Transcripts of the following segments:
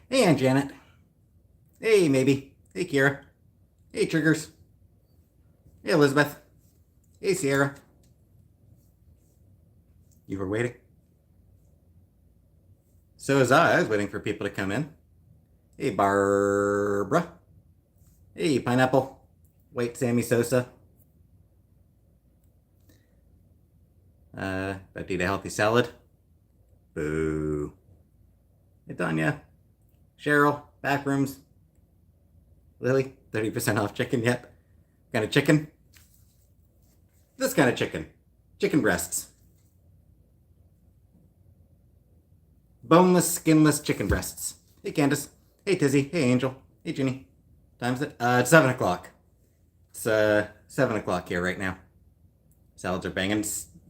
Hey, Aunt Janet. Hey, Maybe. Hey, Kira. Hey, Triggers. Hey, Elizabeth. Hey, Sierra. You were waiting? So was I. I was waiting for people to come in. Hey, Barbara. Hey, Pineapple. Wait, Sammy Sosa. About to eat a healthy salad. Boo. Hey, Tanya. Cheryl. Backrooms. Lily. 30% off chicken yet? What kind of chicken? This kind of chicken. Chicken breasts. Boneless, skinless chicken breasts. Hey, Candace. Hey, Tizzy. Hey, Angel. Hey, Ginny. Time's it? It's 7 o'clock. It's 7 o'clock here right now. Salads are banging.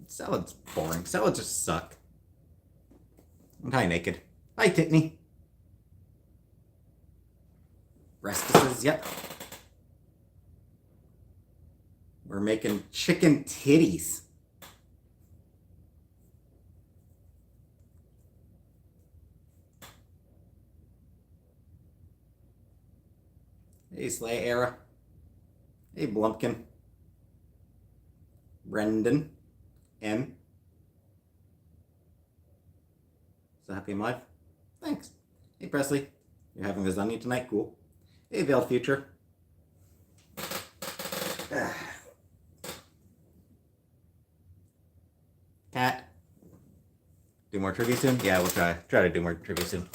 Salads boring. Salads just suck. And hi, Naked. Hi, Titney. Breastises, yep. We're making chicken titties. Hey, Slay Era. Hey, Blumpkin. Brendan. M. So happy I'm live? Thanks. Hey, Presley. You're having lasagna tonight? Cool. Hey, Veiled Future. Cat. Do more trivia soon? Yeah, we'll try. Try to do more trivia soon.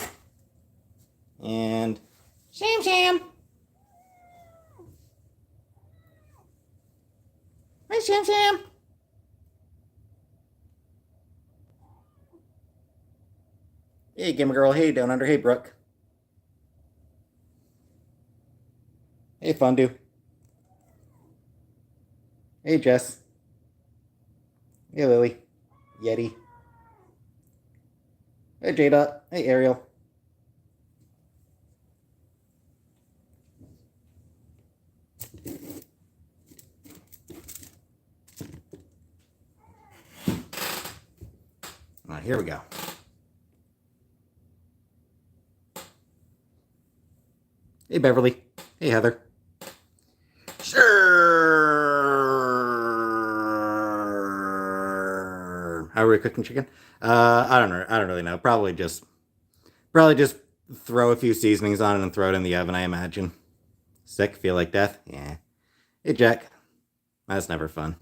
And Sham Sham. Hi, Sham Sham. Hey, Gamer Girl. Hey, Down Under. Hey, Brooke. Hey, Fondue. Hey, Jess. Hey, Lily. Yeti. Hey, J-Dot. Hey, Ariel. All right, here we go. Hey, Beverly. Hey, Heather. Sure. How are we cooking chicken? I don't know. I don't really know. Probably just throw a few seasonings on it and throw it in the oven, I imagine. Sick? Feel like death? Yeah. Hey, Jack. That's never fun.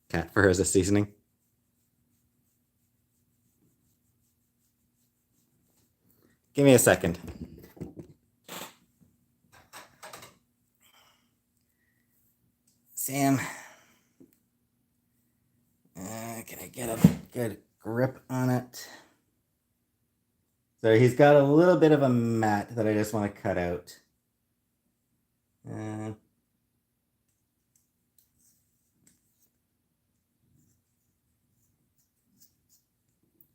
Cat fur as a seasoning. Give me a second. Sam, can I get a good grip on it? So he's got a little bit of a mat that I just want to cut out. Uh,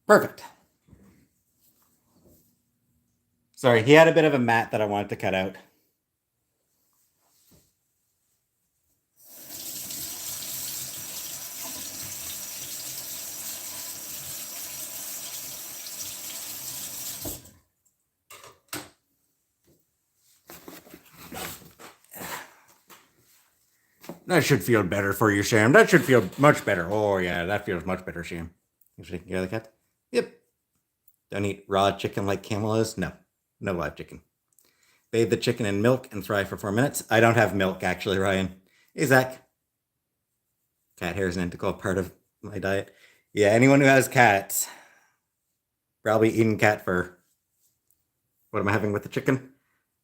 Perfect. Sorry, he had a bit of a mat that I wanted to cut out. That should feel better for you, Sam. That should feel much better. Oh, yeah, that feels much better, Sam. You taking care of the cat? Yep. Don't eat raw chicken like Camel is? No. No live chicken. Bathe the chicken in milk and fry for 4 minutes. I don't have milk, actually, Ryan. Hey, Zach. Cat hair is an integral part of my diet. Yeah, anyone who has cats probably eating cat fur. What am I having with the chicken?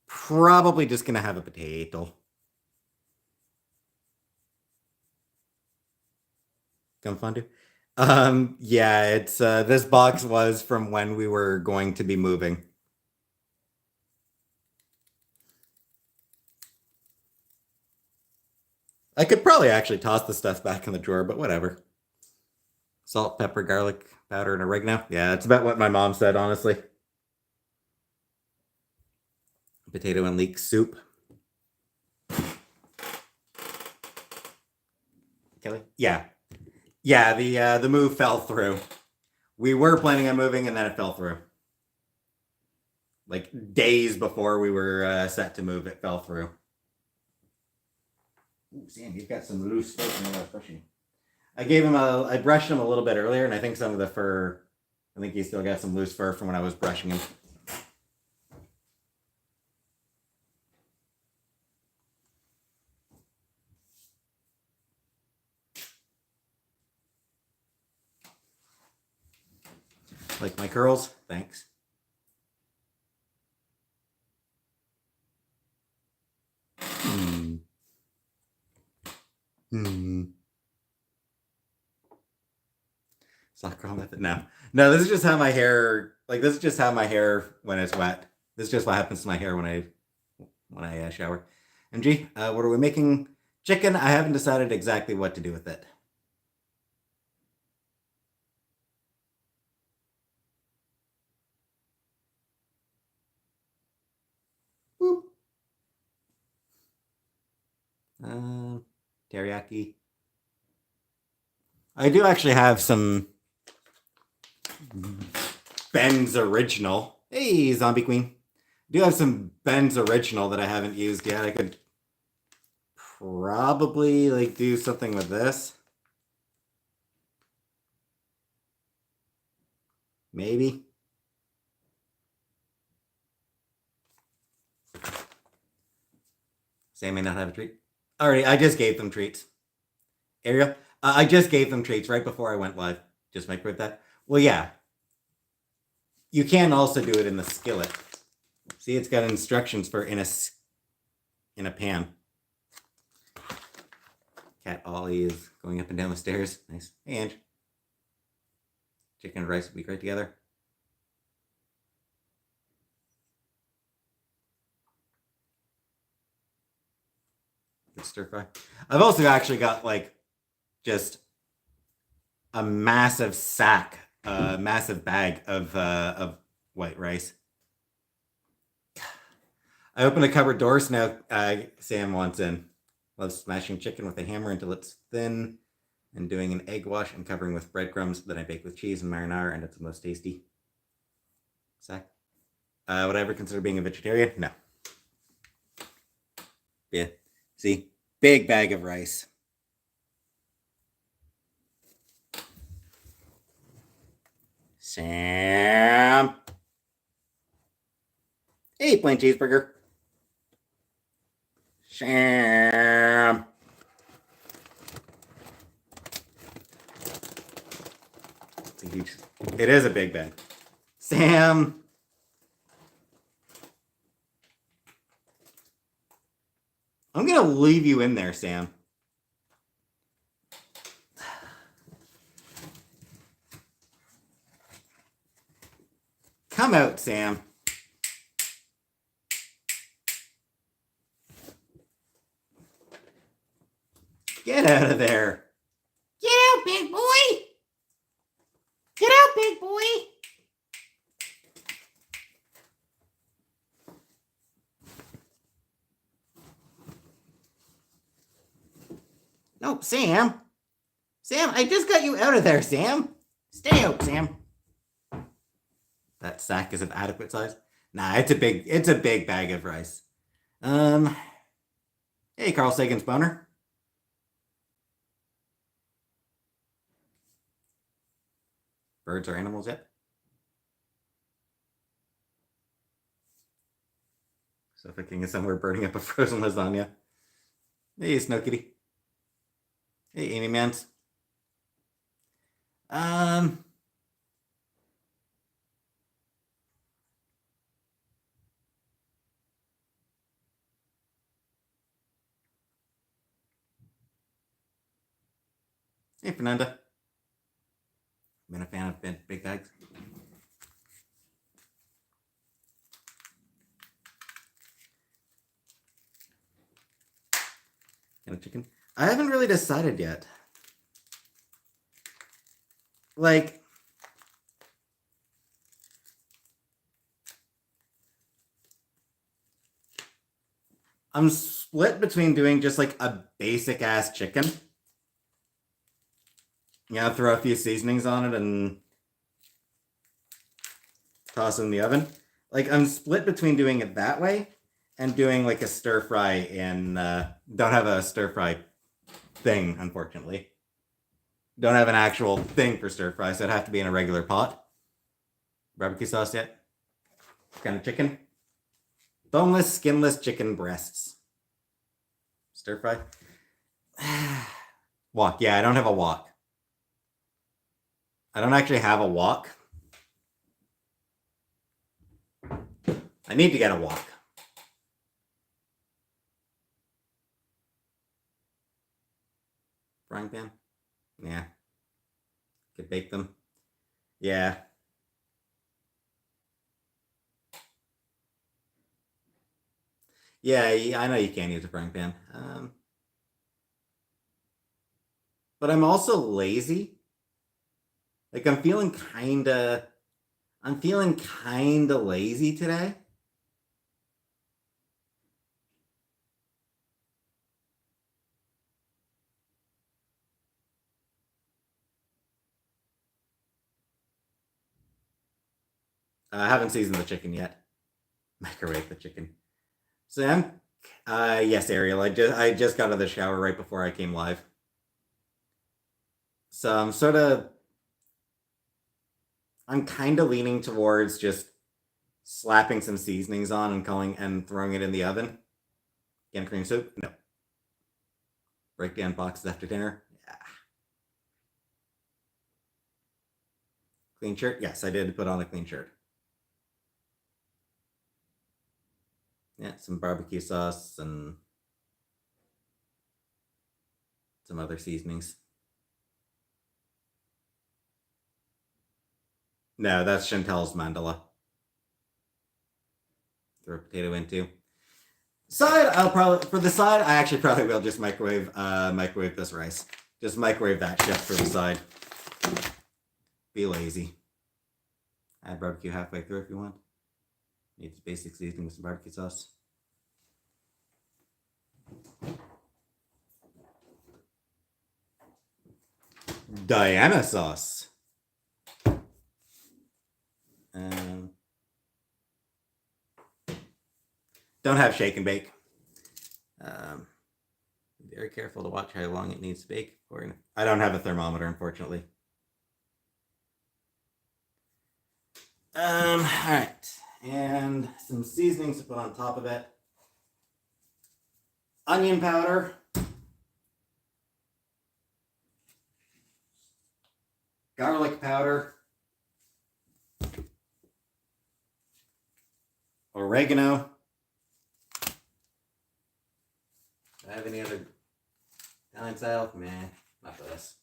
Probably just gonna have a potato. Gum fondue. Yeah, it's this box was from when we were going to be moving. I could probably actually toss the stuff back in the drawer, but whatever. Salt, pepper, garlic powder, and oregano. Yeah, that's about what my mom said, honestly. Potato and leek soup. Kelly? Yeah. Yeah, the move fell through. We were planning on moving and then it fell through. Like days before we were set to move, it fell through. Ooh, Sam, you've got some loose fur from when I was brushing. I brushed him a little bit earlier, and I think some of the fur, I think he still got some loose fur from when I was brushing him. Like my curls? Thanks. Sock curl method? No. No, this is just how my hair, like, this is just how my hair when it's wet. This is just what happens to my hair when I shower. MG, what are we making? Chicken. I haven't decided exactly what to do with it. Boop. Teriyaki. I do actually have some Ben's Original. Hey, Zombie Queen. I do have some Ben's Original that I haven't used yet. I could probably like do something with this. Maybe. Sam may not have a treat. Alrighty, I just gave them treats. Ariel, I just gave them treats right before I went live. Just microwave that. Well, yeah. You can also do it in the skillet. See, it's got instructions for in a pan. Cat Ollie is going up and down the stairs. Nice. Hey, Ange. Chicken and rice would be great together. Good stir fry. I've also actually got like just a massive massive bag of white rice. I opened the cupboard doors. Now Sam wants in. Loves smashing chicken with a hammer until it's thin and doing an egg wash and covering with breadcrumbs. Then I bake with cheese and marinara, and it's the most tasty. Zach? Would I ever consider being a vegetarian? No. Yeah. See? Big bag of rice. Sam. Hey, plain cheeseburger. Sam. It's a huge. It is a big bag. Sam. I'm gonna leave you in there, Sam. Come out, Sam. Get out of there. Get out, big boy. Get out, big boy. No, Sam. Sam, I just got you out of there, Sam. Stay out, Sam. That sack is of adequate size. Nah, it's a big bag of rice. Hey, Carl Sagan's boner. Birds are animals yet? Sofa King is somewhere burning up a frozen lasagna. Hey, Snow Kitty. Hey, Amy Mans. Hey, Fernanda. Been a fan of big bags. And a chicken. I haven't really decided yet. Like, I'm split between doing just like a basic ass chicken Yeah, throw a few seasonings on it and toss it in the oven. Like, I'm split between doing it that way and doing like a stir fry in. Don't have a stir fry thing, unfortunately. Don't have an actual thing for stir fry, so it'd have to be in a regular pot. Barbecue sauce yet? Kind of chicken? Boneless, skinless chicken breasts. Stir fry? Wok. Yeah, I don't have a wok. I don't actually have a wok. I need to get a wok. Frying pan? Yeah. Could bake them. Yeah. Yeah, I know you can't use a frying pan. But I'm also lazy. Like, I'm feeling kinda lazy today. I haven't seasoned the chicken yet. Microwave the chicken. Sam? Yes, Ariel. I just got out of the shower right before I came live. So I'm kind of leaning towards just slapping some seasonings on and throwing it in the oven. Again, cream soup? No. Break down boxes after dinner? Yeah. Clean shirt? Yes, I did put on a clean shirt. Yeah, some barbecue sauce and some other seasonings. No, that's Chantel's mandala. Throw a potato into. Side, for the side, I actually probably will just microwave this rice. Just microwave that shit for the side. Be lazy. Add barbecue halfway through if you want. Needs basic seasoning with some barbecue sauce. Diana sauce. Don't have shake and bake. Be very careful to watch how long it needs to bake. I don't have a thermometer, unfortunately. All right, and some seasonings to put on top of it. Onion powder. Garlic powder. Oregano. Do I have any other Italian style? Meh, not for this.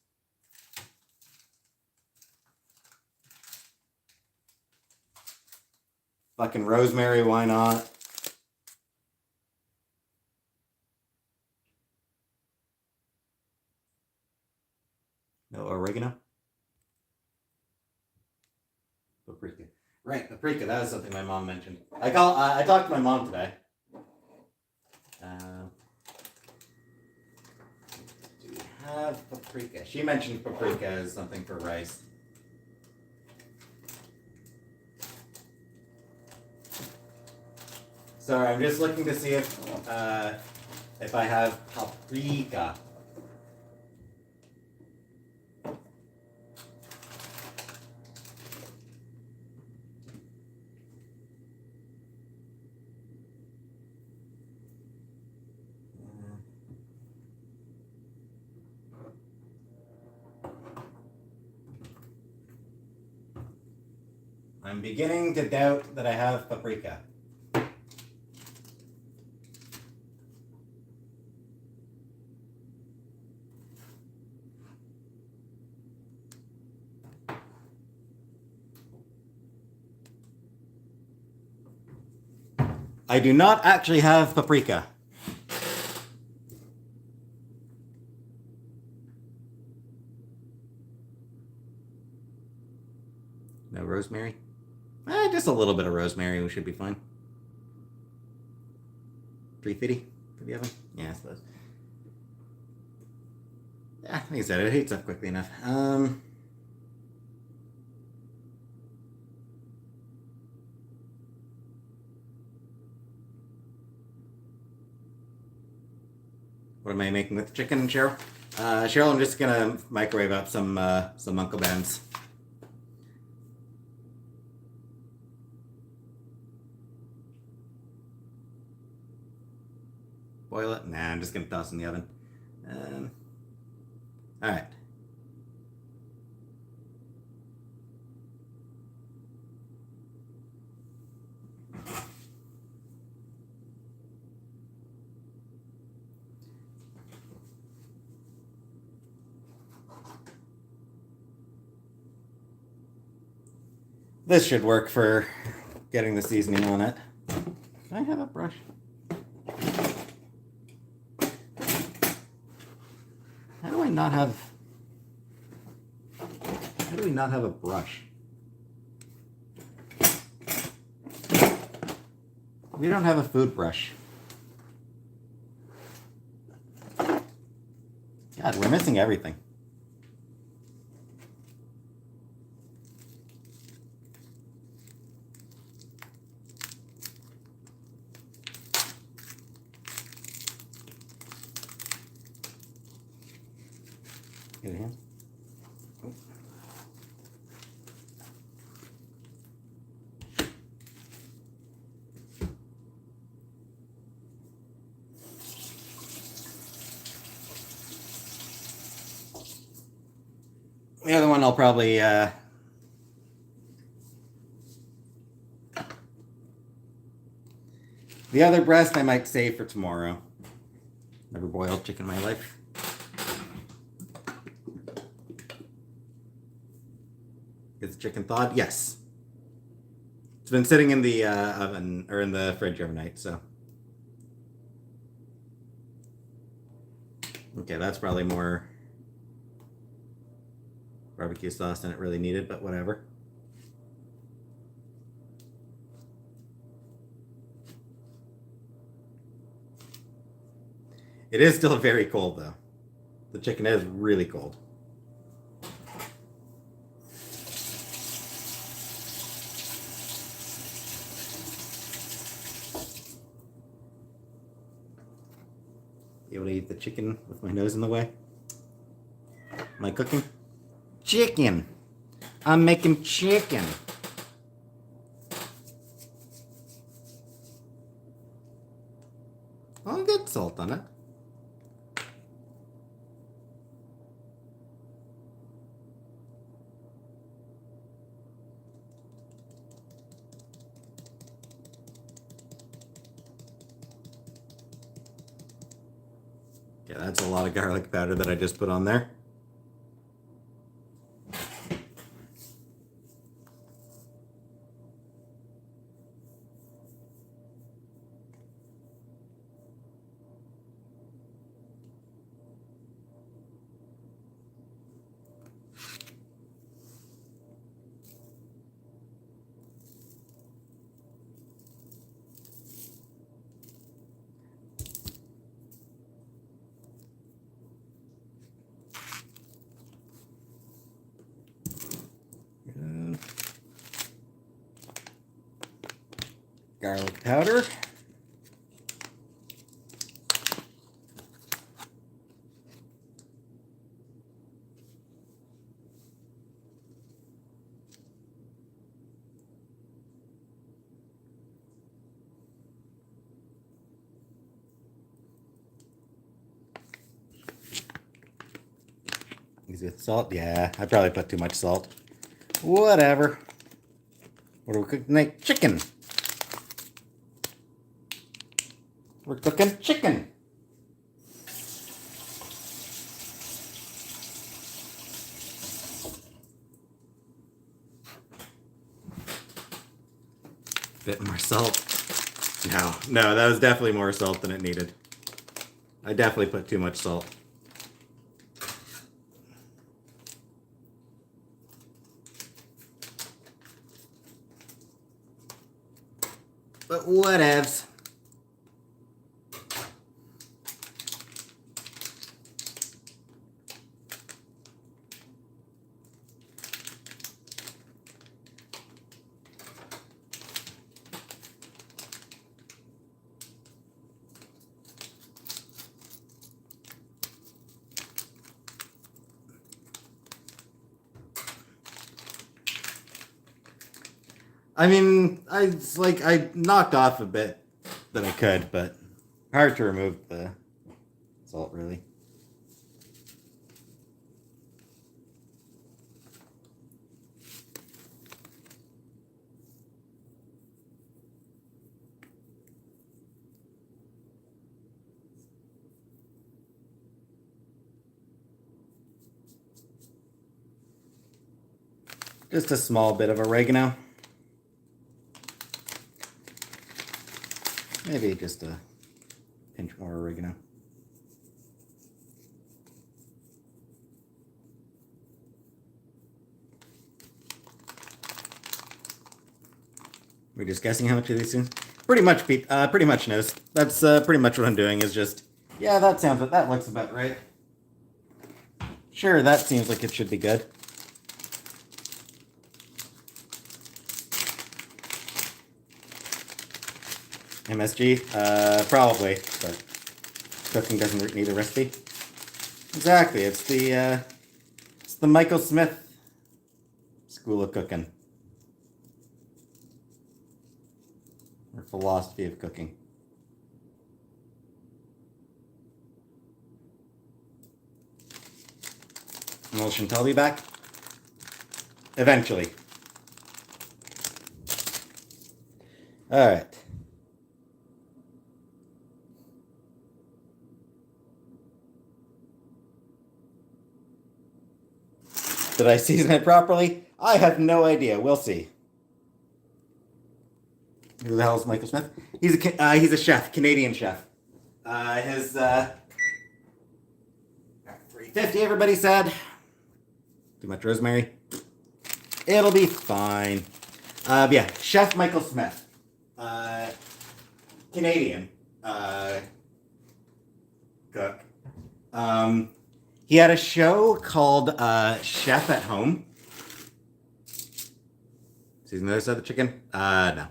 Fucking rosemary, why not? No oregano? Paprika. Right, paprika, that was something my mom mentioned. I talked to my mom today. Do we have paprika? She mentioned paprika as something for rice. Sorry, I'm just looking to see if I have paprika. I'm beginning to doubt that I have paprika. I do not actually have paprika. No rosemary? Just a little bit of rosemary, we should be fine. 350 for the oven? Yeah, I suppose. Yeah, like I said, it heats up quickly enough. What am I making with the chicken, Cheryl? Cheryl, I'm just gonna microwave up some Uncle Ben's. Boil it? Nah, I'm just gonna toss it in the oven. All right. This should work for getting the seasoning on it. Do I have a brush? How do we not have a brush? We don't have a food brush. God, we're missing everything. Get it here. Oh. The other one I'll probably the other breast I might save for tomorrow. Never boiled chicken in my life. Is the chicken thawed? Yes. It's been sitting in the oven or in the fridge overnight, so. Okay, that's probably more barbecue sauce than it really needed, but whatever. It is still very cold, though. The chicken is really cold. Be able to eat the chicken with my nose in the way? Am I cooking? Chicken! I'm making chicken! I'll get salt on it. Yeah, that's a lot of garlic powder that I just put on there. Garlic powder. Easy with salt? Yeah, I probably put too much salt. Whatever. What are we cooking tonight? Chicken. We're cooking chicken. Bit more salt. No, that was definitely more salt than it needed. I definitely put too much salt. But whatevs. I mean, I knocked off a bit that I could, but hard to remove the salt, really. Just a small bit of oregano. Maybe just a pinch more oregano. We're just guessing how much of these things. Pretty much, Pete. Pretty much knows. That's pretty much what I'm doing. Is just, yeah, that looks about right. Sure, that seems like it should be good. MSG, probably, but cooking doesn't need a recipe. Exactly, it's the Michael Smith school of cooking. Or philosophy of cooking. Will Chantal be back? Eventually. Alright. Did I season it properly? I have no idea. We'll see. Who the hell is Michael Smith? He's a chef, Canadian chef. His 350. Everybody said. Too much rosemary. It'll be fine. Yeah, Chef Michael Smith, Canadian cook. He had a show called Chef at Home. See the other side of the chicken? No.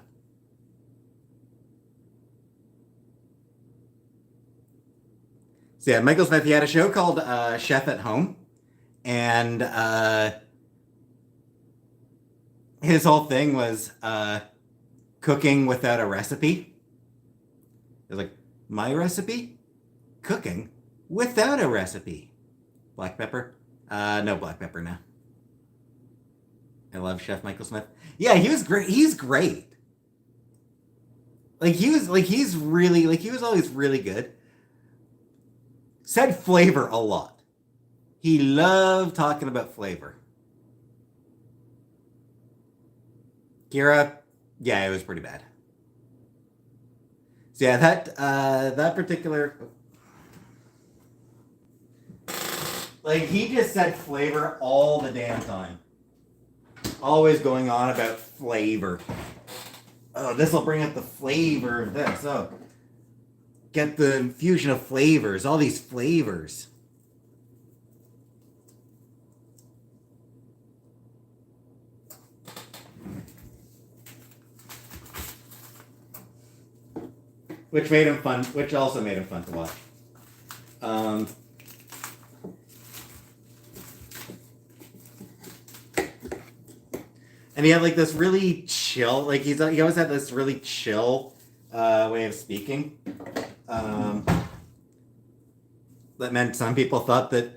So yeah, Michael Smith, he had a show called Chef at Home. And his whole thing was cooking without a recipe. It was like, my recipe? Cooking without a recipe. Black pepper? No black pepper now. I love Chef Michael Smith. Yeah, he was great. He's great. He was always really good. Said flavor a lot. He loved talking about flavor. Kira, yeah, it was pretty bad. So yeah, that particular, he just said flavor all the damn time. Always going on about flavor. Oh, this will bring up the flavor of this. Oh, get the infusion of flavors. All these flavors. Which also made him fun to watch. And he had this really chill, he always had this really chill way of speaking. That meant a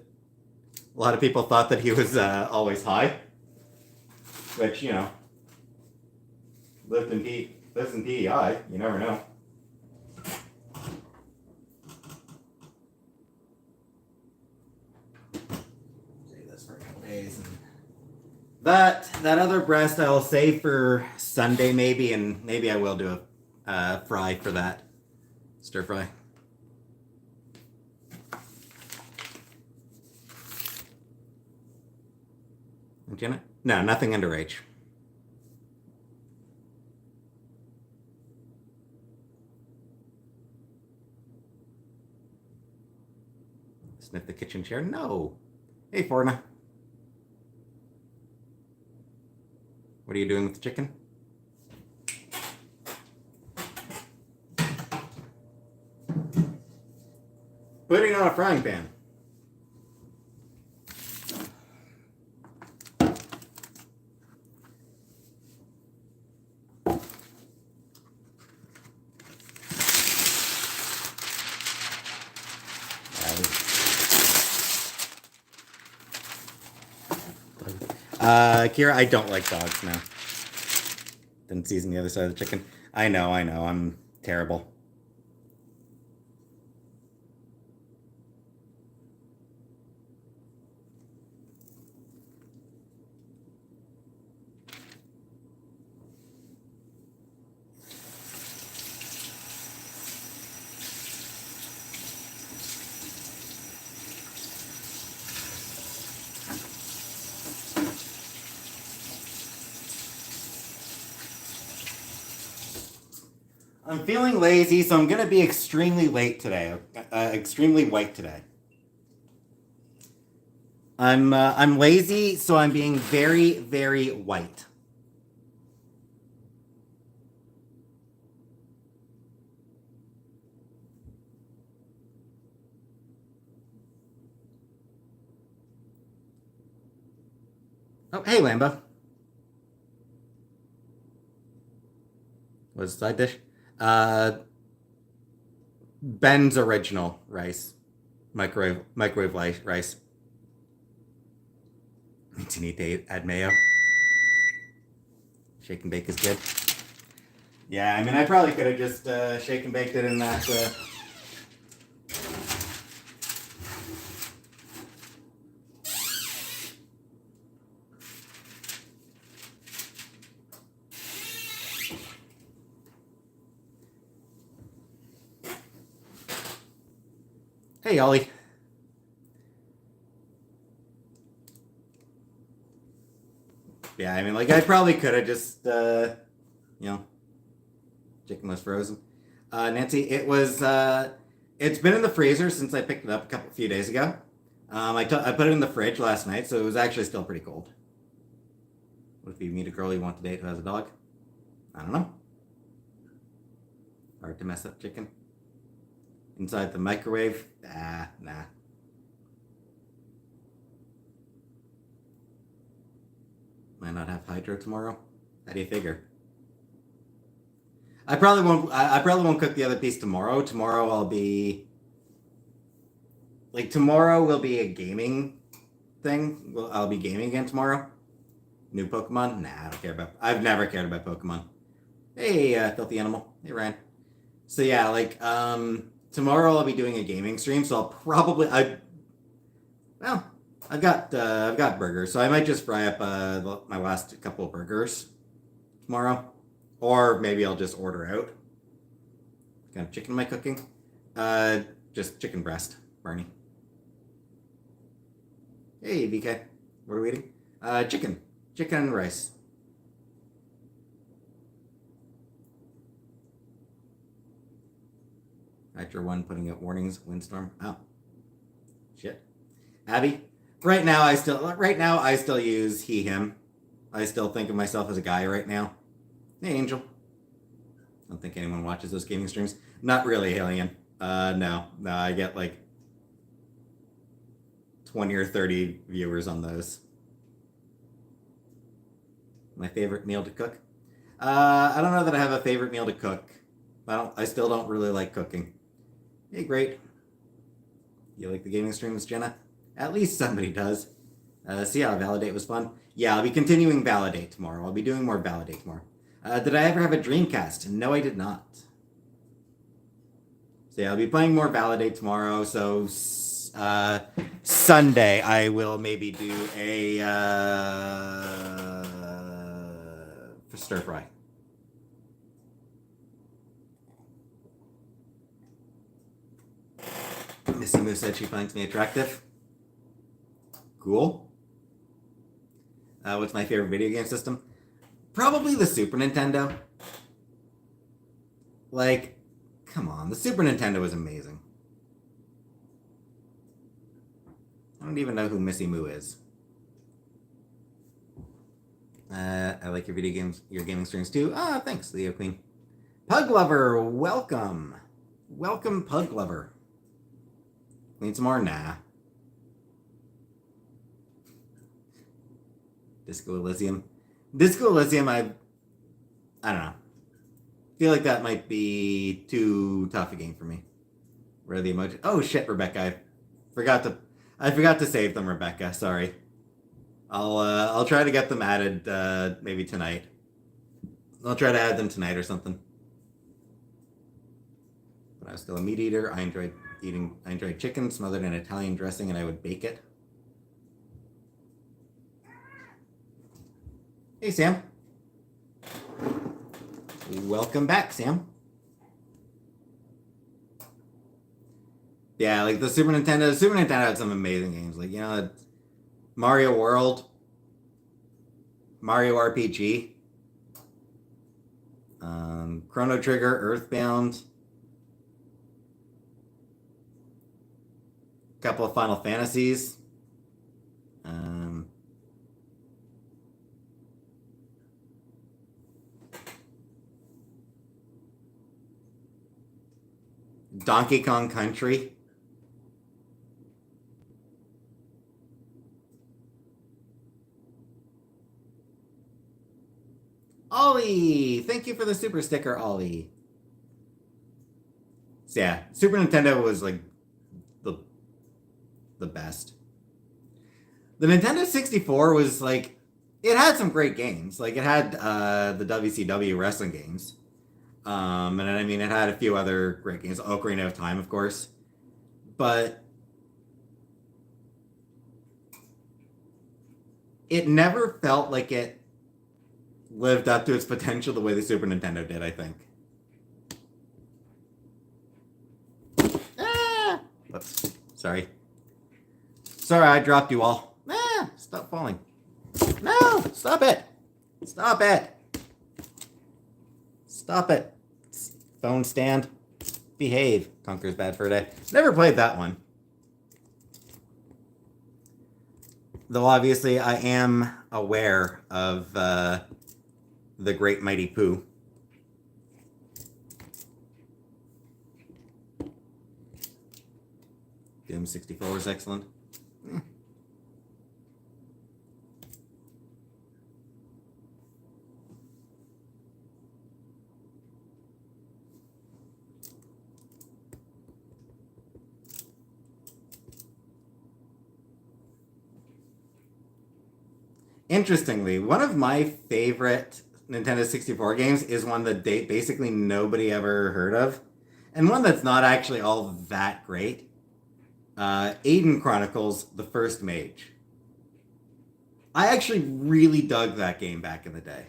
lot of people thought that he was always high, which, lives in PEI, you never know. That other breast I'll save for Sunday maybe, and maybe I will do a fry for that. Stir fry. Jenna? No, nothing underage. Sniff the kitchen chair? No. Hey, Forna. What are you doing with the chicken? Putting it on a frying pan. Kira, I don't like dogs now. Didn't season the other side of the chicken. I know. I'm terrible. I'm feeling lazy, so I'm gonna be extremely late today. Extremely white today. I'm lazy, so I'm being very, very white. Oh, hey, Lambo. What's the side dish? Uh, Ben's original rice, microwave rice. To need to add mayo. Shake and bake is good. Yeah, I mean, I probably could have just shake and baked it in that. Hey, Ollie. Yeah, I mean, like, I probably could have just, chicken was frozen. Nancy, it's been in the freezer since I picked it up a few days ago. I put it in the fridge last night, so it was actually still pretty cold. What if you meet a girl you want to date who has a dog? I don't know. Hard to mess up chicken. Inside the microwave? Nah. Might not have hydro tomorrow. How do you figure? I probably won't. I probably won't cook the other piece tomorrow. Tomorrow I'll be like tomorrow will be a gaming thing. I'll be gaming again tomorrow. New Pokemon? Nah, I don't care about. I've never cared about Pokemon. Hey, filthy animal. Hey, Ryan. So yeah, like tomorrow I'll be doing a gaming stream. So I'll probably I've got burgers, so I might just fry up my last couple of burgers tomorrow, or maybe I'll just order out. What kind of chicken am I cooking? Just chicken breast, Barney. Hey, VK, what are we eating? Chicken and rice. Factor 1 putting out warnings, windstorm. Oh, shit. Abby, right now I still use he him. I still think of myself as a guy right now. Hey, Angel. I don't think anyone watches those gaming streams. Not really, Alien. No, I get like 20 or 30 viewers on those. My favorite meal to cook? I don't know that I have a favorite meal to cook. I still don't really like cooking. Hey, great. You like the gaming streams, Jenna? At least somebody does. See how Validate was fun? Yeah, I'll be continuing Validate tomorrow. I'll be doing more Validate tomorrow. Did I ever have a Dreamcast? No, I did not. So yeah, I'll be playing more Validate tomorrow. So Sunday I will maybe do a stir fry. Missy Moo said she finds me attractive. Cool. What's my favorite video game system? Probably the Super Nintendo. Like, come on, the Super Nintendo is amazing. I don't even know who Missy Moo is. I like your gaming streams too. Thanks, Leo Queen. Pug Lover, welcome. Welcome, Pug Lover. Need some more? Nah. Disco Elysium. I don't know. Feel like that might be too tough a game for me. Where are the emoji? Oh shit, Rebecca. I forgot to save them, Rebecca. Sorry. I'll try to get them added maybe tonight. I'll try to add them tonight or something. When I was still a meat eater, I enjoyed chicken smothered in Italian dressing, and I would bake it. Hey, Sam. Welcome back, Sam. Yeah, like the Super Nintendo. Super Nintendo had some amazing games. Like, you know, Mario World, Mario RPG, Chrono Trigger, Earthbound, a couple of Final Fantasies. Donkey Kong Country. Ollie! Thank you for the super sticker, Ollie. So yeah, Super Nintendo was like the best. The Nintendo 64 was like, it had some great games. Like it had the WCW wrestling games. And I mean, it had a few other great games. Ocarina of Time, of course. But it never felt like it lived up to its potential the way the Super Nintendo did, I think. Ah! Oops. Sorry. Sorry, I dropped you all. Ah! Stop falling. No! Stop it! Stop it! Stop it. Phone stand. Behave. Conker's Bad Fur Day. Never played that one. Though obviously I am aware of the Great Mighty Pooh. Doom 64 was excellent. Interestingly, one of my favorite Nintendo 64 games is one that basically nobody ever heard of, and one that's not actually all that great. Aiden Chronicles: The First Mage. I actually really dug that game back in the day.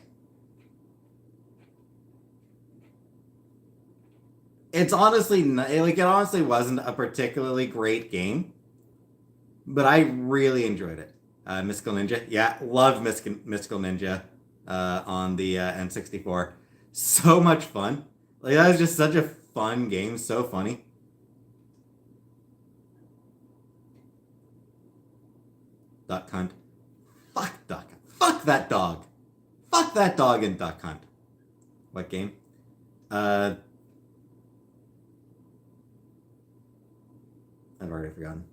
It's honestly it honestly wasn't a particularly great game, but I really enjoyed it. Mystical Ninja, yeah, love Mystical Ninja on the N64. So much fun. Like that was just such a fun game, so funny. Duck Hunt. Fuck Duck Hunt. Fuck that dog. Fuck that dog in Duck Hunt. What game? I've already forgotten.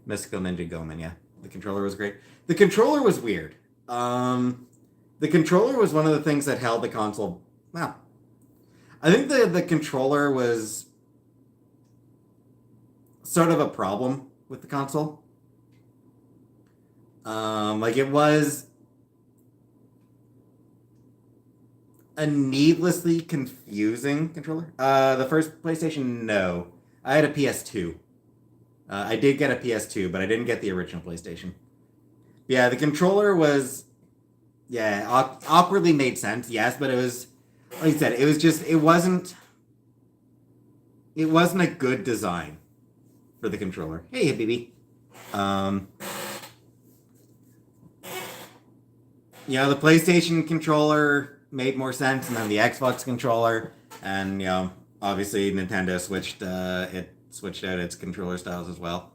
Mystical Ninja Goemon, yeah. The controller was great. The controller was weird. The controller was one of the things that held the console. Well, I think the controller was sort of a problem with the console. Like it was a needlessly confusing controller. The first PlayStation, no. I had a PS2. I did get a PS2, but I didn't get the original PlayStation. Yeah, the controller was, awkwardly made sense, yes, but it was, like I said, it was just, it wasn't a good design for the controller. Hey, baby. The PlayStation controller made more sense, and then the Xbox controller, and, obviously Nintendo switched out its controller styles as well.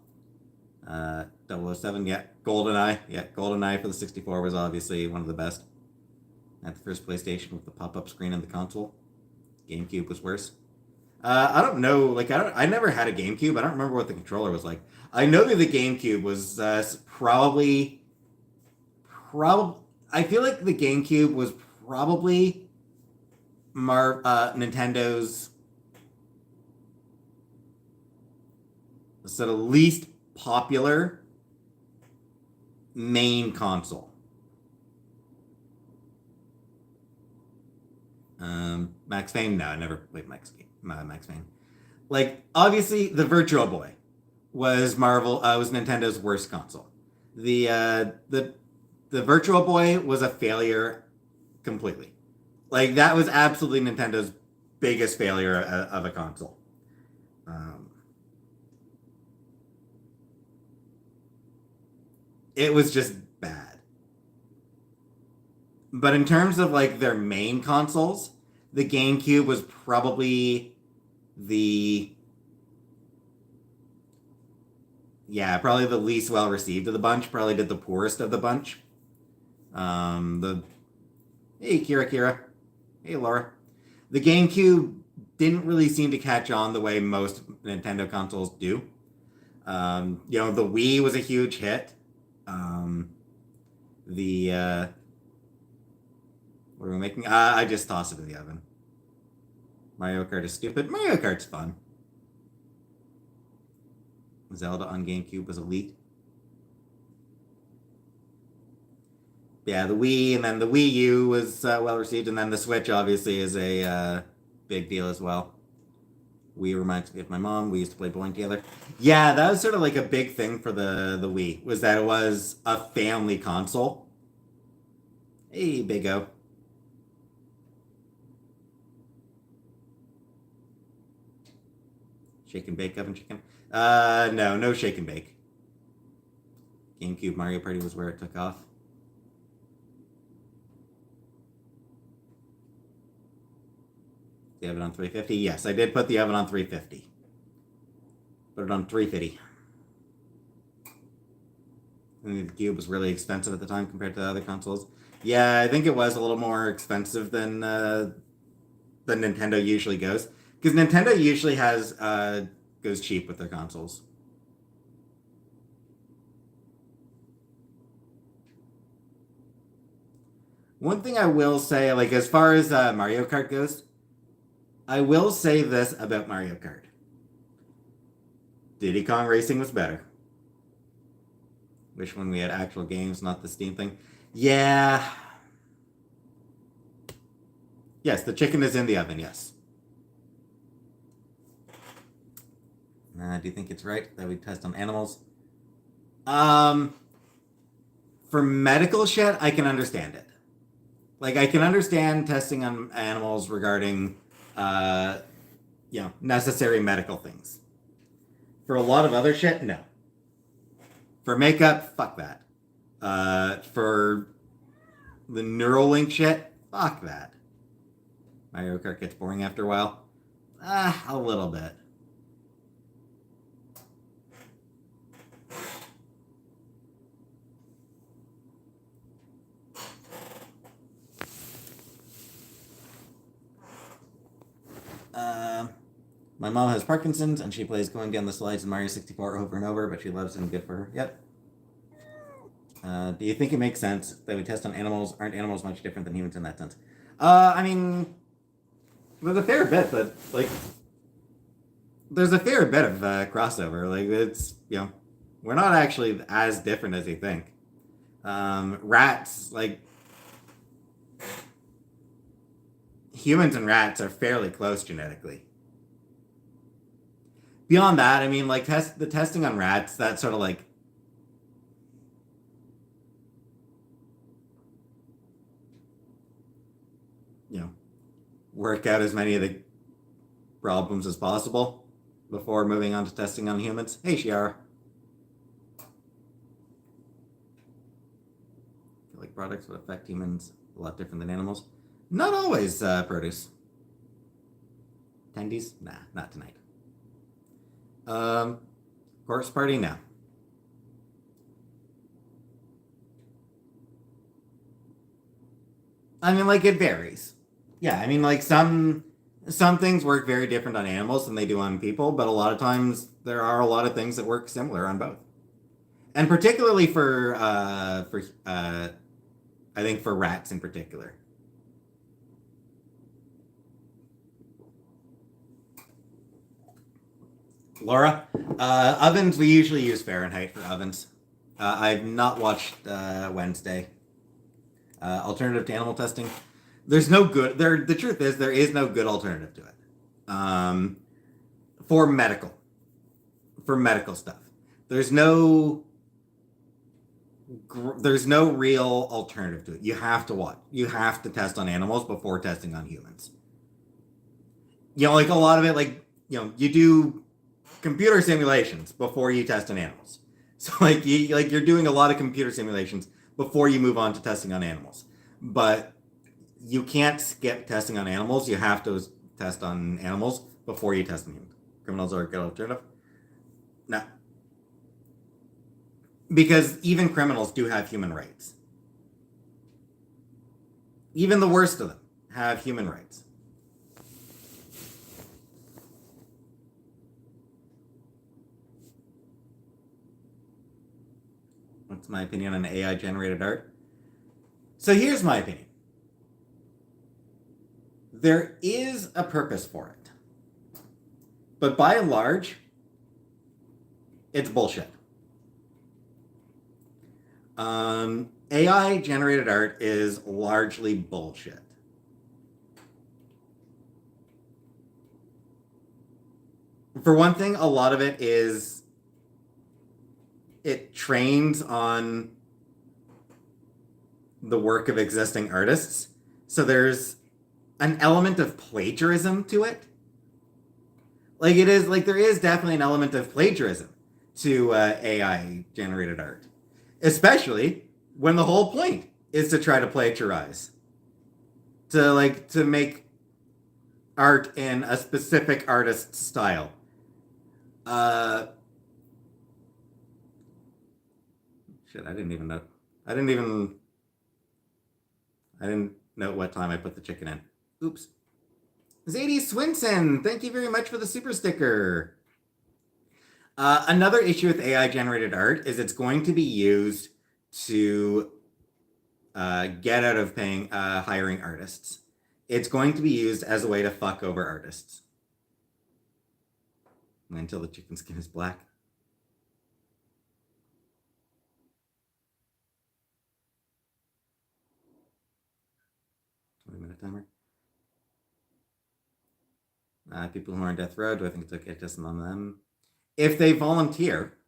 007, yeah. GoldenEye. Yeah, GoldenEye for the 64 was obviously one of the best. At the first PlayStation with the pop-up screen on the console. GameCube was worse. I don't know, I never had a GameCube. I don't remember what the controller was like. I know that the GameCube was probably... I feel like the GameCube was probably Nintendo's sort of least popular main console. Max Payne? No, I never played Max Payne. Like, obviously, the Virtual Boy was Nintendo's worst console. The Virtual Boy was a failure completely. Like, that was absolutely Nintendo's biggest failure of a console. It was just bad. But in terms of like their main consoles, the GameCube was probably the probably the least well received of the bunch. Probably did the poorest of the bunch. The Hey Kira. Hey Laura. The GameCube didn't really seem to catch on the way most Nintendo consoles do. The Wii was a huge hit. What are we making? I just tossed it in the oven. Mario Kart is stupid. Mario Kart's fun. Zelda on GameCube was elite. Yeah, the Wii, and then the Wii U was well received, and then the Switch obviously is a big deal as well. Wii reminds me of my mom. We used to play bowling together. Yeah, that was sort of like a big thing for the Wii, was that it was a family console. Hey, Big O. Shake and bake oven chicken? No shake and bake. GameCube Mario Party was where it took off. The oven on 350? Yes, I did put the oven on 350. Put it on 350. And the Cube was really expensive at the time compared to other consoles. Yeah, I think it was a little more expensive than Nintendo usually goes. Because Nintendo usually goes cheap with their consoles. One thing I will say, like as far as Mario Kart goes, I will say this about Mario Kart. Diddy Kong Racing was better. Wish when we had actual games, not the Steam thing. Yeah. Yes, the chicken is in the oven, yes. Do you think it's right that we test on animals? For medical shit, I can understand it. Like, I can understand testing on animals regarding, necessary medical things. For a lot of other shit, no. For makeup, fuck that. For the Neuralink shit, fuck that. Mario Kart gets boring after a while. A little bit. My mom has Parkinson's and she plays going down the slides in Mario 64 over and over, but she loves it and good for her. Yep. Do you think it makes sense that we test on animals? Aren't animals much different than humans in that sense? I mean, there's a fair bit, but like, there's a fair bit of crossover. Like, it's, we're not actually as different as you think. Rats, like, humans and rats are fairly close genetically. Beyond that, I mean, like, the testing on rats, that's sort of like, work out as many of the problems as possible before moving on to testing on humans. Hey, Shiara. I feel like products would affect humans a lot different than animals. Not always, produce. Tendies? Nah, not tonight. Corpse party? No. I mean, like, it varies. Yeah, I mean, like, some things work very different on animals than they do on people, but a lot of times there are a lot of things that work similar on both. And particularly for I think for rats in particular. Laura, ovens, we usually use Fahrenheit for ovens. I've not watched Wednesday. Alternative to animal testing. There's no good. The truth is, there is no good alternative to it. For medical, for medical stuff, there's no there's no real alternative to it. You have to what? You have to test on animals before testing on humans. Like a lot of it, you do computer simulations before you test on animals. So you're doing a lot of computer simulations before you move on to testing on animals. But you can't skip testing on animals. You have to test on animals before you test on humans. Criminals are a good alternative. No, because even criminals do have human rights. Even the worst of them have human rights. What's my opinion on AI generated art? So here's my opinion. There is a purpose for it. But by and large, it's bullshit. AI generated art is largely bullshit. For one thing, a lot of it is it trains on the work of existing artists. So there's an element of plagiarism to it. There is definitely an element of plagiarism to AI generated art, especially when the whole point is to try to plagiarize, to make art in a specific artist's style. Shit, I didn't even know. I didn't know what time I put the chicken in. Oops. Zadie Swinson, thank you very much for the super sticker. Another issue with AI generated art is it's going to be used to get out of paying hiring artists. It's going to be used as a way to fuck over artists. Until the chicken skin is black. Minute timer. People who are on death row, do I think it's okay to test on them? If they volunteer,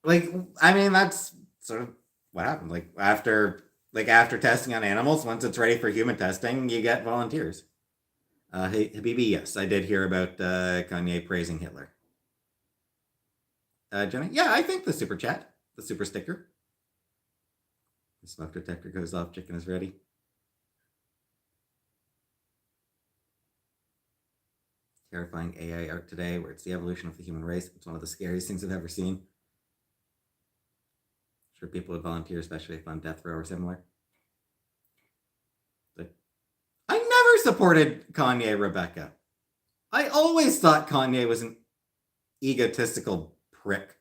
that's sort of what happened. After testing on animals, once it's ready for human testing, you get volunteers. Hey, Habibi, yes, I did hear about Kanye praising Hitler. Jenny, yeah, I think the super chat, the super sticker. The smoke detector goes off, chicken is ready. Terrifying AI art today, where it's the evolution of the human race. It's one of the scariest things I've ever seen. I'm sure people would volunteer, especially if on death row or similar. But I never supported Kanye, Rebecca. I always thought Kanye was an egotistical prick.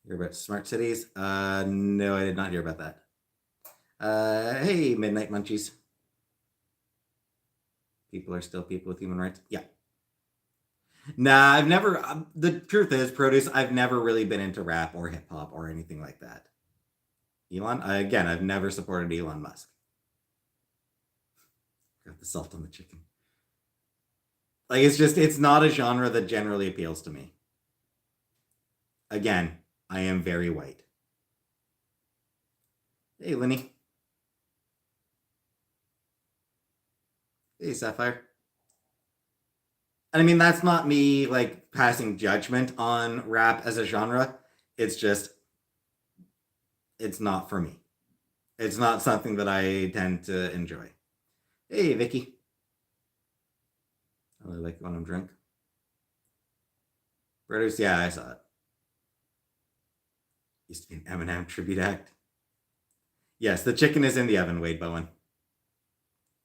Hear about smart cities? No, I did not hear about that. Hey, Midnight Munchies. People are still people with human rights. Yeah. Nah, I've never. The truth is, produce. I've never really been into rap or hip hop or anything like that. Elon, again, I've never supported Elon Musk. Got the salt on the chicken. It's not a genre that generally appeals to me. Again, I am very white. Hey, Lenny. Hey, Sapphire. And I mean, that's not me passing judgment on rap as a genre. It's just, it's not for me. It's not something that I tend to enjoy. Hey, Vicky. I really like when I'm drunk. Produce, yeah, I saw it. Used to be an Eminem tribute act. Yes, the chicken is in the oven, Wade Bowen.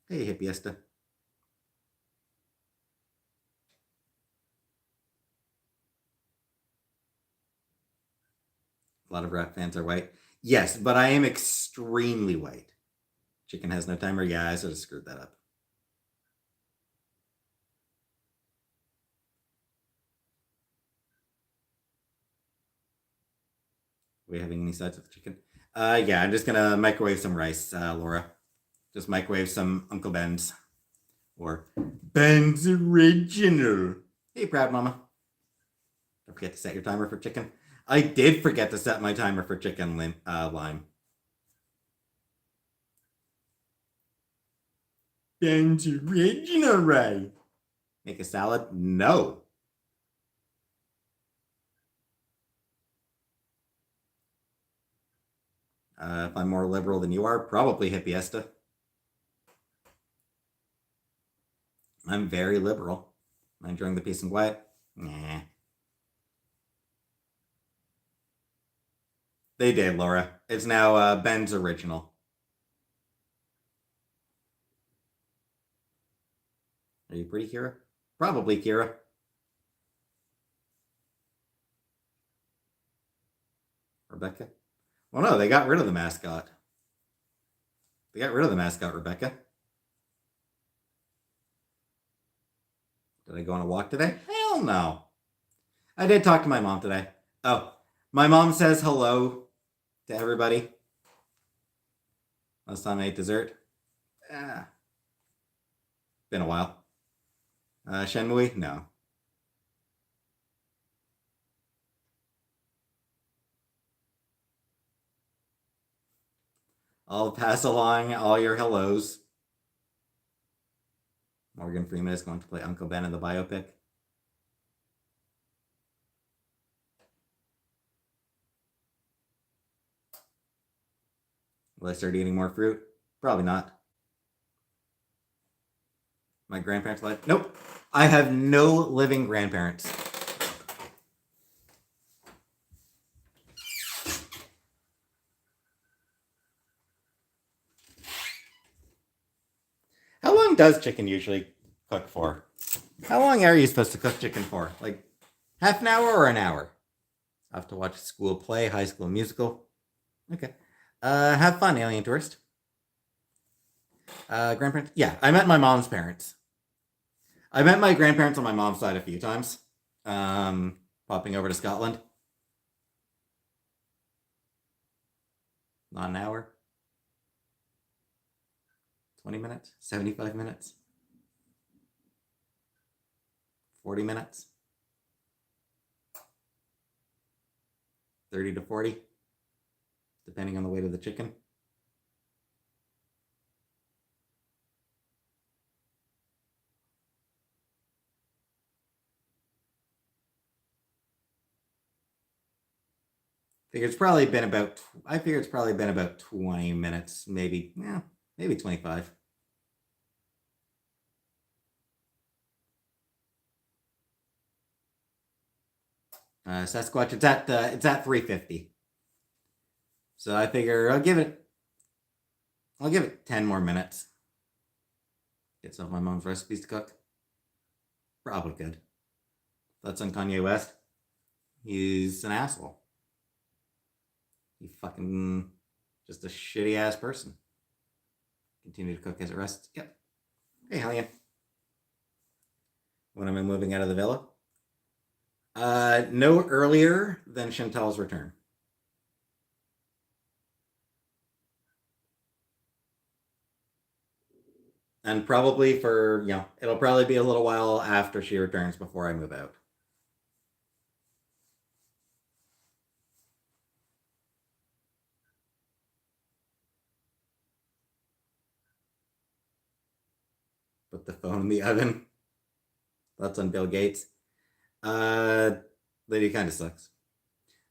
Hey, Hippiesta. A lot of rap fans are white. Yes, but I am extremely white. Chicken has no timer. Yeah, I sort of screwed that up. Are we having any sides with the chicken? Yeah, I'm just gonna microwave some rice, Laura. Just microwave some Uncle Ben's. Or Ben's Original. Hey, proud mama. Don't forget to set your timer for chicken. I did forget to set my timer for chicken lime. Ben's Original, right? Make a salad? No. If I'm more liberal than you are, probably hippiesta. I'm very liberal. Am I enjoying the peace and quiet? Nah. They did, Laura. It's now Ben's Original. Are you pretty, Kira? Probably, Kira. Rebecca? Well, no, they got rid of the mascot. They got rid of the mascot, Rebecca. Did I go on a walk today? Hell no. I did talk to my mom today. Oh, my mom says hello to everybody. Last time I ate dessert. Been a while. Shenmue? No. I'll pass along all your hellos. Morgan Freeman is going to play Uncle Ben in the biopic. Will I start eating more fruit? Probably not. My grandparents live? Nope. I have no living grandparents. How long does chicken usually cook for? How long are you supposed to cook chicken for? Like half an hour or an hour? I have to watch school play, High School Musical. Okay. Have fun, alien tourist. Grandparents? Yeah, I met my mom's parents. I met my grandparents on my mom's side a few times. Popping over to Scotland. Not an hour. 20 minutes? 75 minutes? 40 minutes? 30 to 40? Depending on the weight of the chicken. I figure it's probably been about 20 minutes, maybe 25. Sasquatch, it's at 350. So I figure I'll give it 10 more minutes. Get some of my mom's recipes to cook. Probably good. Thoughts on Kanye West? He's an asshole. He fucking just a shitty ass person. Continue to cook as it rests. Yep. Hey, Hellion. When am I moving out of the villa? No earlier than Chantal's return. And probably it'll probably be a little while after she returns before I move out. Put the phone in the oven. Thoughts on Bill Gates? Lady kind of sucks.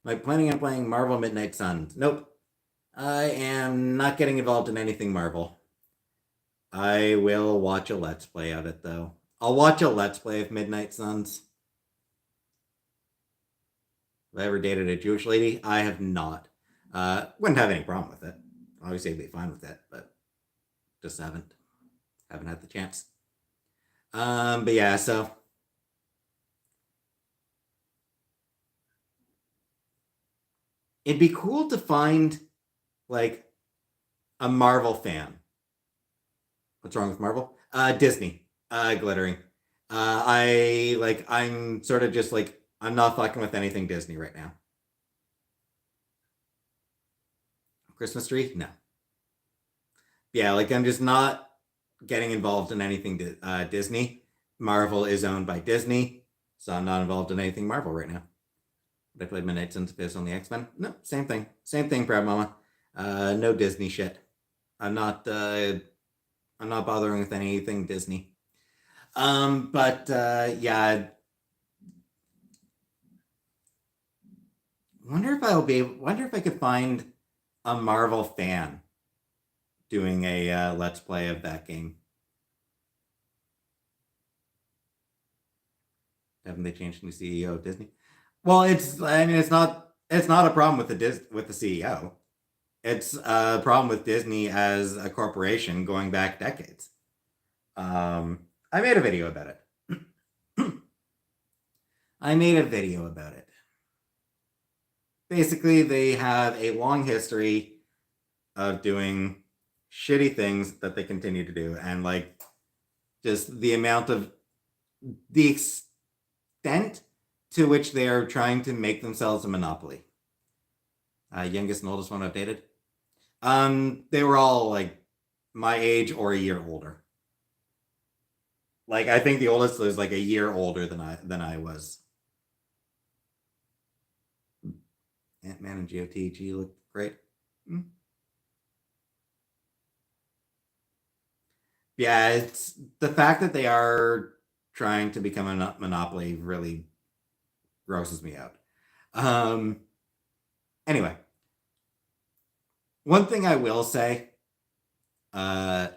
Am I planning on playing Marvel Midnight Suns? Nope. I am not getting involved in anything Marvel. I will watch a Let's Play of it, though. I'll watch a Let's Play of Midnight Suns. Have I ever dated a Jewish lady? I have not. Wouldn't have any problem with it. Obviously, I'd be fine with it, but just haven't had the chance. But yeah, so it'd be cool to find like a Marvel fan What's wrong with Marvel? Disney. Glittering. I'm sort of just like, I'm not fucking with anything Disney right now. Christmas tree? No. Yeah, like I'm just not getting involved in anything Disney. Marvel is owned by Disney, so I'm not involved in anything Marvel right now. But I played Midnight Suns Fizz on the X-Men. No, same thing. Same thing, Proud Mama. No Disney shit. I'm not I'm not bothering with anything Disney. But yeah, wonder if I could find a Marvel fan doing a let's play of that game. Haven't they changed the CEO of Disney? Well, it's not a problem with with the CEO. It's a problem with Disney as a corporation going back decades. I made a video about it. I made a video about it. Basically, they have a long history of doing shitty things that they continue to do, and like just the extent to which they are trying to make themselves a monopoly. Youngest and oldest one updated. They were all like my age or a year older. Like I think the oldest was like a year older than I was. Ant-Man and GOTG look great. Mm. Yeah, it's the fact that they are trying to become a monopoly really grosses me out. Um, anyway, one thing I will say, uh,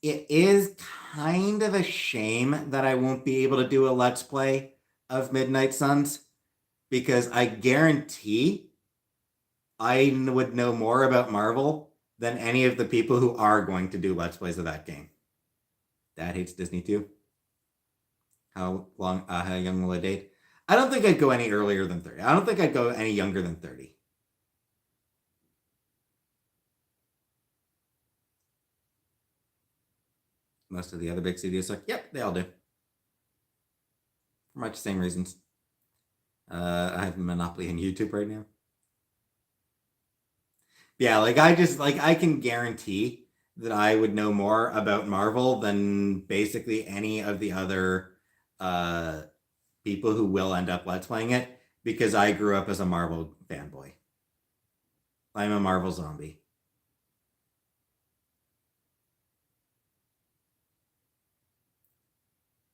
it is kind of a shame that I won't be able to do a let's play of Midnight Suns because I guarantee I would know more about Marvel than any of the people who are going to do let's plays of that game. Dad hates Disney too. How young will I date? I don't think I'd go any earlier than 30. I don't think I'd go any younger than 30. Most of the other big studios are, yep, they all do. For much the same reasons. I have a monopoly on YouTube right now. Yeah, I can guarantee that I would know more about Marvel than basically any of the other uh people who will end up let's playing it because I grew up as a Marvel fanboy. I'm a Marvel zombie.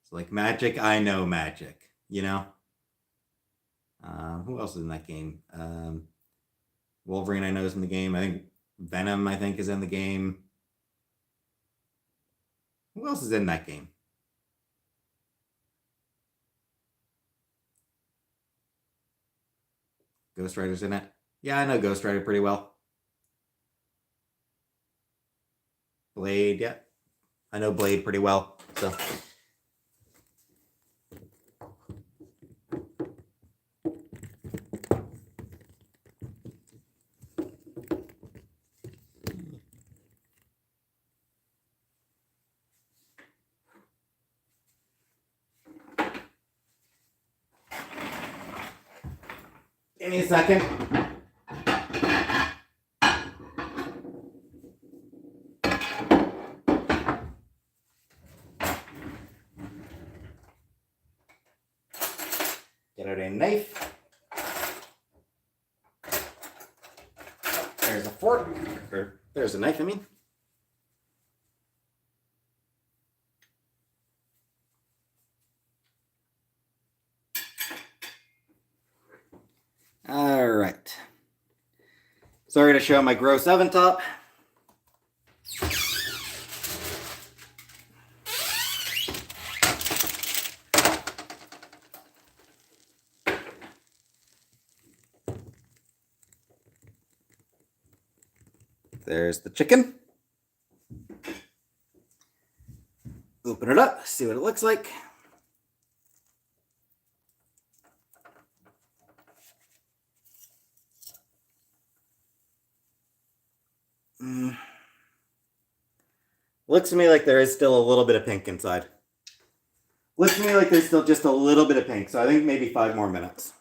It's like magic, I know magic, you know? Who else is in that game? Wolverine, I know, is in the game. I think Venom, I think, is in the game. Who else is in that game? Ghost Rider's in it. Yeah, I know Ghost Rider pretty well. Blade, yeah. I know Blade pretty well. So give me a second. Get out a knife. There's a fork. Or there's a knife, I mean. All right. Sorry to show my gross oven top. There's the chicken. Open it up, see what it looks like. Looks to me like there is still a little bit of pink inside. Looks to me like there's still just a little bit of pink, so I think maybe 5 more minutes.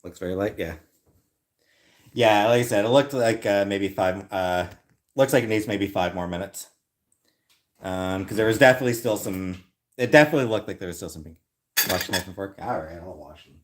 Looks very light, yeah. Yeah, like I said, it looked like maybe 5, looks like it needs maybe 5 more minutes. Because there was definitely still some, it definitely looked like there was still some pink. Wash the knife and fork? Alright, I'll wash them.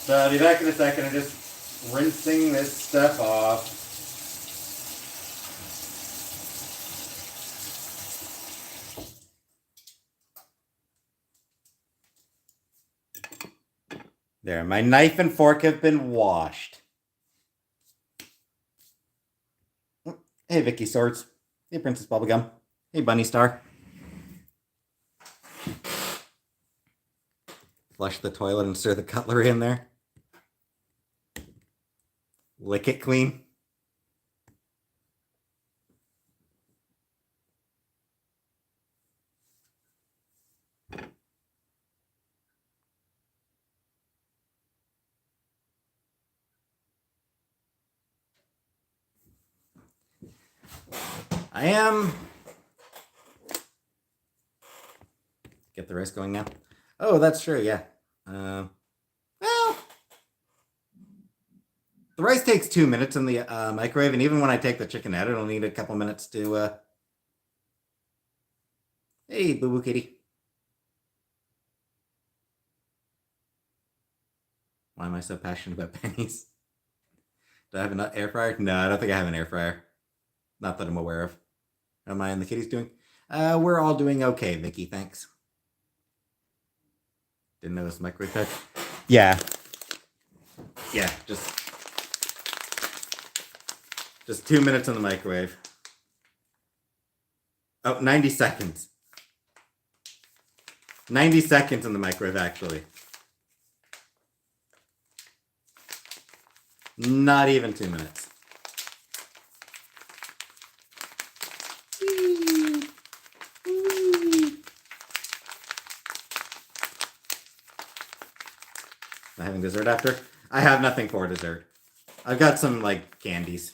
So I'll be back in a second. I'm just rinsing this stuff off. There, my knife and fork have been washed. Hey, Vicky Swords. Hey, Princess Bubblegum. Hey, Bunny Star. Flush the toilet and stir the cutlery in there. Lick it clean. I am. Get the rice going now. Oh, that's true, yeah. Well, the rice takes 2 minutes in the microwave, and even when I take the chicken out, it'll need a couple minutes to. Hey, Boo Boo Kitty. Why am I so passionate about pennies? Do I have an air fryer? No, I don't think I have an air fryer. Not that I'm aware of. How am I and the kitties doing? We're all doing okay, Vicky. Thanks. Didn't know this microwave touch. Yeah. Yeah, just 2 minutes in the microwave. Oh, 90 seconds. 90 seconds in the microwave, actually. Not even 2 minutes. Am I having dessert after? I have nothing for dessert. I've got some, like, candies.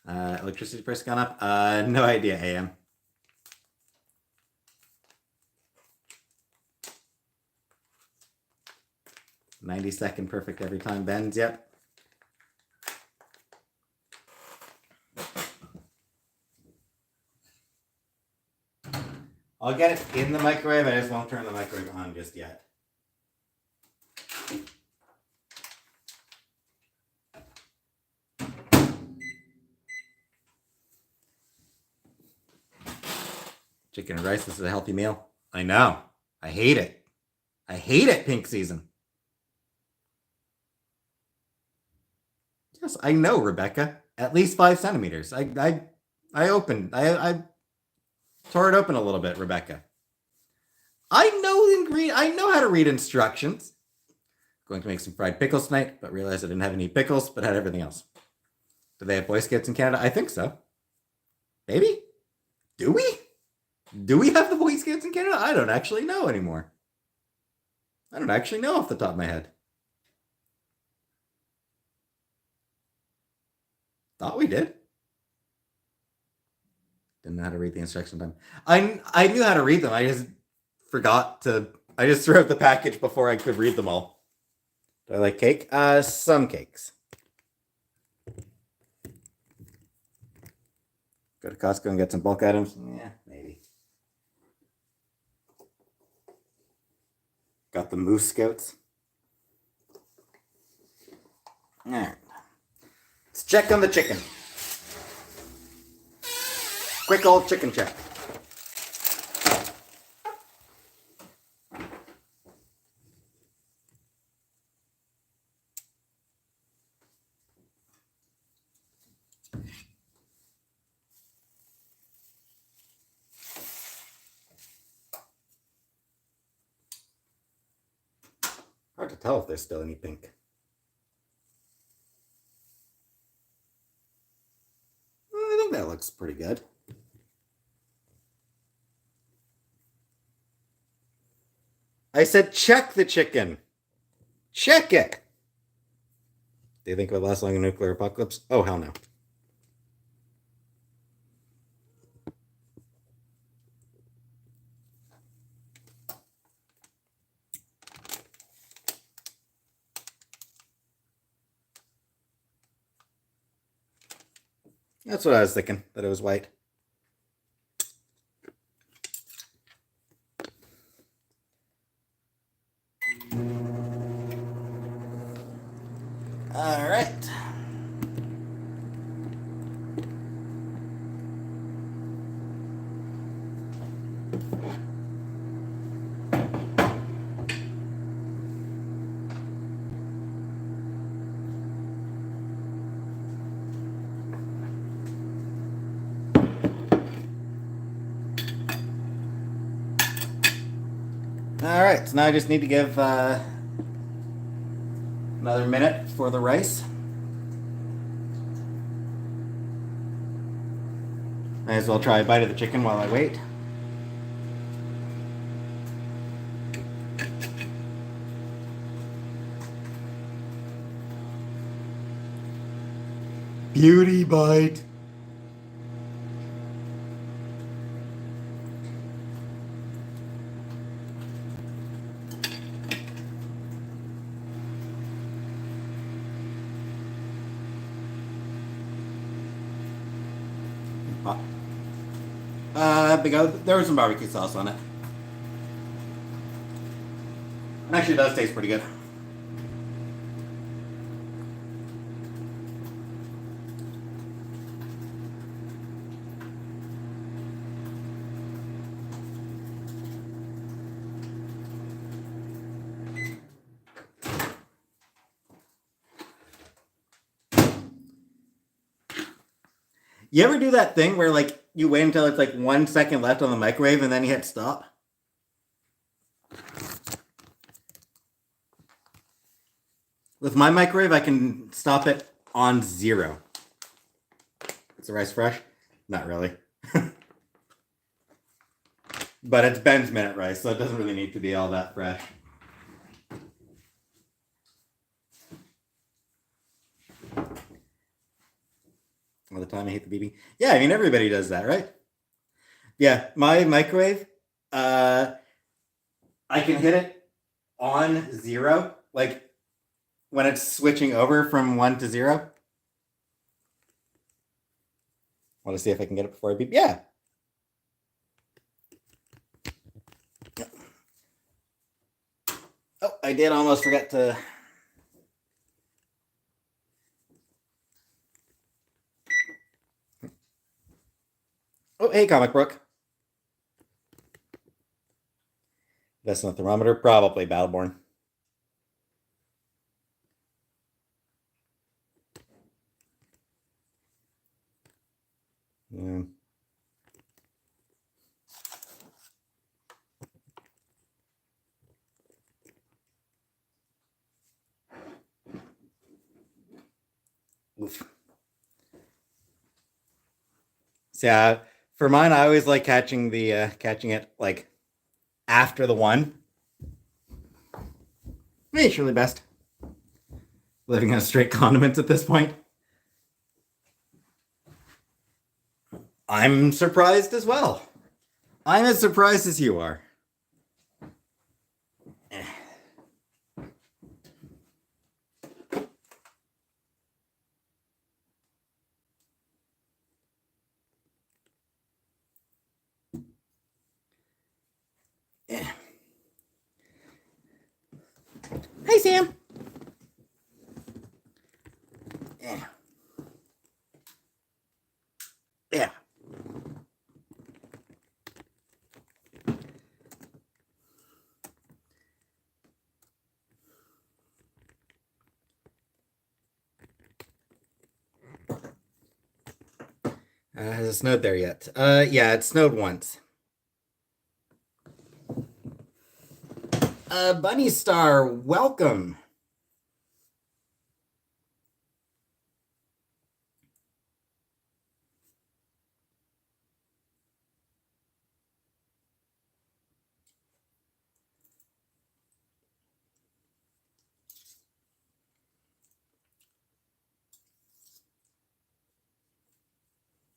Electricity price gone up? No idea, AM. $90 perfect every time bends, yep. I'll get it in the microwave, I just won't turn the microwave on just yet. Chicken and rice, this is a healthy meal. I know. I hate it. I hate it, pink season. Yes, I know, Rebecca. At least 5 centimeters. I tore it open a little bit, Rebecca. I know how to read instructions. Going to make some fried pickles tonight, but realized I didn't have any pickles, but had everything else. Do they have Boy Scouts in Canada? I think so. Maybe? Do we? Do we have the Boy Scouts in Canada? I don't actually know anymore. I don't actually know off the top of my head. Thought we did. Didn't know how to read the instruction time. I knew how to read them. I just forgot to. I just threw out the package before I could read them all. Do I like cake? Some cakes. Go to Costco and get some bulk items? Yeah, maybe. Got the Moose Scouts. All right. Let's check on the chicken. Quick old chicken check. to tell if there's still any pink. I think that looks pretty good. I said check the chicken. Check it. Do you think it would last long in a nuclear apocalypse? Oh, hell no. That's what I was thinking, that it was white. All right. All right, so now I just need to give another minute for the rice. Might as well try a bite of the chicken while I wait. Beauty bite. Because there was some barbecue sauce on it. It actually does taste pretty good. You ever do that thing where like you wait until it's like 1 second left on the microwave and then you hit stop? With my microwave, I can stop it on 0. Is the rice fresh? Not really. But it's Ben's minute rice, so it doesn't really need to be all that fresh. All the time I hate the BB. Yeah, I mean, everybody does that, right? Yeah, my microwave, I can hit it on 0, like when it's switching over from 1 to 0. Want to see if I can get it before I beep? Yeah. Oh, I did almost forget to... Oh, hey, Comic Brook. That's not the thermometer. Probably Battleborn. Yeah. Oof. So, yeah, for mine, I always like catching it like after the 1. Hey, surely best. Living on straight condiments at this point. I'm surprised as well. I'm as surprised as you are. Hey, Sam. Yeah. Yeah. Has it snowed there yet? Yeah, it snowed once. Bunny Star, welcome.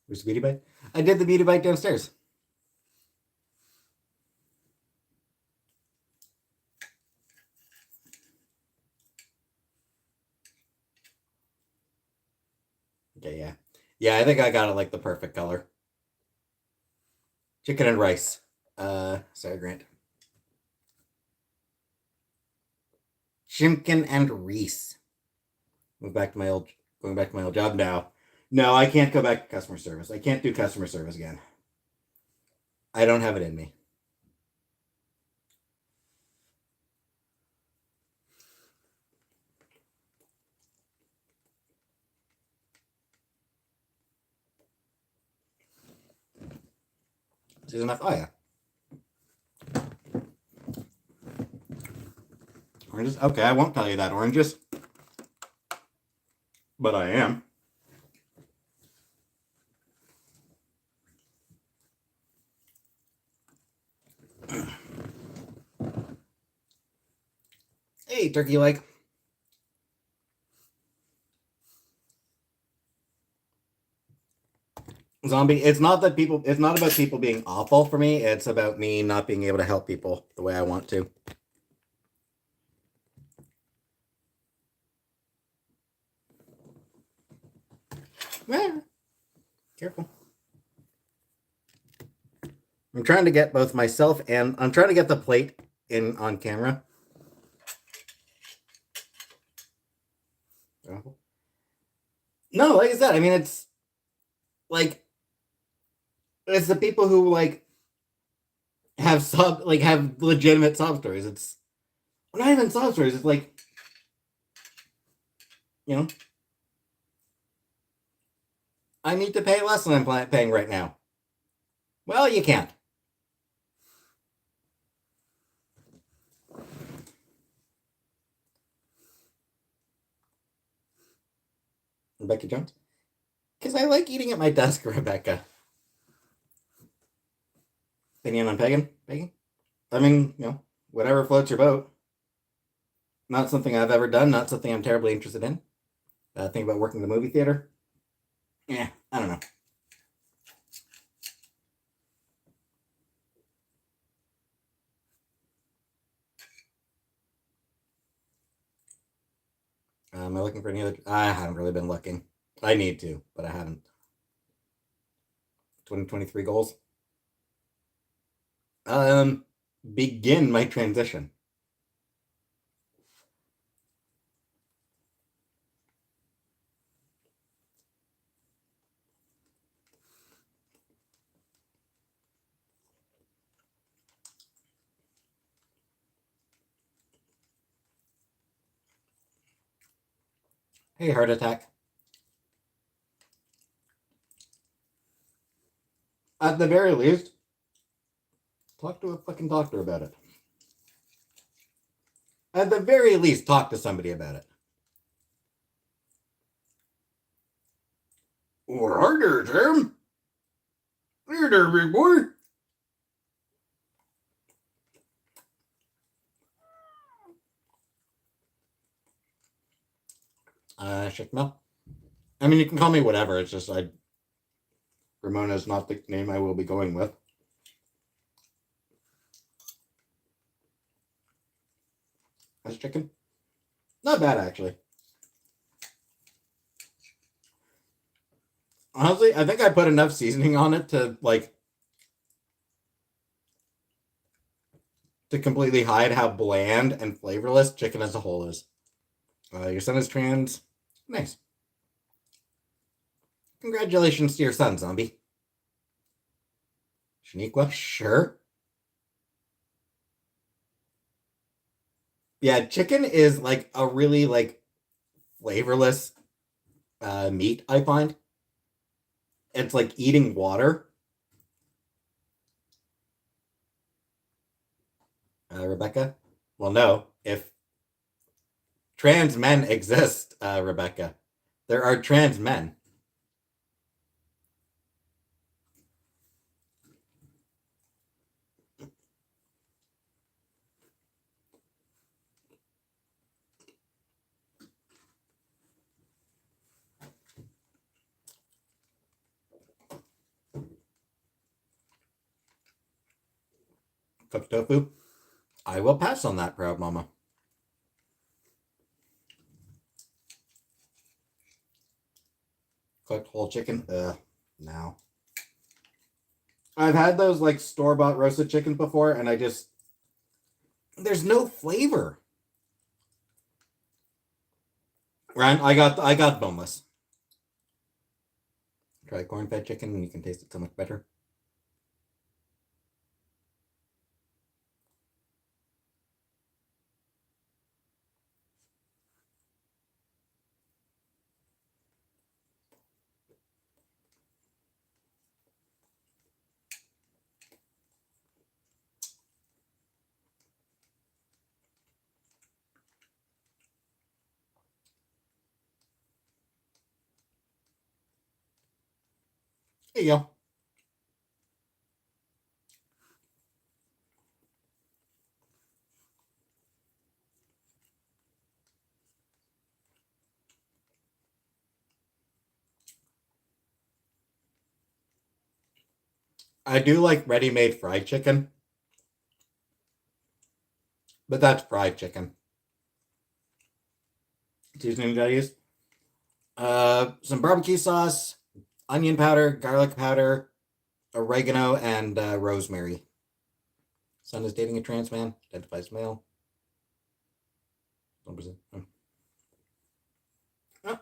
Where's the beauty bite? I did the beauty bite downstairs. Okay, yeah. Yeah, I think I got it like the perfect color. Chicken and rice. Sorry, Grant. Chimken and Reese. Move back to my old Going back to my old job now. No, I can't go back to customer service. I can't do customer service again. I don't have it in me. Season enough. Oh yeah. Oranges? Okay, I won't tell you that oranges. But I am. Hey, turkey leg. Zombie, it's not about people being awful for me. It's about me not being able to help people the way I want to. Careful. I'm trying to get both myself and I'm trying to get the plate in on camera. No, like I said, I mean it's like it's the people who like have legitimate sob stories. It's not even sob stories. It's like you know, I need to pay less than I'm paying right now. Well, you can't. Rebecca Jones. Because I like eating at my desk, Rebecca. Opinion on Pagan? Pagan? I mean, whatever floats your boat. Not something I've ever done, not something I'm terribly interested in. Think about working in the movie theater. Yeah, I don't know. Am I looking for any other? I haven't really been looking. I need to, but I haven't. 2023 goals. Um, Begin my transition. Hey, heart attack. At the very least, talk to a fucking doctor about it. At the very least, talk to somebody about it. Or harder, Jim. Here there, big boy. Shikmel. I mean, you can call me whatever. It's just Ramona is not the name I will be going with. How's chicken? Not bad, actually. Honestly, I think I put enough seasoning on it to completely hide how bland and flavorless chicken as a whole is. Your son is trans. Nice. Congratulations to your son, zombie. Shaniqua, sure. Yeah, chicken is like a really flavorless meat, I find. It's like eating water. Rebecca, Well, no. If trans men exist, Rebecca, there are trans men. Cooked tofu. I will pass on that, proud mama. Cooked whole chicken. No. I've had those like store bought roasted chickens before, and there's no flavor. Ryan, I got boneless. Try corn fed chicken, and you can taste it so much better. There you go. I do like ready-made fried chicken, but that's fried chicken. Seasoning I use some barbecue sauce, onion powder, garlic powder, oregano, and rosemary. Son is dating a trans man, identifies male. 1%. Oh,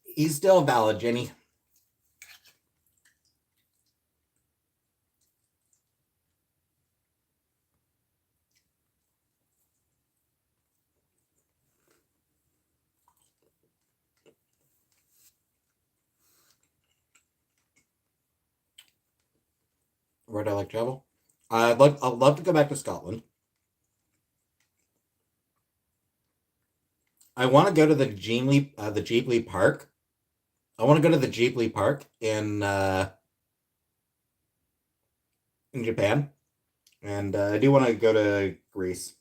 he's still valid, Jenny. Where'd I like travel? I'd love to go back to Scotland. I want to go to the Jeeply Park. I want to go to the Jeeply Park in Japan, and I do want to go to Greece,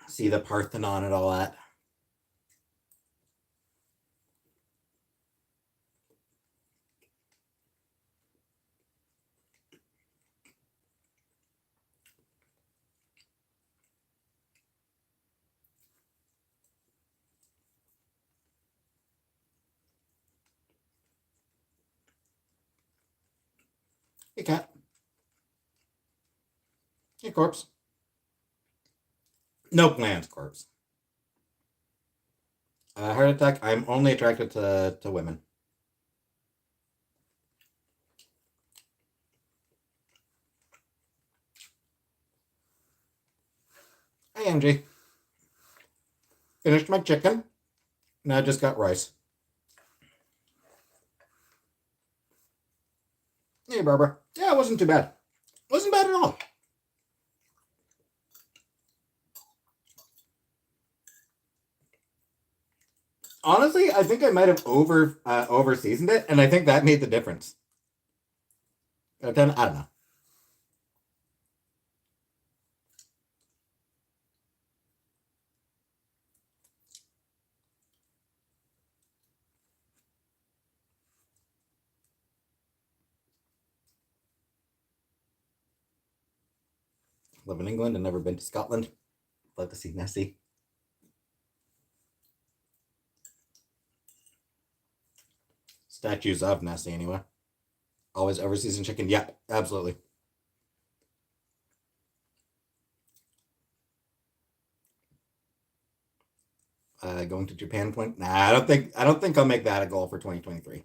see the Parthenon and all that. Hey, cat. Hey, corpse. No plans, corpse. Heart attack. I'm only attracted to women. Hey, MG. Finished my chicken. Now I just got rice. Hey, Barbara. Yeah, it wasn't too bad. Wasn't bad at all. Honestly, I think I might have over seasoned it, and I think that made the difference. I don't know. Live in England and never been to Scotland. Love to see Nessie. Statues of Nessie, anyway. Always overseas chicken. Yeah, absolutely. Going to Japan point. Nah, I don't think I'll make that a goal for 2023.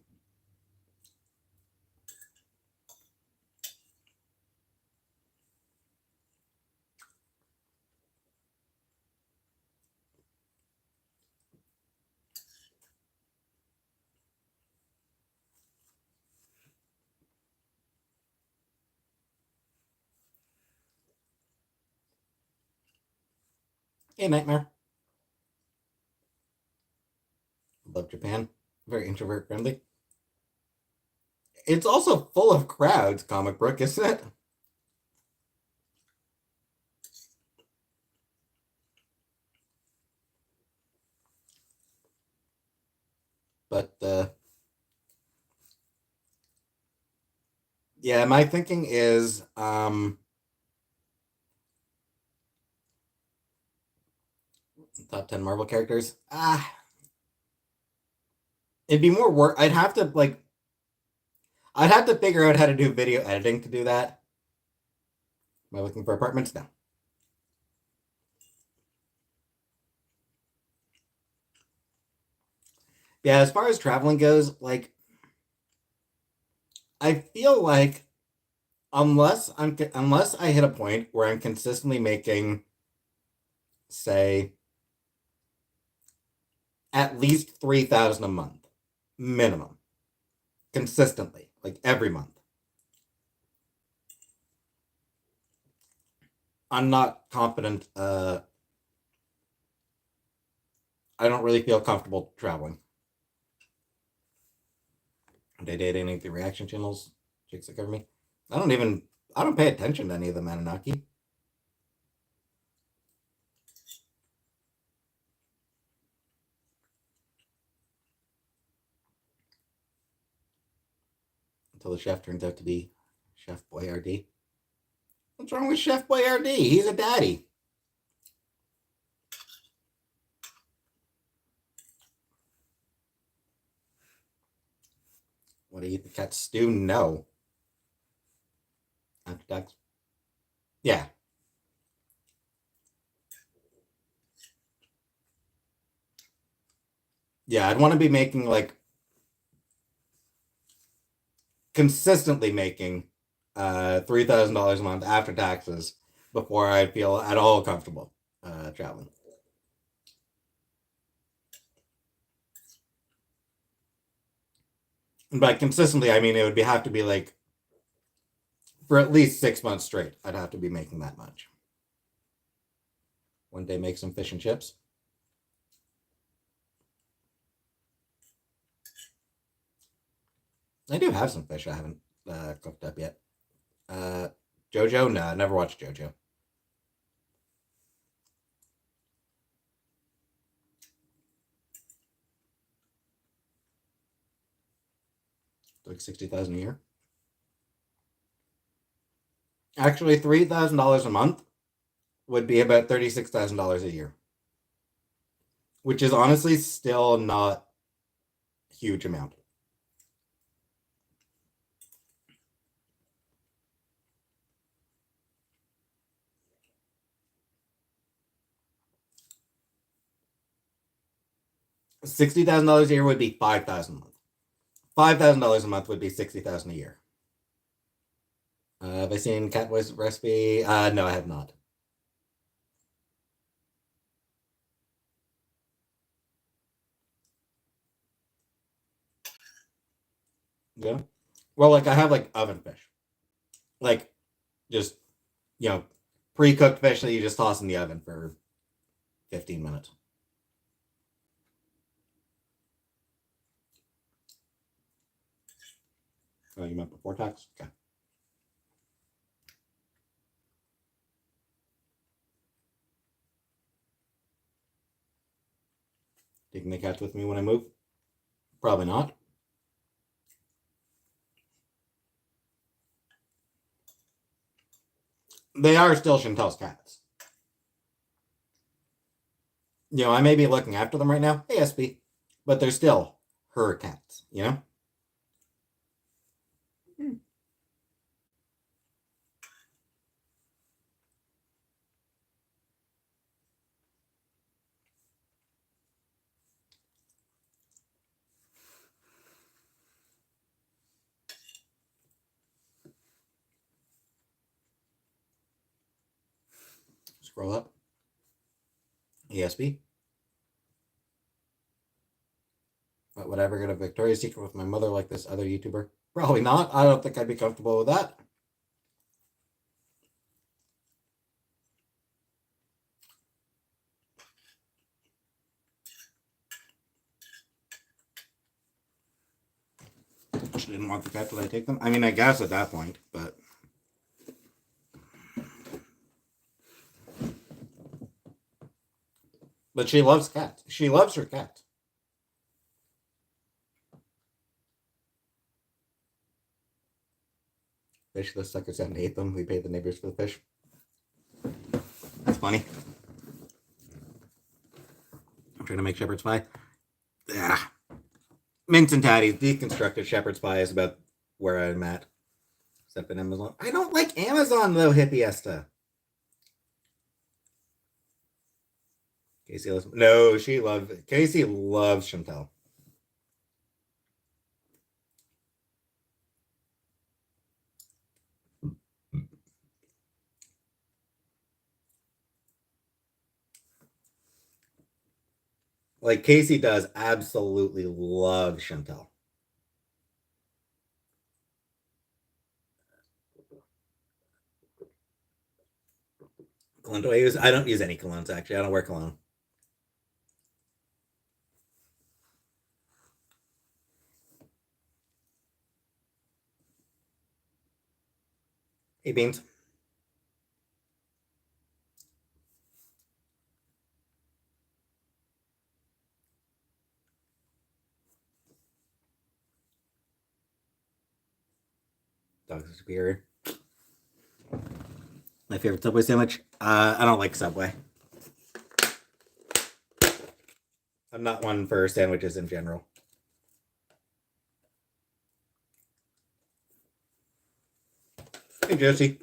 Hey, Nightmare. Love Japan. Very introvert friendly. It's also full of crowds, comic book, isn't it? But yeah, my thinking is top 10 Marvel characters. It'd be more work. I'd have to figure out how to do video editing to do that. Am I looking for apartments? No. Yeah, as far as traveling goes, like I feel like unless I hit a point where I'm consistently making, say, at least 3,000 a month minimum, consistently, like every month, I'm not confident. I don't really feel comfortable traveling. Did I date any of the reaction channels? Chicks that cover me. I don't even. I don't pay attention to any of the Anunnaki. Until the chef turns out to be Chef Boyardee. What's wrong with Chef Boyardee? He's a daddy. What do you eat the cat stew? No. After tax. Yeah. Yeah, I'd want to be making like consistently making $3,000 a month after taxes before I feel at all comfortable traveling. And by consistently, I mean it would have to be like for at least 6 months straight. I'd have to be making that much. One day, make some fish and chips. I do have some fish I haven't cooked up yet. Uh, JoJo? No, I never watched JoJo. Like 60,000 a year. Actually, $3,000 a month would be about $36,000 a year, which is honestly still not a huge amount. $60,000 a year would be 5,000 a month. $5,000 a month would be 60,000 a year. Have I seen Catboy's recipe? No, I have not. Yeah. Well, like I have like oven fish, like just pre-cooked fish that you just toss in the oven for 15 minutes. Oh, you meant before tax? Okay. Taking the cats with me when I move? Probably not. They are still Chantel's cats. I may be looking after them right now. Hey, SB. But they're still her cats, you know? Scroll up. ESB. But would I ever get a Victoria's Secret with my mother like this other YouTuber? Probably not. I don't think I'd be comfortable with that. She didn't want the cat till I take them. I mean, I guess at that point, but. But she loves cats. She loves her cat. Fish, the suckers out and ate them. We paid the neighbors for the fish. That's funny. I'm trying to make shepherd's pie. Yeah. Mince and Tatties, deconstructed shepherd's pie is about where I'm at. Except in Amazon. I don't like Amazon though, Hippiesta. Casey loves. No, Casey loves Chantel. Like Casey does absolutely love Chantel. Cologne do I use? I don't use any colognes actually. I don't wear cologne. Hey Beans. Dogs are superior. My favorite Subway sandwich. I don't like Subway. I'm not one for sandwiches in general. Hey Josie.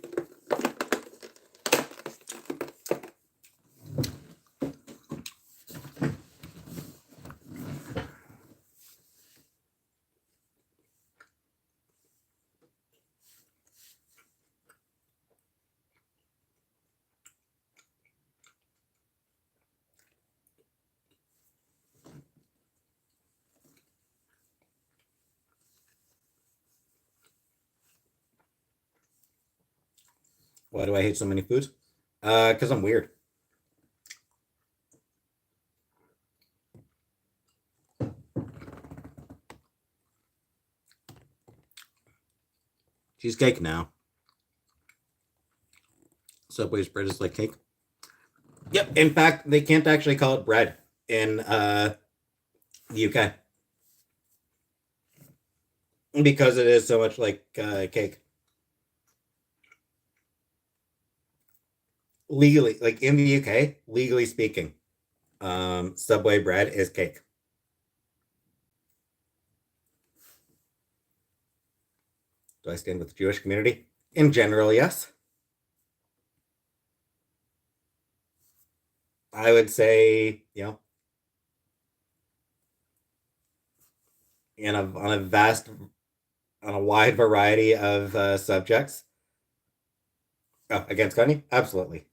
Why do I hate so many foods? Because I'm weird. Cheesecake now. Subway's bread is like cake. Yep. In fact, they can't actually call it bread in the UK because it is so much like cake. Legally, like in the UK, legally speaking, Subway bread is cake. Do I stand with the Jewish community? In general, yes. I would say, on a wide variety of subjects. Oh, against Kanye? Absolutely.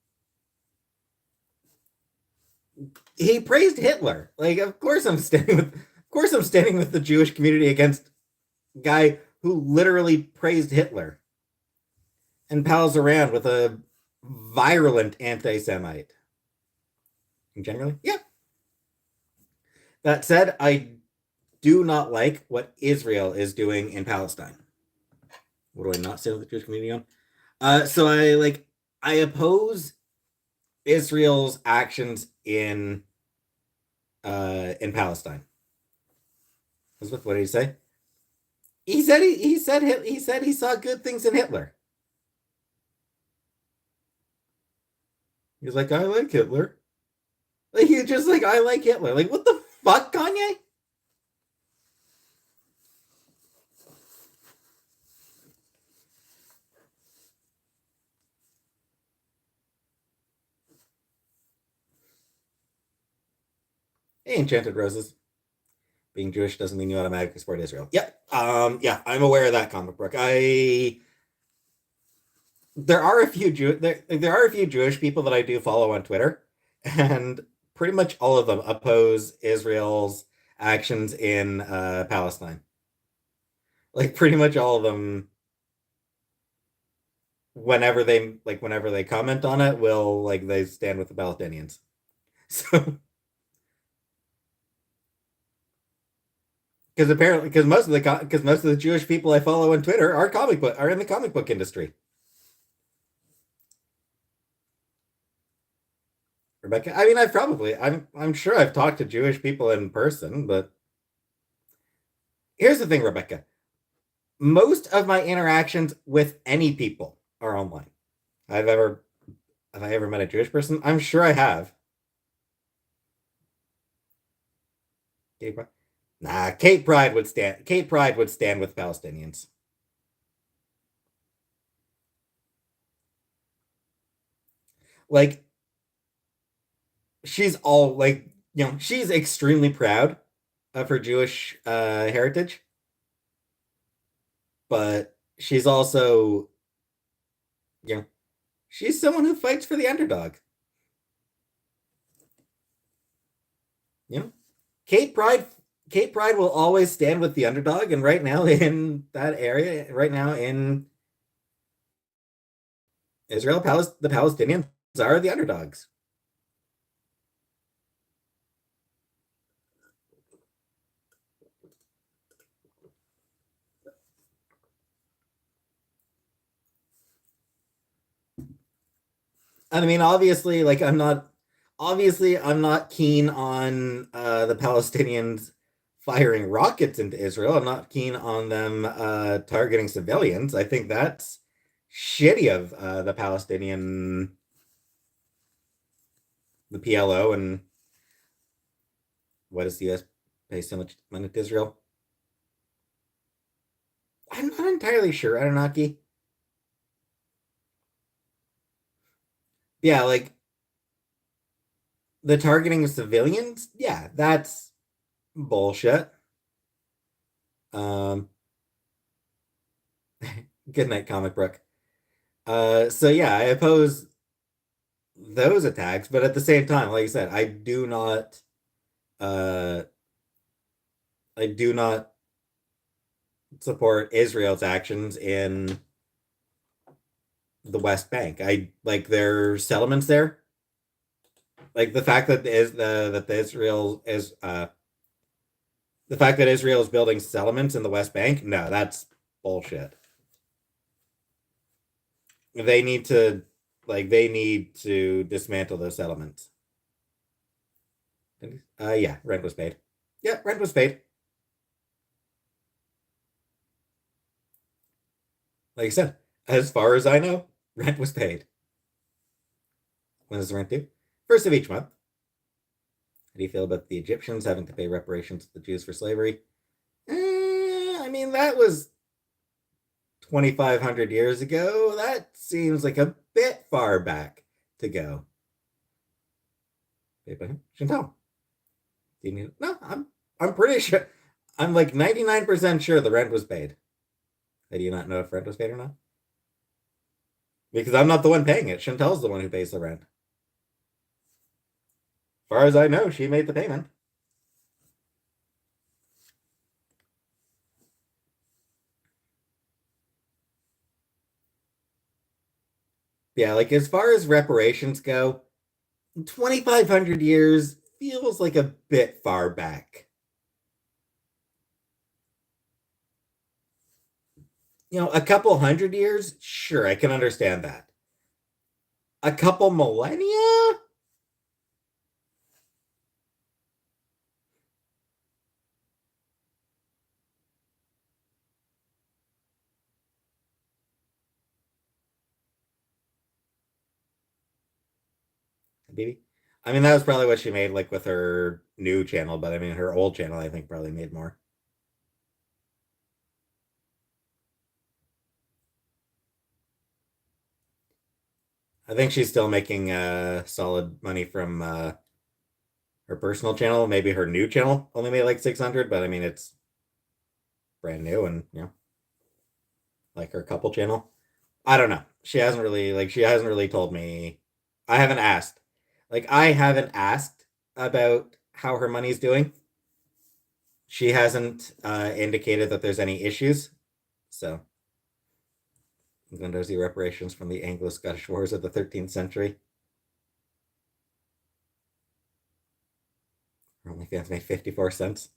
He praised Hitler. Like, of course I'm standing with the Jewish community against a guy who literally praised Hitler and pals around with a virulent anti-Semite. Generally, yeah. That said, I do not like what Israel is doing in Palestine. What do I not say with the Jewish community on? So I oppose Israel's actions in Palestine. Elizabeth, what did he say? He said he saw good things in Hitler. He's like, I like Hitler. Like he's just like, I like Hitler. Like, what the fuck, Kanye? Hey, Enchanted Roses. Being Jewish doesn't mean you automatically support Israel. Yep. Yeah, I'm aware of that comic book. There are a few Jewish people that I do follow on Twitter, and pretty much all of them oppose Israel's actions in Palestine. Like pretty much all of them, whenever they comment on it, will like they stand with the Palestinians. So because apparently because most of the Jewish people I follow on Twitter are in the comic book industry. Rebecca, I mean, I'm sure I've talked to Jewish people in person, but here's the thing, Rebecca. Most of my interactions with any people are online. I've ever have I ever met a Jewish person? I'm sure I have. Nah, Kate Pride would stand with Palestinians. Like she's all like she's extremely proud of her Jewish heritage, but she's also you know she's someone who fights for the underdog. You know, Kate Pride Kate Pride will always stand with the underdog, and right now in that area, right now in Israel, the Palestinians are the underdogs. I mean, obviously I'm not keen on the Palestinians firing rockets into Israel. I'm not keen on them targeting civilians. I think that's shitty of the the PLO, and what does the US pay so much money to Israel? I'm not entirely sure, Anunnaki. Yeah, like the targeting of civilians, yeah, that's bullshit. Um, Good night, comic book. So yeah, I oppose those attacks, but at the same time, like I said, uh I do not support Israel's actions in the West Bank. I like their settlements there. Like the fact that Israel is building settlements in the West Bank, no, that's bullshit. They need to they need to dismantle those settlements. Yeah, rent was paid. Yeah, rent was paid. Like I said, as far as I know, rent was paid. When does the rent due? First of each month. How do you feel about the Egyptians having to pay reparations to the Jews for slavery? I mean, that was 2,500 years ago. That seems like a bit far back to go. Chantal, do you need? No, I'm pretty sure. I'm like 99% sure the rent was paid. Do you not know if rent was paid or not? Because I'm not the one paying it. Chantal's the one who pays the rent. As far as I know, she made the payment. Yeah, like as far as reparations go, 2,500 years feels like a bit far back. A couple hundred years, sure, I can understand that. A couple millennia? Maybe. I mean, that was probably what she made like with her new channel, but I mean, her old channel, I think, probably made more. I think she's still making solid money from her personal channel. Maybe her new channel only made like 600, but I mean, it's brand new and, like her couple channel. I don't know. She hasn't really told me. I haven't asked. Like I haven't asked about how her money's doing. She hasn't indicated that there's any issues. So Windows reparations from the Anglo-Scottish Wars of the 13th century. Her OnlyFans made 54 cents.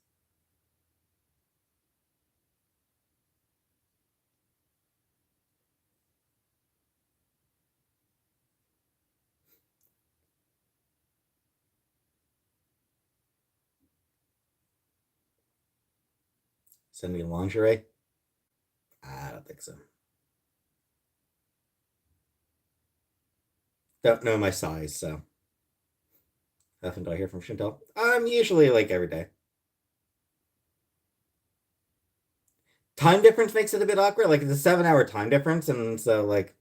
Send me lingerie? I don't think so. Don't know my size, so nothing do I hear from Chantel. I'm usually like every day. Time difference makes it a bit awkward. Like it's a 7 hour time difference, and so like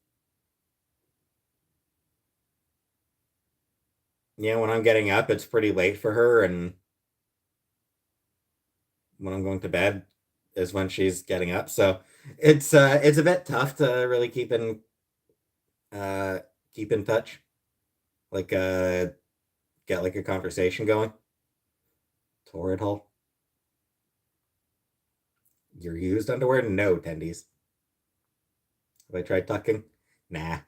yeah, when I'm getting up, it's pretty late for her, and when I'm going to bed is when she's getting up. So it's a bit tough to really uh keep in touch. Like get like a conversation going. Torrid hole. Your used underwear? No, tendies. Have I tried tucking? Nah.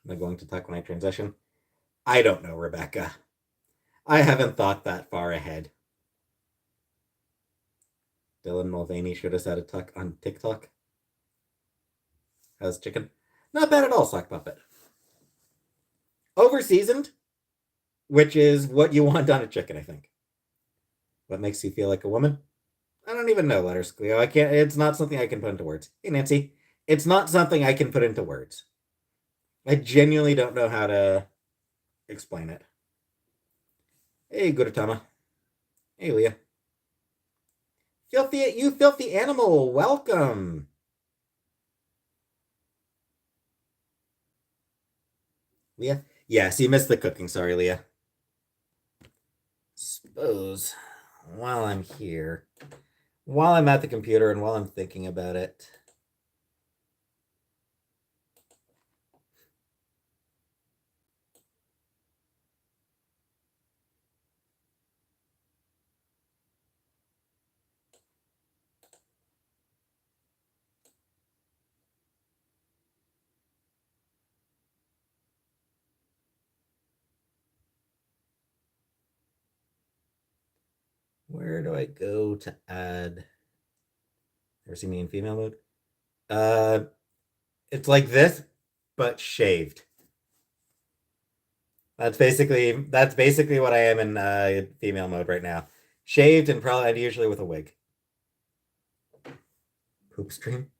Am I going to tuck when I transition? I don't know, Rebecca. I haven't thought that far ahead. Dylan Mulvaney should have said a tuck on TikTok. How's chicken? Not bad at all, sock puppet. Over seasoned, which is what you want on a chicken, I think. What makes you feel like a woman? I don't even know letters, Cleo. I can't. It's not something I can put into words. Hey, Nancy. It's not something I can put into words. I genuinely don't know how to explain it. Hey, Gudetama. Hey, Leah. You filthy animal. Welcome. Leah? Yes, you missed the cooking. Sorry, Leah. Suppose while I'm here, while I'm at the computer and while I'm thinking about it, where do I go to add? Ever see me in female mode? Uh, it's like this, but shaved. That's basically what I am in female mode right now. Shaved and probably and usually with a wig. Poop stream.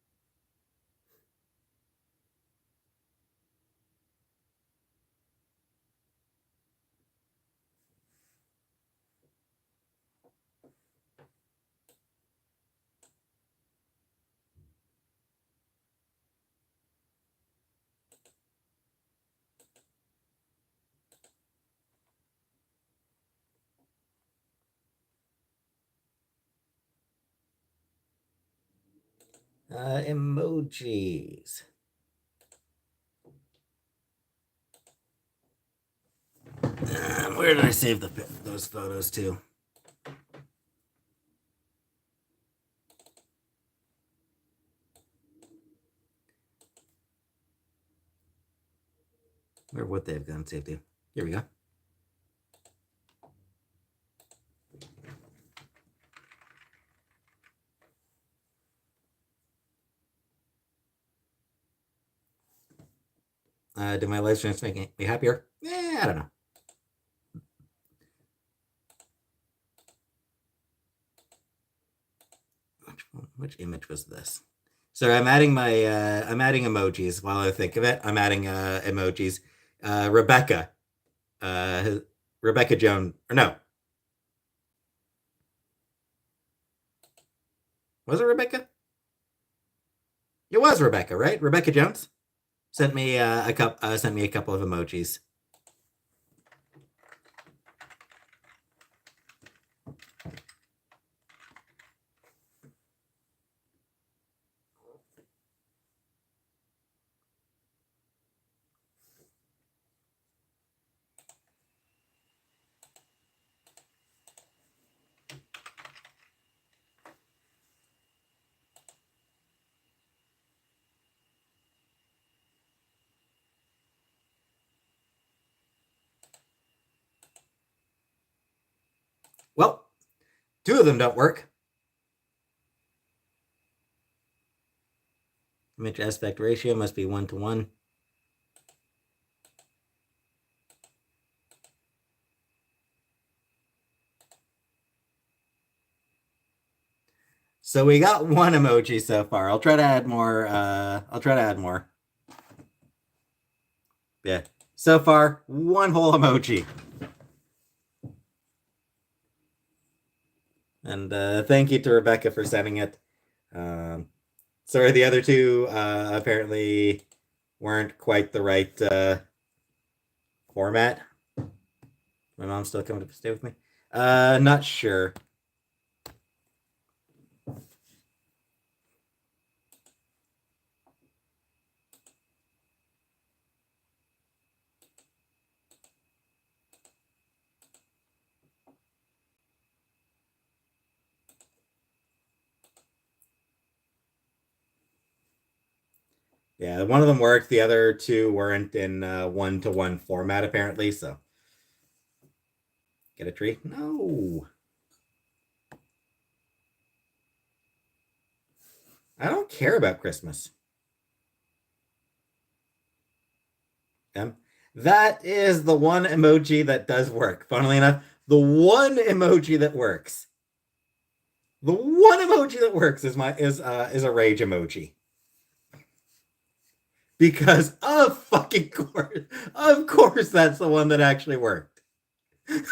Emojis. Where did I save those photos to? Where would they have gone saved to? Here we go. Do my live streams make me happier? I don't know. Which image was this? So I'm adding I'm adding emojis while I think of it. I'm adding emojis. Rebecca. Rebecca Jones. Or no. Was it Rebecca? It was Rebecca, right? Rebecca Jones sent me sent me a couple of emojis. Well, two of them don't work. Image aspect ratio must be 1:1. So we got one emoji so far. I'll try to add more. I'll try to add more. Yeah. So far, one whole emoji. And thank you to Rebecca for sending it. Sorry, the other two apparently weren't quite the right format. My mom's still coming to stay with me. Not sure. Yeah, one of them worked. The other two weren't in 1:1 format apparently. So get a tree? No. I don't care about Christmas. That is the one emoji that does work. Funnily enough, the one emoji that works. The one emoji that works is a rage emoji. Because of course that's the one that actually worked. Get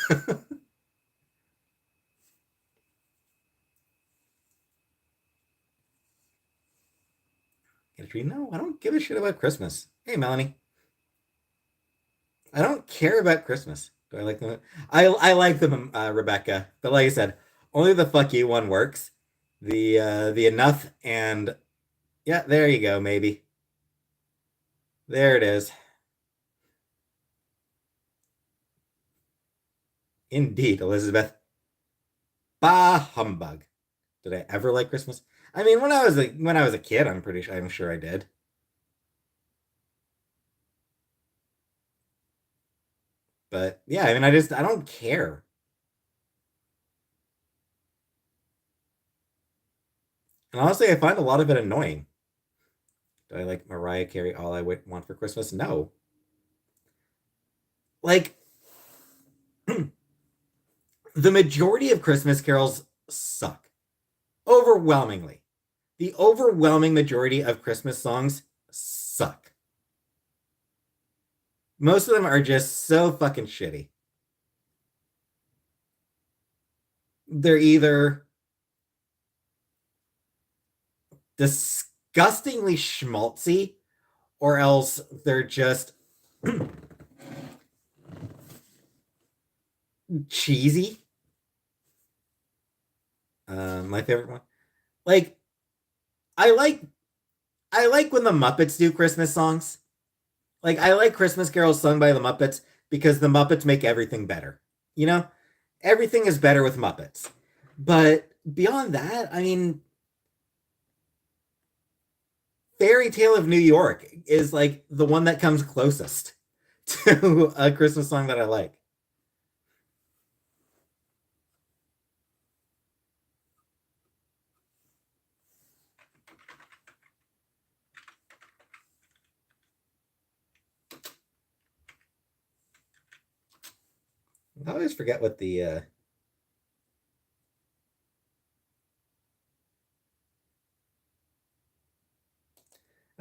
a tree? No, I don't give a shit about Christmas. Hey, Melanie. I don't care about Christmas. Do I like them? I like them, Rebecca. But like I said, only the fuck you one works. The enough and yeah, there you go, maybe. There it is. Indeed, Elizabeth. Bah humbug. Did I ever like Christmas? I mean, when I was a kid, I'm sure I did. But yeah, I mean, I don't care. And honestly, I find a lot of it annoying. Do I like Mariah Carey all I want for Christmas? No. Like the majority of Christmas carols suck. Overwhelmingly. The overwhelming majority of Christmas songs suck. Most of them are just so fucking shitty. They're either disgustingly schmaltzy or else they're just cheesy. My favorite one. Like I like I like when the Muppets do Christmas songs. Like I like Christmas carols sung by the Muppets because the Muppets make everything better. You know, everything is better with Muppets. But beyond that, I mean, Fairy Tale of New York is like the one that comes closest to a Christmas song that I like. I always forget what the I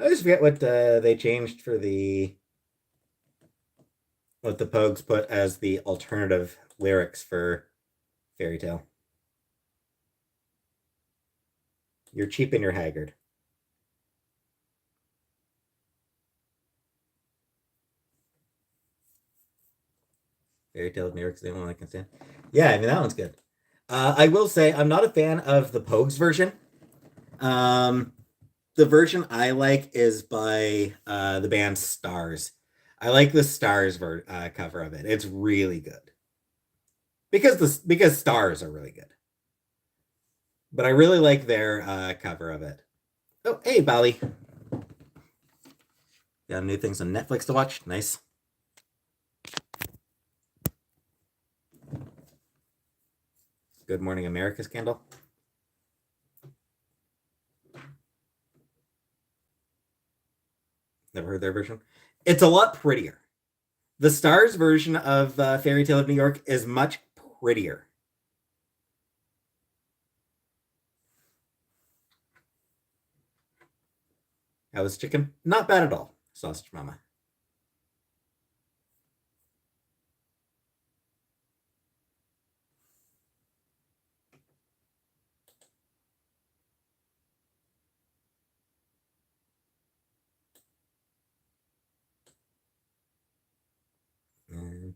always forget what they changed for what the Pogues put as the alternative lyrics for Fairy Tale. You're cheap and you're haggard. Fairy Tale of New York is the only one I can stand. Yeah, I mean that one's good. I will say I'm not a fan of the Pogues version. Um, the version I like is by the band Stars. I like the Stars cover of it. It's really good because Stars are really good. But I really like their cover of it. Oh, hey, Bali. Got new things on Netflix to watch. Nice. Good Morning America scandal. Never heard their version. It's a lot prettier. The Stars version of Fairy Tale of New York is much prettier. How was chicken? Not bad at all. Sausage Mama. Mm.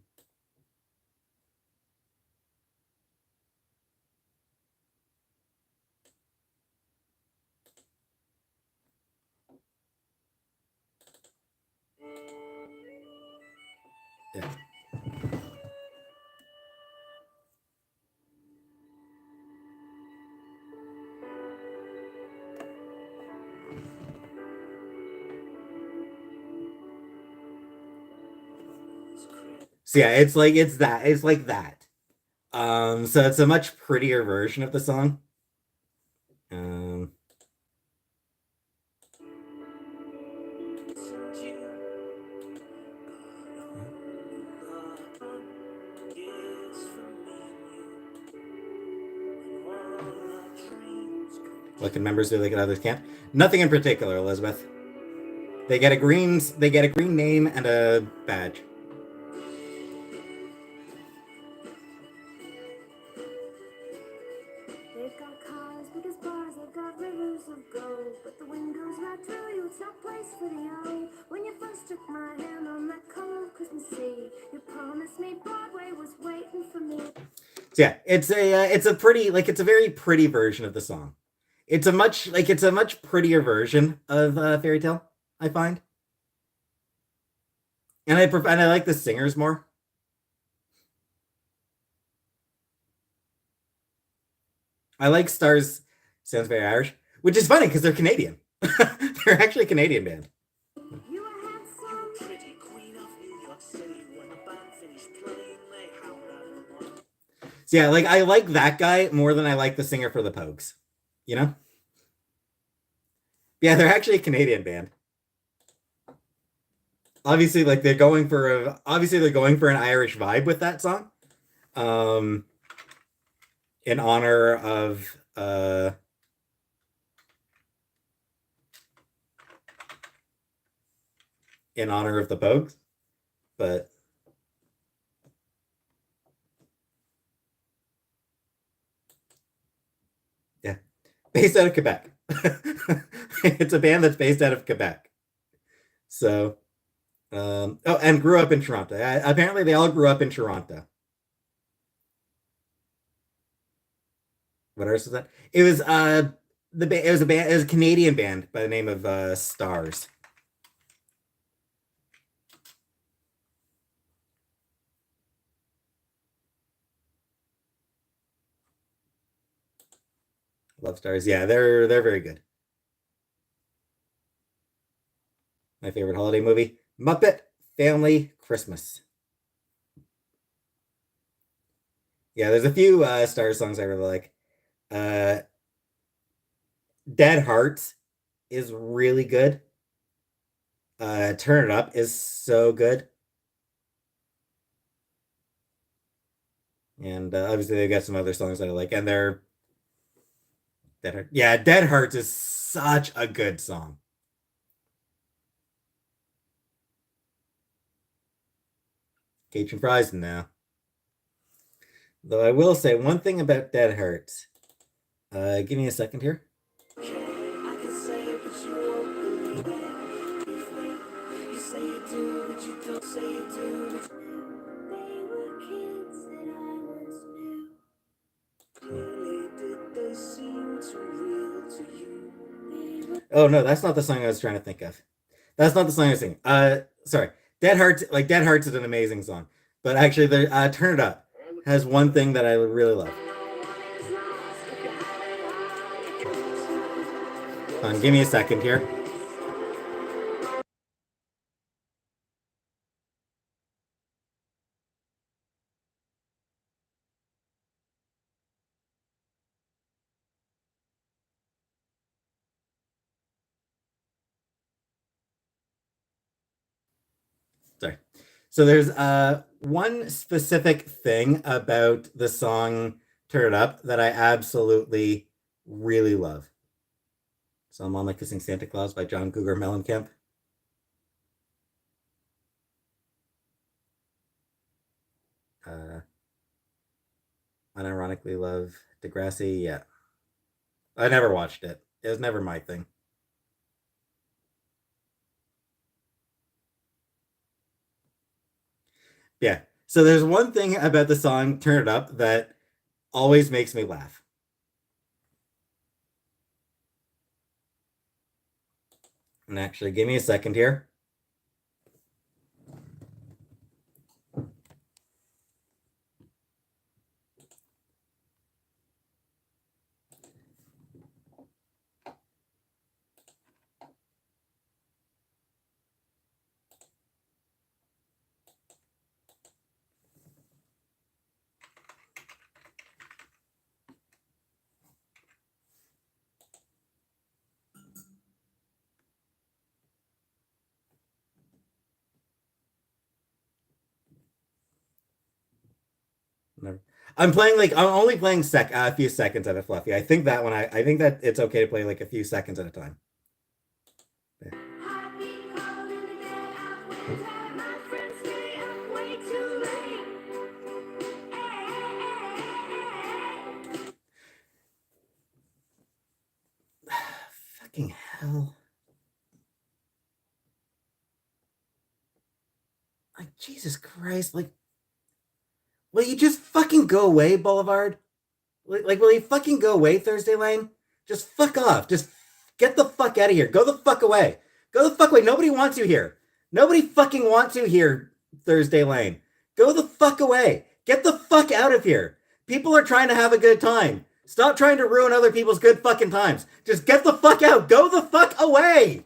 Yeah. So yeah, it's like that. So it's a much prettier version of the song. Um, what can members do they can others can't? Nothing in particular, Elizabeth. They get a green name and a badge. They've got cars, biggest bars, they've got rivers of gold. But the wind goes right through you, it's no place for the old. When you first took my hand on that cold Christmas Eve, you promised me Broadway was waiting for me. So yeah, it's a pretty it's a very pretty version of the song. It's a much prettier version of Fairy Tale, I find, and I like the singers more. I like Stars. Sounds very Irish, which is funny because they're Canadian. They're actually a Canadian band. So yeah, like I like that guy more than I like the singer for the Pogues. You know? Yeah, they're actually a Canadian band. Obviously, like they're going for an Irish vibe with that song. Um, in honor of the Pogues, but yeah, based out of Quebec. It's a band that's based out of Quebec. So, oh, and grew up in Toronto. Apparently, they all grew up in Toronto. What else is that? It was it was a band. It was a Canadian band by the name of Stars. Love Stars. Yeah, they're very good. My favorite holiday movie, Muppet Family Christmas. Yeah, there's a few Stars songs I really like. Uh, Dead Hearts is really good. Turn It Up is so good. And obviously they've got some other songs that I like, and they're yeah, Dead Hearts is such a good song. Cajun fries now. Though I will say one thing about Dead Hearts. Give me a second here. Oh no, that's not the song I was trying to think of. That's not the song I was singing. Sorry. Dead Hearts is an amazing song. But actually the Turn It Up has one thing that I really love. Give me a second here. Sorry. So there's one specific thing about the song Turn It Up that I absolutely really love. So I'm on like Kissing Santa Claus by John Cougar Mellencamp. Uh, unironically love Degrassi. Yeah. I never watched it. It was never my thing. Yeah. So there's one thing about the song Turn It Up that always makes me laugh. And actually, give me a second here. I'm playing like I'm only playing a few seconds at a fluffy. I think that one I think that it's okay to play like a few seconds at a time. Yeah. Fucking hell. Like Jesus Christ, like will you just fucking go away, Boulevard? Like, will you fucking go away, Thursday Lane? Just fuck off. Just get the fuck out of here. Go the fuck away. Go the fuck away. Nobody wants you here. Nobody fucking wants you here, Thursday Lane. Go the fuck away. Get the fuck out of here. People are trying to have a good time. Stop trying to ruin other people's good fucking times. Just get the fuck out. Go the fuck away.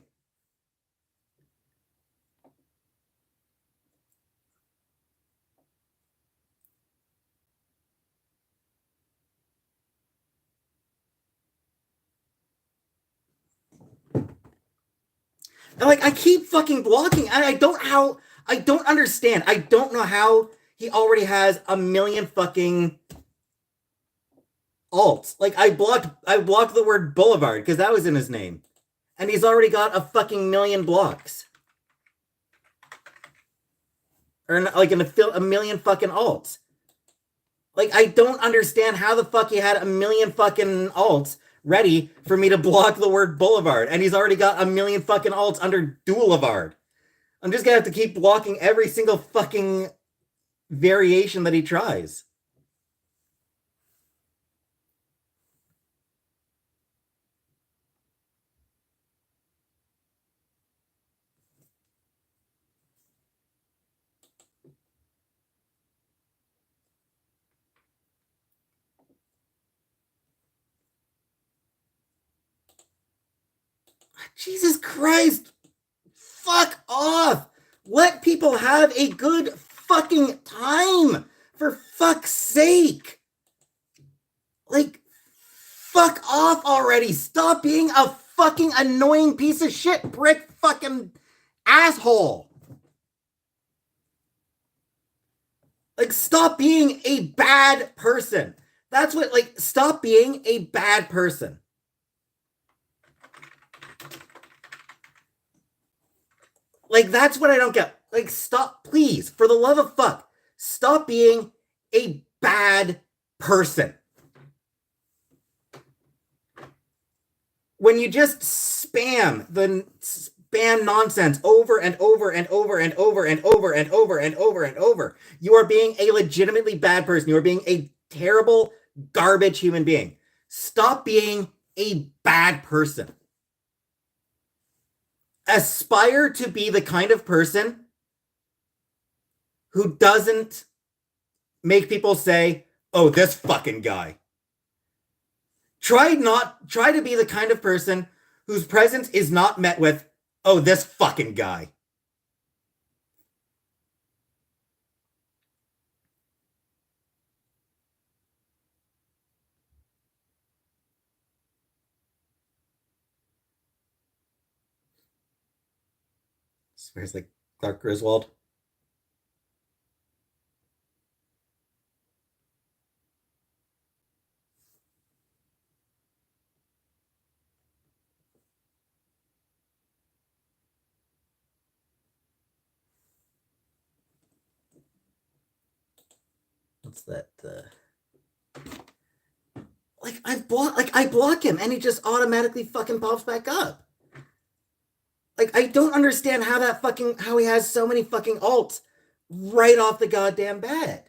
And like I keep fucking blocking. I don't understand. I don't know how he already has a million fucking alts. Like I blocked the word Boulevard because that was in his name. And he's already got a fucking million blocks. Or like a million fucking alts. Like I don't understand how the fuck he had a million fucking alts ready for me to block the word Boulevard. And he's already got a million fucking alts under Boulevard. I'm just gonna have to keep blocking every single fucking variation that he tries. Jesus Christ. Fuck off. Let people have a good fucking time. For fuck's sake. Like, fuck off already. Stop being a fucking annoying piece of shit, prick fucking asshole. Like, stop being a bad person. That's what, like, stop being a bad person. Like, that's what I don't get. Like, stop, please, for the love of fuck, stop being a bad person. When you just spam nonsense over and over and over and over and over and over and over and over, you are being a legitimately bad person. You are being a terrible, garbage human being. Stop being a bad person. Aspire to be the kind of person who doesn't make people say, oh, this fucking guy. Try to be the kind of person whose presence is not met with, oh, this fucking guy. Where's like Clark Griswold? what's that? Like I block him and he just automatically fucking pops back up. Like I don't understand how he has so many fucking alts right off the goddamn bat.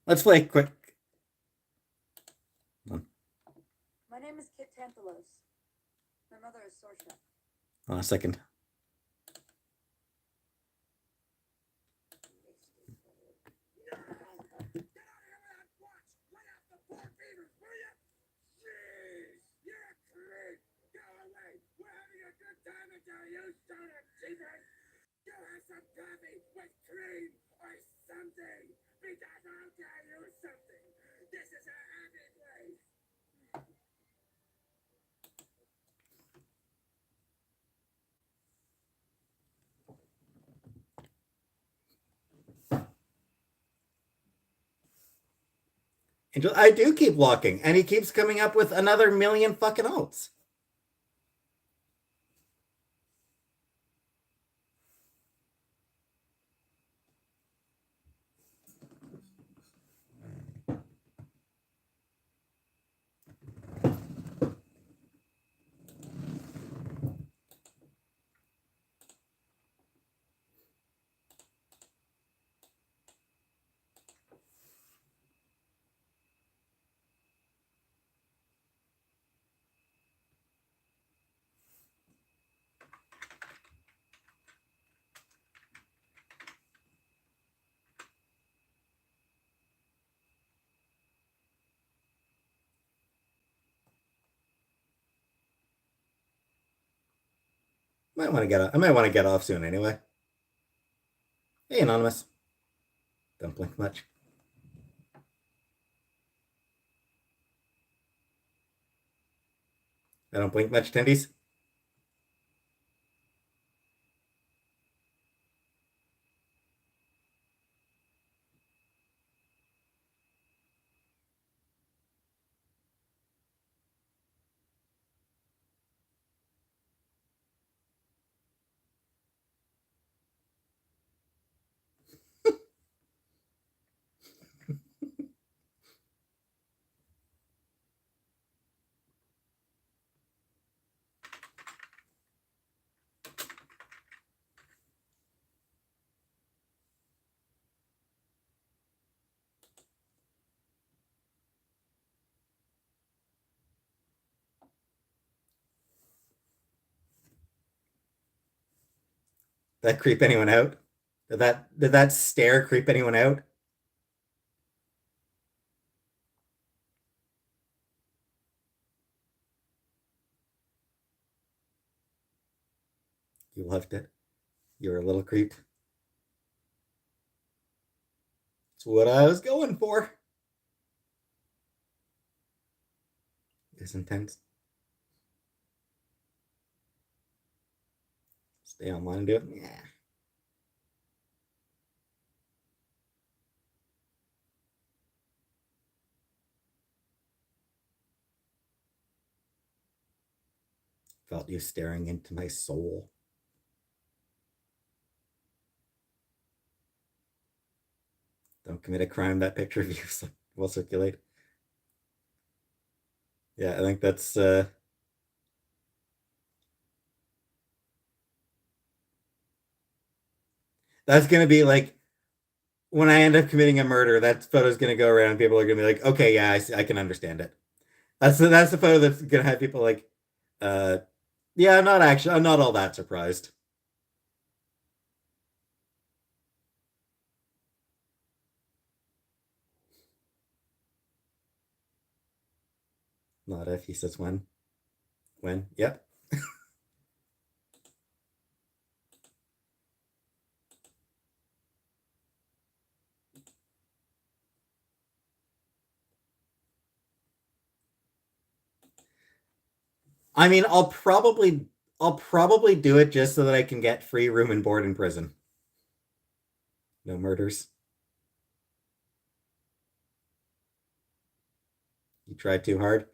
Let's play quick. My name is Kit Tantalos. My mother is Sorsha. A second. You have some coffee with cream or something, because I'll tell you something. This is a happy place. Angel, I do keep walking, and he keeps coming up with another million fucking alts. Might want to get off. I might want to get off soon anyway. Hey, Anonymous. Don't blink much. I don't blink much, tendies. That creep anyone out? Did that stare creep anyone out? You loved it. You were a little creep. That's what I was going for. It's intense. Stay online and do it. Yeah. Felt you staring into my soul. Don't commit a crime. That picture of you will circulate. Yeah, I think that's gonna be like when I end up committing a murder. That photo's gonna go around and people are gonna be like, okay, yeah, I can understand it. That's the photo that's gonna have people like, yeah, I'm not all that surprised. Not if he says when. When? Yep. I mean, I'll probably do it just so that I can get free room and board in prison. No murders. You tried too hard?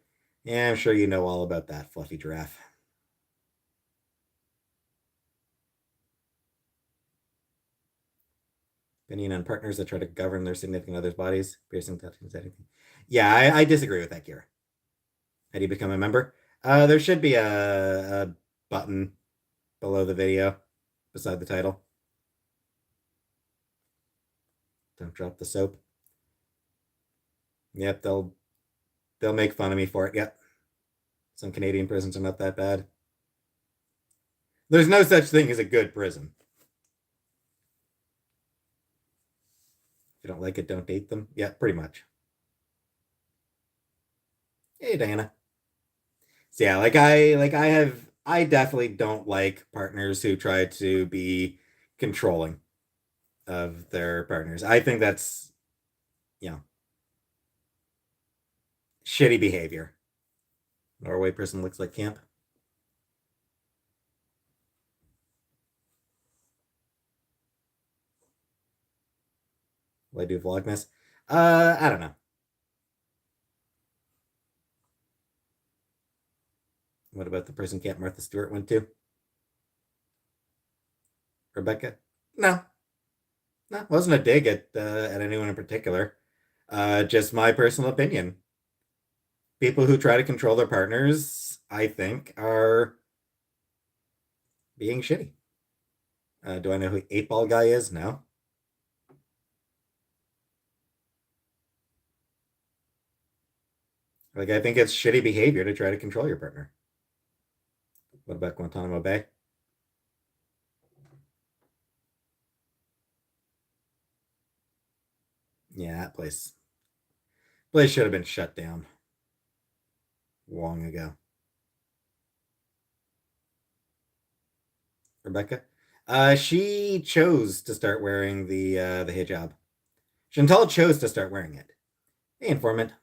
Yeah, I'm sure you know all about that, fluffy giraffe. Opinion on partners that try to govern their significant other's bodies, piercing, touching, anything. Yeah, I disagree with that, Kira. How do you become a member? There should be a button below the video, beside the title. Don't drop the soap. Yep, they'll make fun of me for it. Yep. Some Canadian prisons are not that bad. There's no such thing as a good prison. If you don't like it, don't date them. Yeah, pretty much. Hey, Diana. So yeah, I definitely don't like partners who try to be controlling of their partners. I think that's, you know, shitty behavior. Norway prison looks like camp. Will I do Vlogmas? I don't know. What about the prison camp Martha Stewart went to? Rebecca? No, no, wasn't a dig at anyone in particular. Just my personal opinion. People who try to control their partners, I think, are being shitty. Do I know who 8 Ball Guy is? No. Like, I think it's shitty behavior to try to control your partner. What about Guantanamo Bay? Yeah, that place should have been shut down long ago. Rebecca? She chose to start wearing the hijab. Chantal chose to start wearing it. Hey, informant.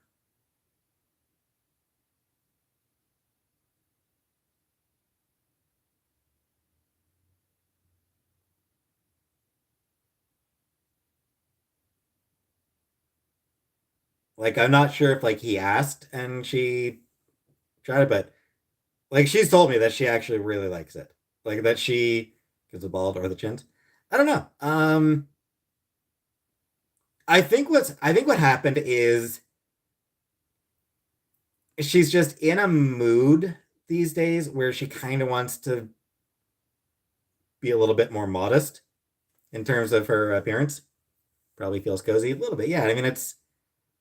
Like, I'm not sure if like he asked and she tried it, but like she's told me that she actually really likes it. Like that she gives the bald or the chins. I don't know. I think what happened is she's just in a mood these days where she kind of wants to be a little bit more modest in terms of her appearance. Probably feels cozy a little bit. Yeah, I mean it's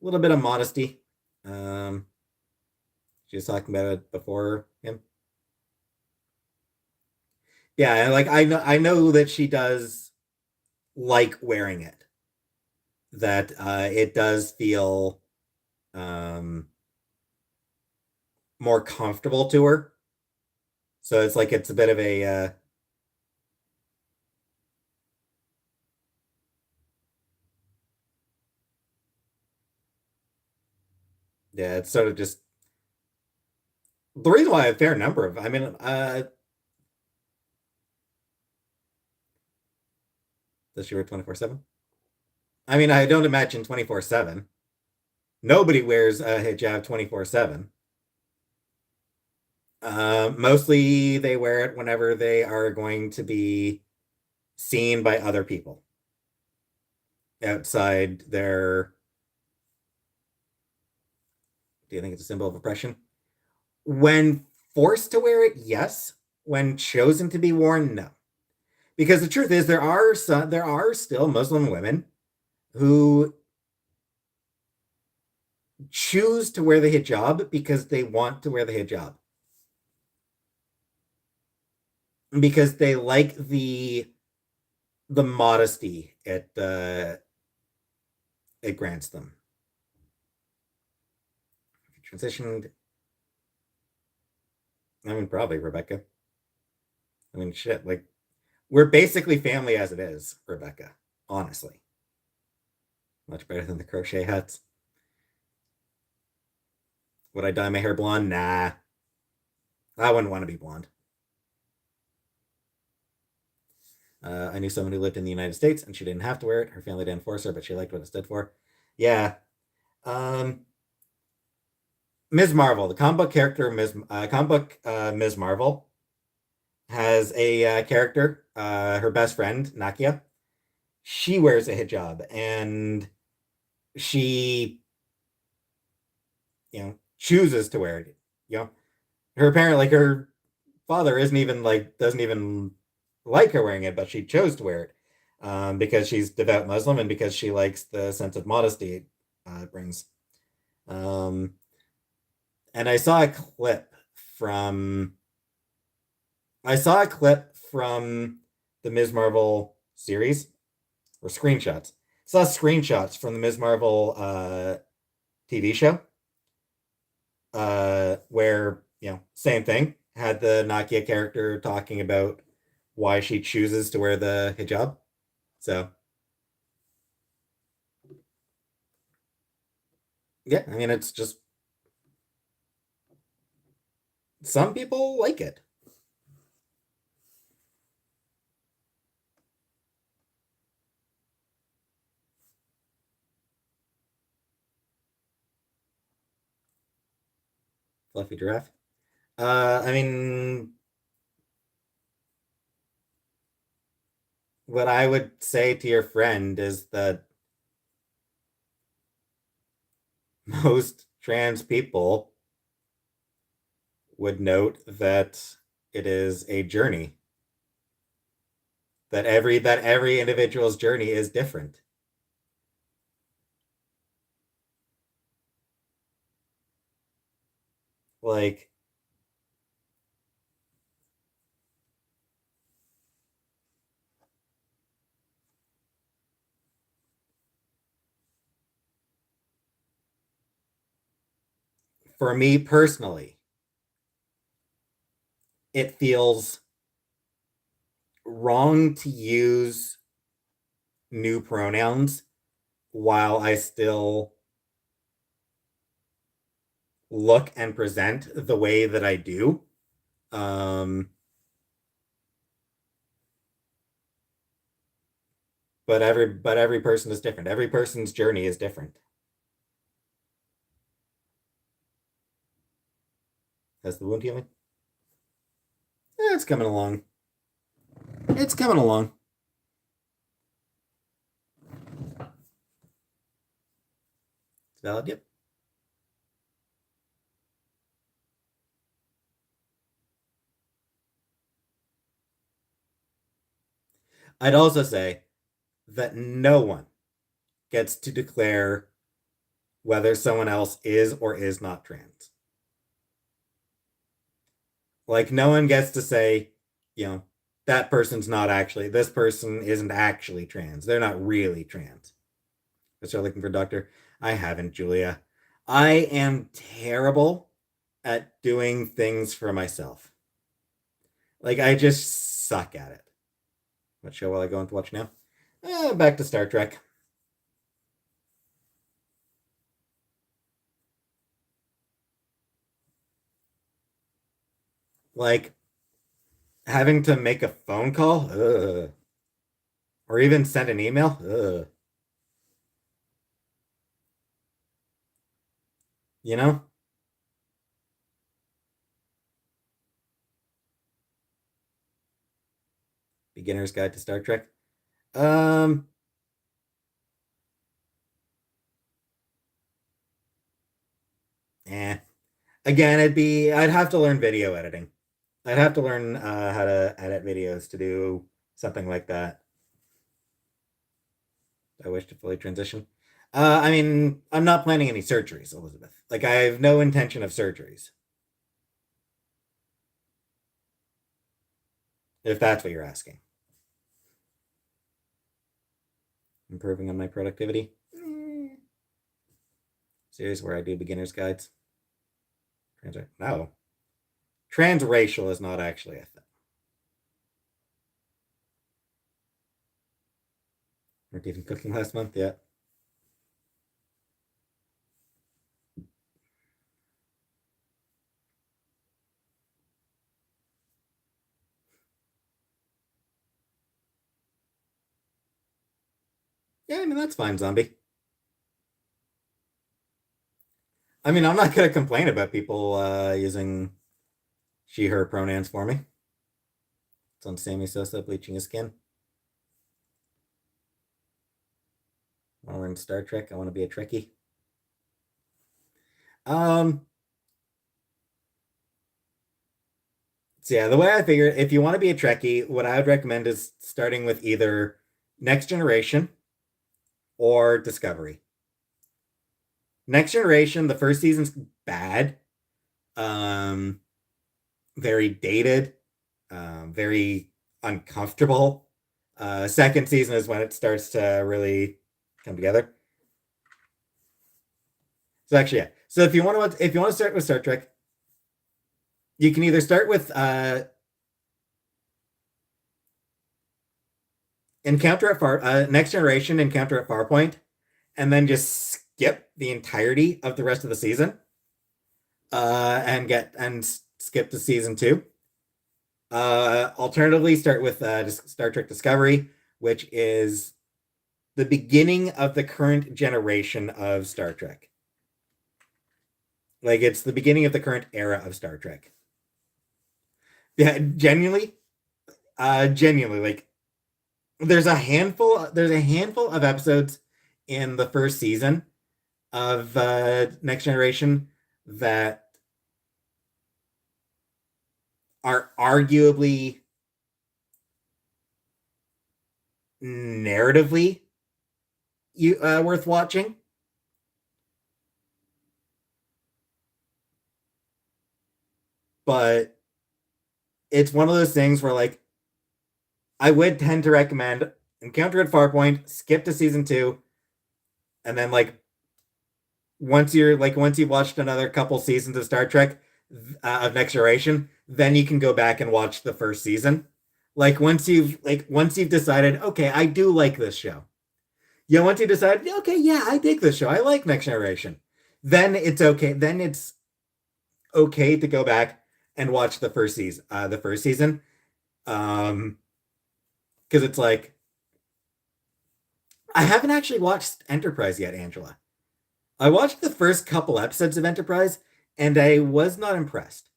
a little bit of modesty. Um, she was talking about it before him. Yeah, like I know that she does like wearing it. That it does feel um more comfortable to her. So it's like it's a bit of a yeah, it's sort of just the reason why a fair number of I mean does she wear 24/7? I mean, I don't imagine 24/7. Nobody wears a hijab 24/7. Mostly they wear it whenever they are going to be seen by other people outside their. Do you think it's a symbol of oppression? When forced to wear it, yes. When chosen to be worn, no. Because the truth is, there are still Muslim women who choose to wear the hijab because they want to wear the hijab because they like the modesty it grants them. Transitioned. I mean, probably Rebecca. I mean, shit. Like we're basically family as it is, Rebecca. Honestly, much better than the crochet hats. Would I dye my hair blonde? Nah. I wouldn't want to be blonde. I knew someone who lived in the United States and she didn't have to wear it. Her family didn't force her, but she liked what it stood for. Yeah. Um, Ms. Marvel, the comic book character, Ms. Marvel, has a character, her best friend, Nakia. She wears a hijab and she, chooses to wear it. Her parent, like her father, isn't even like, doesn't even like her wearing it, but she chose to wear it because she's devout Muslim and because she likes the sense of modesty it brings. Um, and from I saw a clip from the Ms. Marvel series or screenshots. Saw screenshots from the Ms. Marvel TV show where same thing, had the Nakia character talking about why she chooses to wear the hijab. So yeah, I mean it's just some people like it. Fluffy giraffe. I mean, what I would say to your friend is that most trans people would note that it is a journey. That every individual's journey is different. Like for me personally, it feels wrong to use new pronouns while I still look and present the way that I do. Um, but every person is different. Every person's journey is different. That's the wound healing. It's coming along. It's coming along. It's valid. Yep. I'd also say that no one gets to declare whether someone else is or is not trans. Like, no one gets to say, you know, this person isn't actually trans. They're not really trans. I start looking for a doctor. I haven't, Julia. I am terrible at doing things for myself. Like, I just suck at it. What show will I go into watch now? Back to Star Trek. Like, having to make a phone call, or even send an email. You know, beginner's guide to Star Trek. Um, eh. Again, I'd have to learn video editing. I'd have to learn how to edit videos to do something like that. I wish to fully transition. I mean, I'm not planning any surgeries, Elizabeth. Like, I have no intention of surgeries, if that's what you're asking. Improving on my productivity. Series where I do beginner's guides. No. Transracial is not actually a thing. Weren't even cooking last month yet. Yeah, I mean, that's fine, zombie. I mean, I'm not going to complain about people using she, her pronouns for me. It's on Sammy Sosa bleaching his skin. While we're in Star Trek, I want to be a Trekkie. Um, so yeah, the way I figure, if you want to be a Trekkie, what I would recommend is starting with either Next Generation or Discovery. Next Generation, the first season's bad, um, very dated, very uncomfortable. Second season is when it starts to really come together. So actually, yeah. So if you want to start with Star Trek, you can either start with Encounter at Far Next Generation, Encounter at Farpoint, and then just skip the entirety of the rest of the season, and skip to season 2. Alternatively, start with Star Trek Discovery, which is the beginning of the current generation of Star Trek. Like it's the beginning of the current era of Star Trek. Yeah, genuinely, like there's a handful of episodes in the first season of Next Generation that are arguably narratively worth watching. But it's one of those things where like I would tend to recommend Encounter at Farpoint, skip to season 2, and then like once you've watched another couple seasons of Star Trek of Next Generation, then you can go back and watch the first season. Once you've decided, okay, I do like this show. Yeah, once you decide, okay, yeah, I dig this show. I like Next Generation. Then it's okay. Then it's okay to go back and watch the first season. Because it's like I haven't actually watched Enterprise yet, Angela. I watched the first couple episodes of Enterprise, and I was not impressed.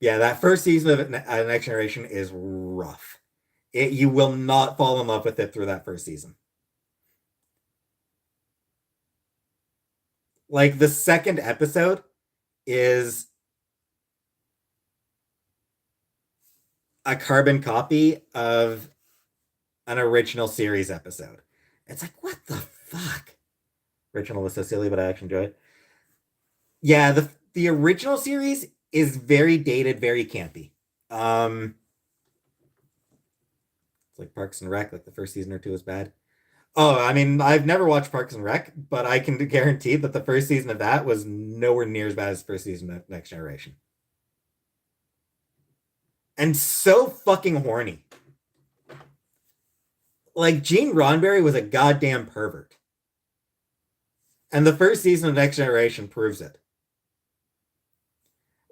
Yeah, that first season of Next Generation is rough. You will not fall in love with it through that first season. Like the second episode is a carbon copy of an original series episode. It's like, what the fuck? Original was so silly, but I actually enjoy it. Yeah, the original series is very dated, very campy. It's like Parks and Rec, like the first season or two is bad. Oh, I mean, I've never watched Parks and Rec, but I can guarantee that the first season of that was nowhere near as bad as the first season of Next Generation. And so fucking horny. Like Gene Roddenberry was a goddamn pervert. And the first season of Next Generation proves it.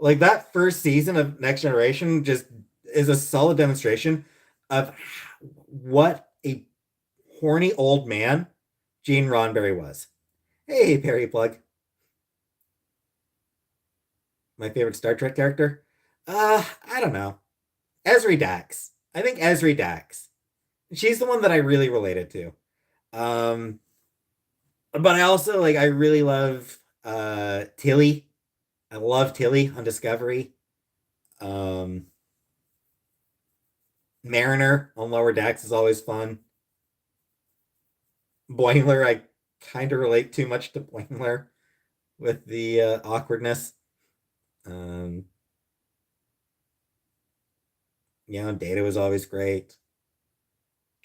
Like that first season of Next Generation just is a solid demonstration of what a horny old man Gene Roddenberry was. Hey, Perry Plug. My favorite Star Trek character? I don't know. Ezri Dax. I think Ezri Dax. She's the one that I really related to. Um, but I also I really love Tilly. I love Tilly on Discovery. Um, Mariner on Lower Decks is always fun. Boimler, I kind of relate too much to Boimler with the awkwardness. Um, Data was always great.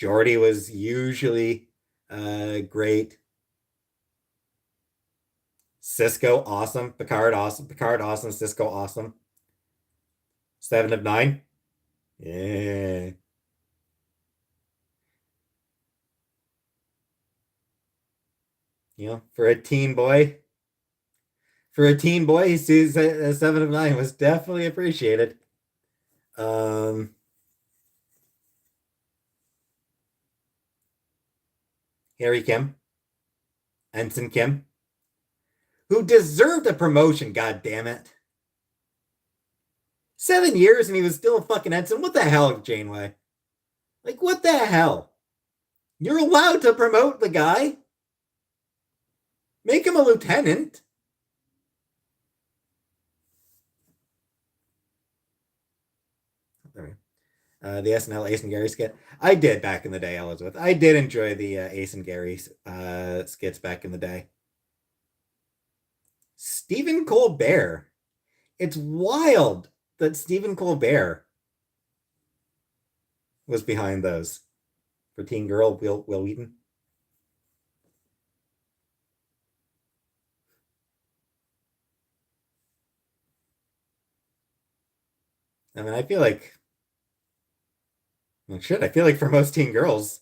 Geordi was usually great. Cisco, awesome. Picard, awesome. Picard, awesome. Cisco, awesome. 7 of 9. Yeah. For a teen boy, he sees 7 of 9 was definitely appreciated. Um, Harry Kim, Ensign Kim, who deserved a promotion, god damn it. 7 years and he was still a fucking ensign. What the hell, Janeway? Like, what the hell? You're allowed to promote the guy. Make him a lieutenant. The SNL Ace and Gary skit. I did back in the day, Elizabeth. I did enjoy the Ace and Gary skits back in the day. Stephen Colbert. It's wild that Stephen Colbert was behind those. For Teen Girl, Will Wheaton. I mean, I feel like, well, shit, I feel like for most teen girls,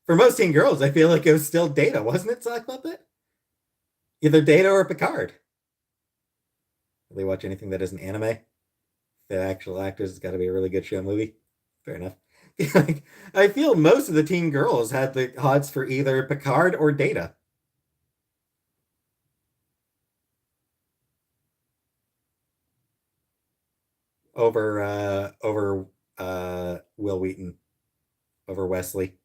I feel like it was still Data, wasn't it, Sock Puppet? Either Data or Picard. Really watch anything that isn't anime? The actual actors, it's got to be a really good show movie. Fair enough. I feel most of the teen girls had the hots for either Picard or Data. Over Will Wheaton, over Wesley.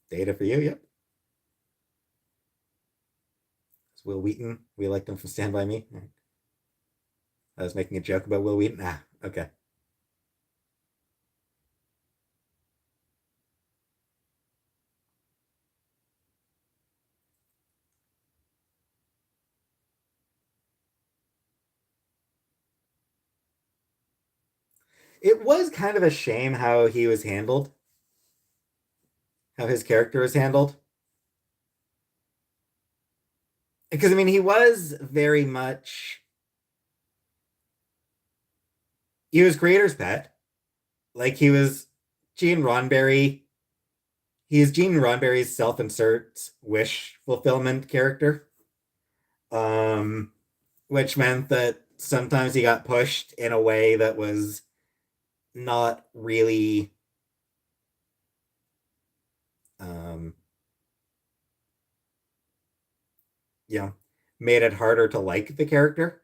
Data for you, yep. It's Will Wheaton. We liked him from Stand By Me. I was making a joke about Will Wheaton. Ah, okay. It was kind of a shame how he was handled, how his character was handled. Because, I mean, he was very much. He was creator's pet. Like, he was Gene Roddenberry. He's Gene Roddenberry's self-insert wish fulfillment character. Which meant that sometimes he got pushed in a way that was not really made it harder to like the character.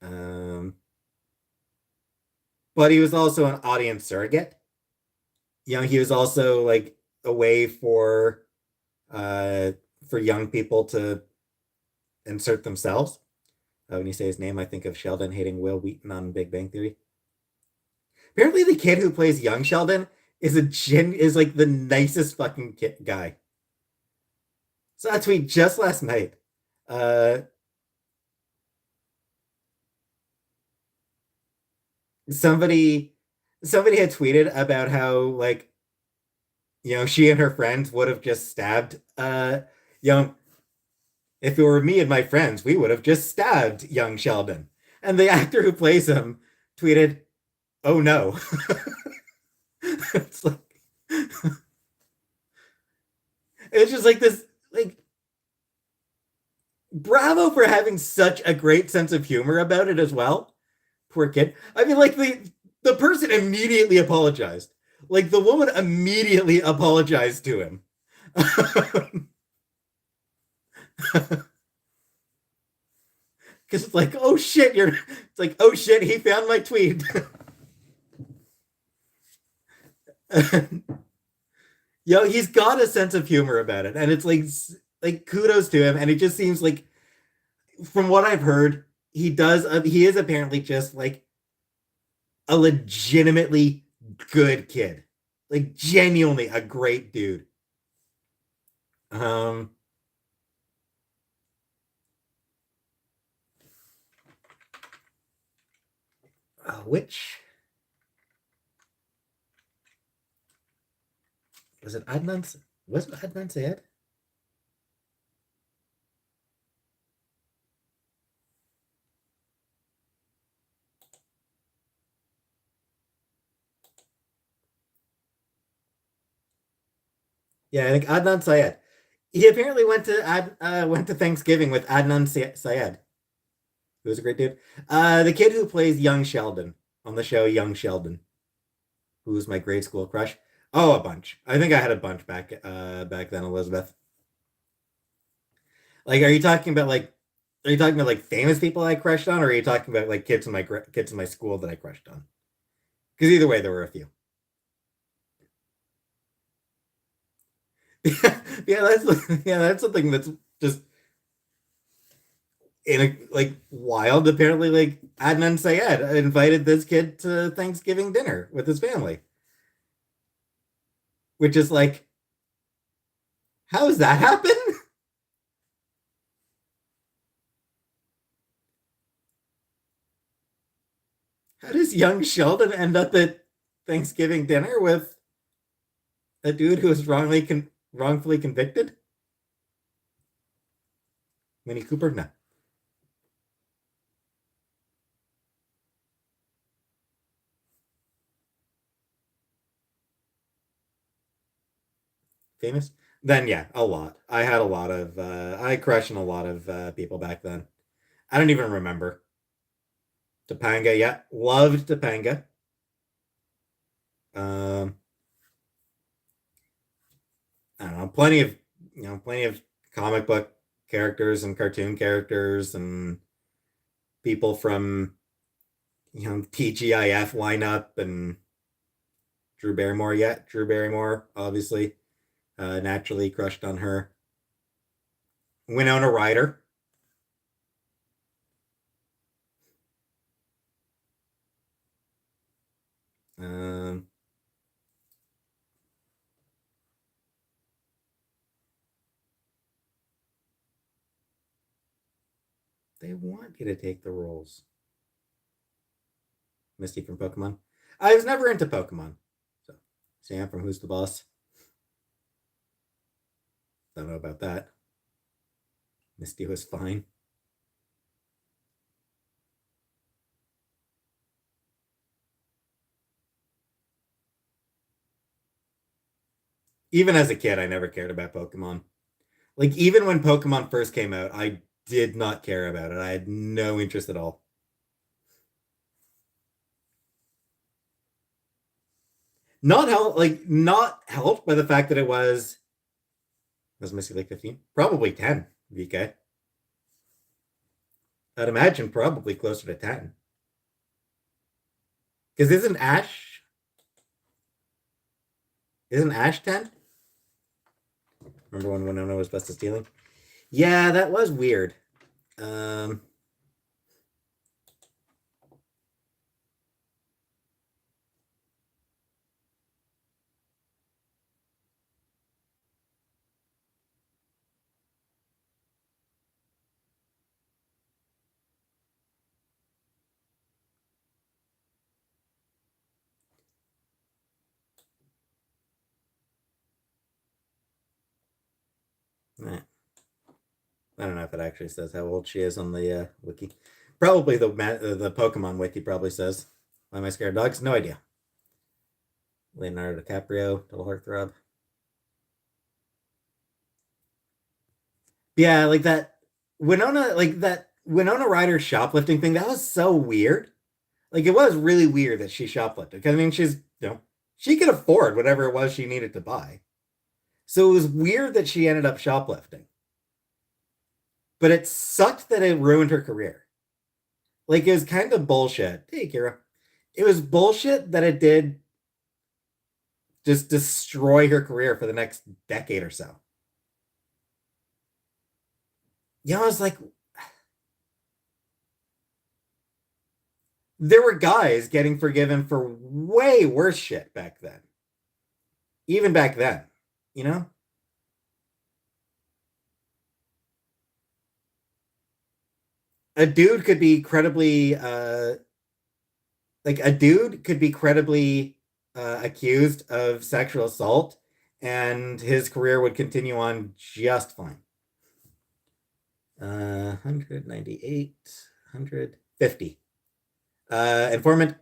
But he was also an audience surrogate. He was also like a way for young people to insert themselves. When you say his name, I think of Sheldon hating Will Wheaton on Big Bang Theory. Apparently, the kid who plays young Sheldon is like the nicest fucking guy. So I tweeted just last night. Somebody had tweeted about how, like, she and her friends would have just stabbed if it were me and my friends, we would have just stabbed young Sheldon. And the actor who plays him tweeted, "Oh no." It's like it's just like this, like, bravo for having such a great sense of humor about it as well. Poor kid. I mean, like, the person immediately apologized. Like, the woman immediately apologized to him. Because it's like, oh shit, it's like, oh shit, he found my tweet. He's got a sense of humor about it, and it's like kudos to him. And it just seems like, from what I've heard, he is apparently just like a legitimately good kid, like genuinely a great dude. Which was it? Was it Adnan Syed? Yeah, I think Adnan Syed. He apparently went to Thanksgiving with Adnan Syed, who was a great dude. The kid who plays young Sheldon on the show Young Sheldon. Who was my grade school crush? Oh, a bunch. I think I had a bunch back then, Elizabeth. Like, are you talking about like famous people I crushed on, or are you talking about like kids in my school that I crushed on? Because either way, there were a few. Yeah, that's something that's just in a like wild. Apparently, like Adnan Syed invited this kid to Thanksgiving dinner with his family, which is like, how does that happen? How does young Sheldon end up at Thanksgiving dinner with a dude who was wrongfully convicted? Winnie Cooper? No. Famous? Then yeah, a lot. I had a lot of I crushed on a lot of people back then. I don't even remember. Topanga, yeah. Loved Topanga. Um I don't know, plenty of comic book characters and cartoon characters and people from TGIF lineup and Drew Barrymore. Yeah, Drew Barrymore, obviously. Naturally crushed on her. Winona Ryder. Um, they want you to take the roles. Misty from Pokemon. I was never into Pokemon. So Sam from Who's the Boss. Don't know about that. Misty was fine. Even as a kid, I never cared about Pokemon. Like even when Pokemon first came out, I did not care about it. I had no interest at all. Not helped by the fact that it was Misty like 15? Probably 10, VK. I'd imagine probably closer to 10. Because isn't Ash 10? Remember when Winona was busted stealing? Yeah, that was weird. Um, eh, I don't know if it actually says how old she is on the wiki. Probably the Pokemon wiki probably says. Why am I scared of dogs? No idea. Leonardo DiCaprio, Total Heartthrob. Yeah, that Winona Ryder shoplifting thing. That was so weird. Like it was really weird that she shoplifted. Because I mean, she could afford whatever it was she needed to buy. So it was weird that she ended up shoplifting. But it sucked that it ruined her career. Like it was kind of bullshit. Hey, Kira. It was bullshit that it did just destroy her career for the next decade or so. I was like, there were guys getting forgiven for way worse shit back then. Even back then, you know? A dude could be credibly a dude could be credibly accused of sexual assault and his career would continue on just fine. 198, 150. Informant,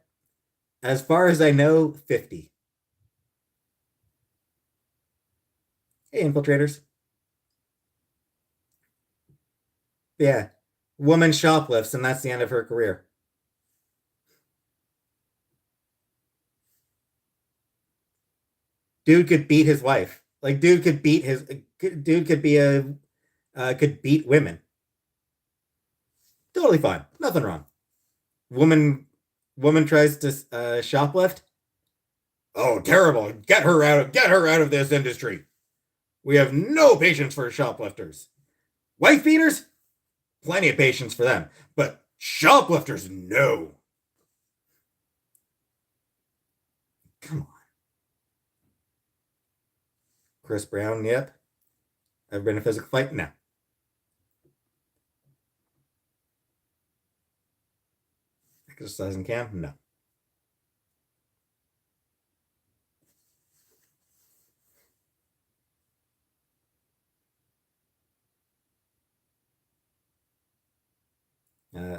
as far as I know, 50. Hey, infiltrators. Yeah. Woman shoplifts, and that's the end of her career. Dude could beat his wife. Like dude could beat his dude could be a could beat women. Totally fine. Nothing wrong. Woman woman tries to shoplift. Oh, terrible. Get her out of this industry. We have no patience for shoplifters. Wife beaters? Plenty of patience for them. But shoplifters, no. Come on. Chris Brown, yep. Ever been in a physical fight? No. Exercising Cam? No.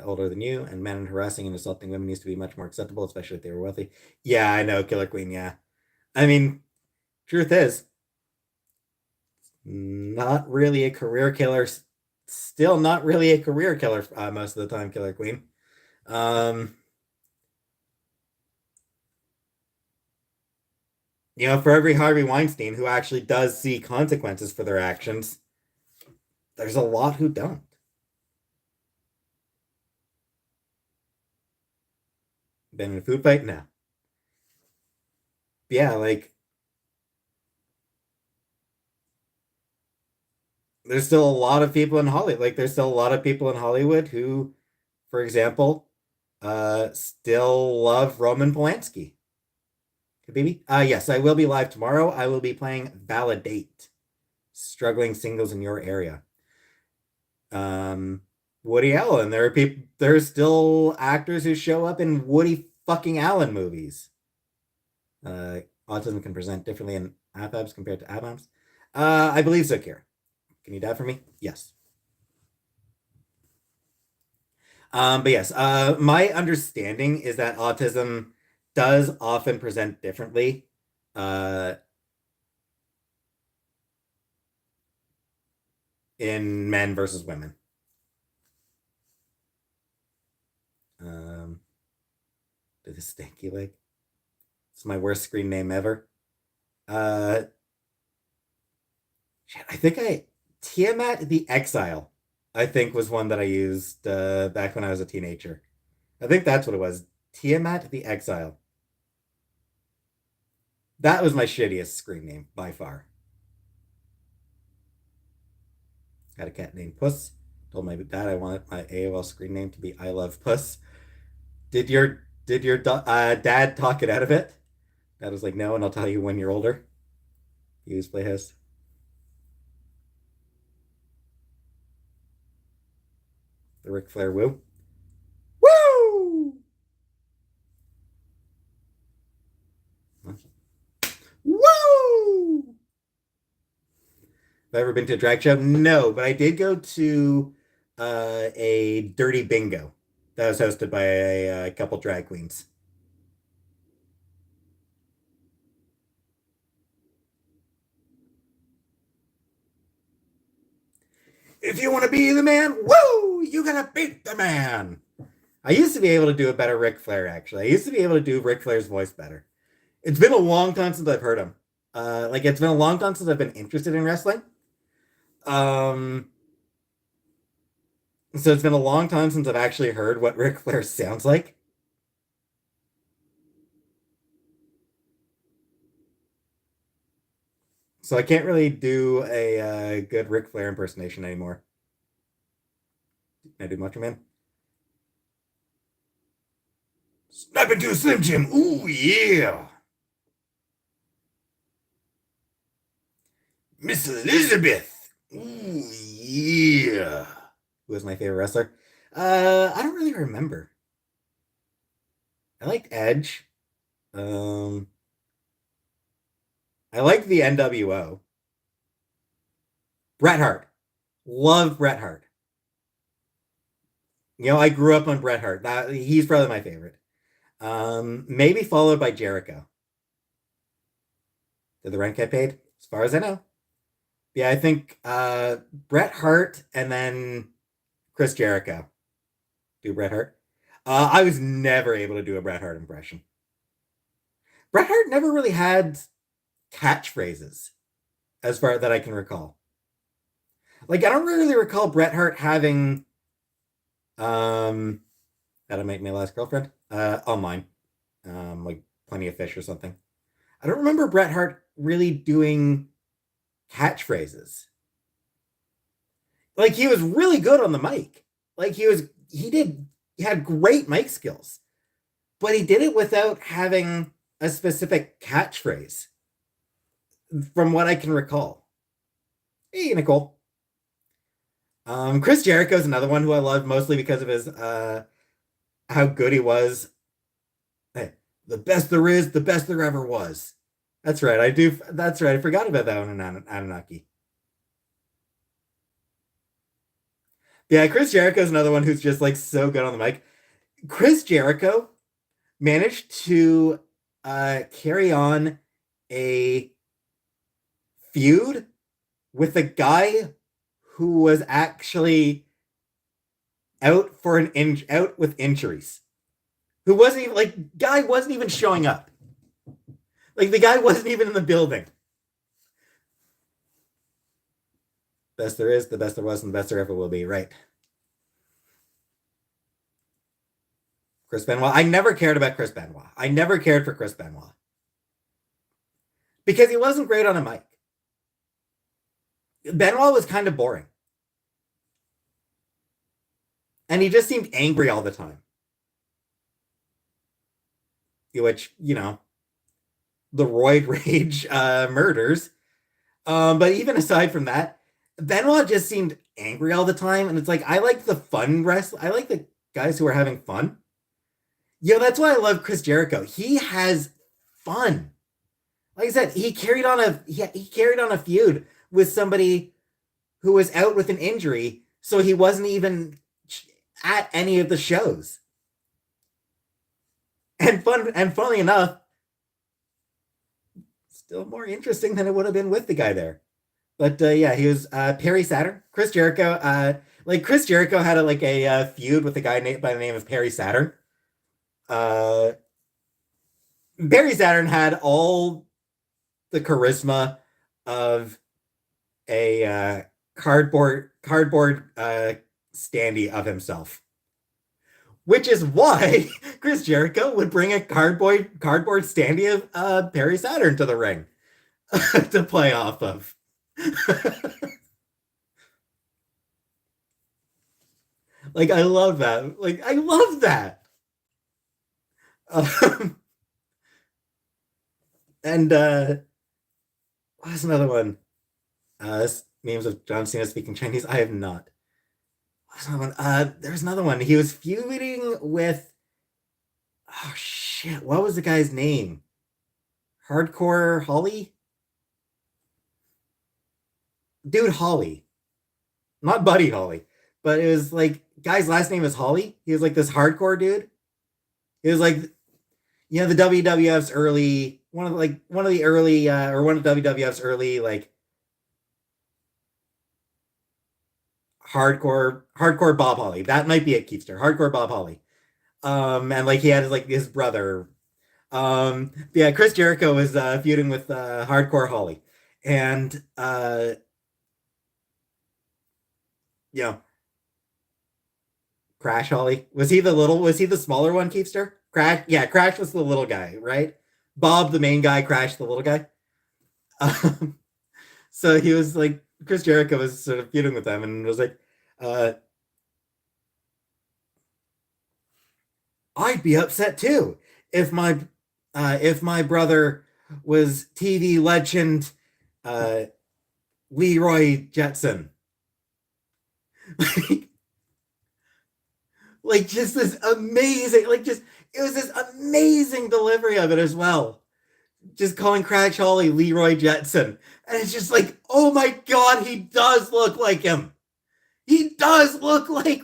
Older than you, and men harassing and assaulting women used to be much more acceptable, especially if they were wealthy. Yeah, I know, Killer Queen, yeah. I mean, truth is, not really a career killer. Still not really a career killer most of the time, Killer Queen. For every Harvey Weinstein who actually does see consequences for their actions, there's a lot who don't. Been in a food fight? No. Yeah, like there's still a lot of people in Hollywood. Like there's still a lot of people in Hollywood who, for example, still love Roman Polanski. Baby? Yes, I will be live tomorrow. I will be playing Validate, struggling singles in your area. Woody Allen. There's still actors who show up in Woody fucking Allen movies. Autism can present differently in AFABs compared to ABAMs. I believe so, Kira. Can you die for me? Yes. But yes, my understanding is that autism does often present differently. In men versus women. The stanky leg. It's my worst screen name ever. Shit, Tiamat the Exile, I think was one that I used back when I was a teenager. I think that's what it was. Tiamat the Exile. That was my shittiest screen name by far. Had a cat named Puss. Told my dad I wanted my AOL screen name to be I Love Puss. Did your dad talk it out of it? Dad was like, no, and I'll tell you when you're older. Use Playhouse. The Ric Flair woo. Woo! Woo! Have I ever been to a drag show? No, but I did go to a dirty bingo that was hosted by a couple drag queens. If you want to be the man, woo! You gotta beat the man. I used to be able to do a better Ric Flair, actually. I used to be able to do Ric Flair's voice better. It's been a long time since I've heard him. It's been a long time since I've been interested in wrestling. So it's been a long time since I've actually heard what Ric Flair sounds like. So I can't really do a good Ric Flair impersonation anymore. Can I do Macho Man? Snap into a Slim Jim. Ooh, yeah. Miss Elizabeth. Ooh, yeah. Who was my favorite wrestler? I don't really remember. I liked Edge. I liked the NWO. Bret Hart. Love Bret Hart. I grew up on Bret Hart. He's probably my favorite. Maybe followed by Jericho. Did the rent get paid? As far as I know. Yeah, I think Bret Hart and then Chris Jericho. Do Bret Hart. I was never able to do a Bret Hart impression. Bret Hart never really had catchphrases as far that I can recall. Like, I don't really recall Bret Hart having How to Make My Last Girlfriend online, like Plenty of Fish or something. I don't remember Bret Hart really doing catchphrases. Like, he was really good on the mic. Like, he had great mic skills, but he did it without having a specific catchphrase, from what I can recall. Hey, Nicole. Chris Jericho is another one who I loved, mostly because of his how good he was. Hey, the best there is, the best there ever was. That's right. I do. That's right. I forgot about that one in Anunnaki. Yeah, Chris Jericho is another one who's just like so good on the mic. Chris Jericho managed to carry on a feud with a guy who was actually out with injuries. Who wasn't even guy wasn't even showing up. Like, the guy wasn't even in the building. Best there is, the best there was, and the best there ever will be, right? Chris Benoit. I never cared about Chris Benoit. I never cared for Chris Benoit. Because he wasn't great on a mic. Benoit was kind of boring. And he just seemed angry all the time. Which, the roid rage murders. But even aside from that, Benoit just seemed angry all the time. And it's like, I like the fun wrestling. I like the guys who are having fun. That's why I love Chris Jericho. He has fun. Like I said, he carried on a feud with somebody who was out with an injury, so he wasn't even at any of the shows. And funnily enough, still more interesting than it would have been with the guy there. But yeah, he was Perry Saturn. Chris Jericho. Chris Jericho had a feud with a guy by the name of Perry Saturn. Perry Saturn had all the charisma of a cardboard standee of himself, which is why Chris Jericho would bring a cardboard standee of Perry Saturn to the ring to play off of. I love that. I love that. And what's another one? Memes of John Cena speaking Chinese. I have not. What's another one? There's another one. He was feuding with. Oh shit! What was the guy's name? Hardcore Holly? Dude Holly. Not Buddy Holly. But it was guy's last name is Holly. He was this hardcore dude. He was the WWF's early one of WWF's early hardcore Bob Holly. That might be it, Keepster. Hardcore Bob Holly. And he had his brother. Yeah, Chris Jericho was feuding with Hardcore Holly. And Crash Holly. Was he the smaller one, Keepster? Crash was the little guy, right? Bob, the main guy, Crash, the little guy. So he was Chris Jericho was sort of feuding with them and was I'd be upset too if my brother was TV legend Leroy Jetson. Just this amazing, it was this amazing delivery of it as well. Just calling Crash Holly Leroy Jetson. And it's just oh my God, he does look like him. He does look like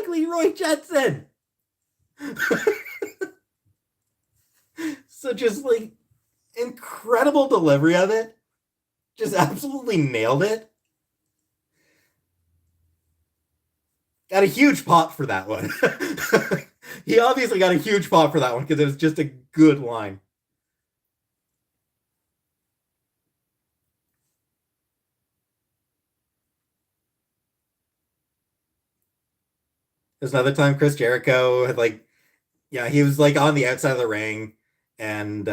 Leroy Jetson. So just incredible delivery of it. Just absolutely nailed it. Got a huge pop for that one. He obviously got a huge pop for that one because it was just a good line. There's another time Chris Jericho had like, yeah, he was like on the outside of the ring, and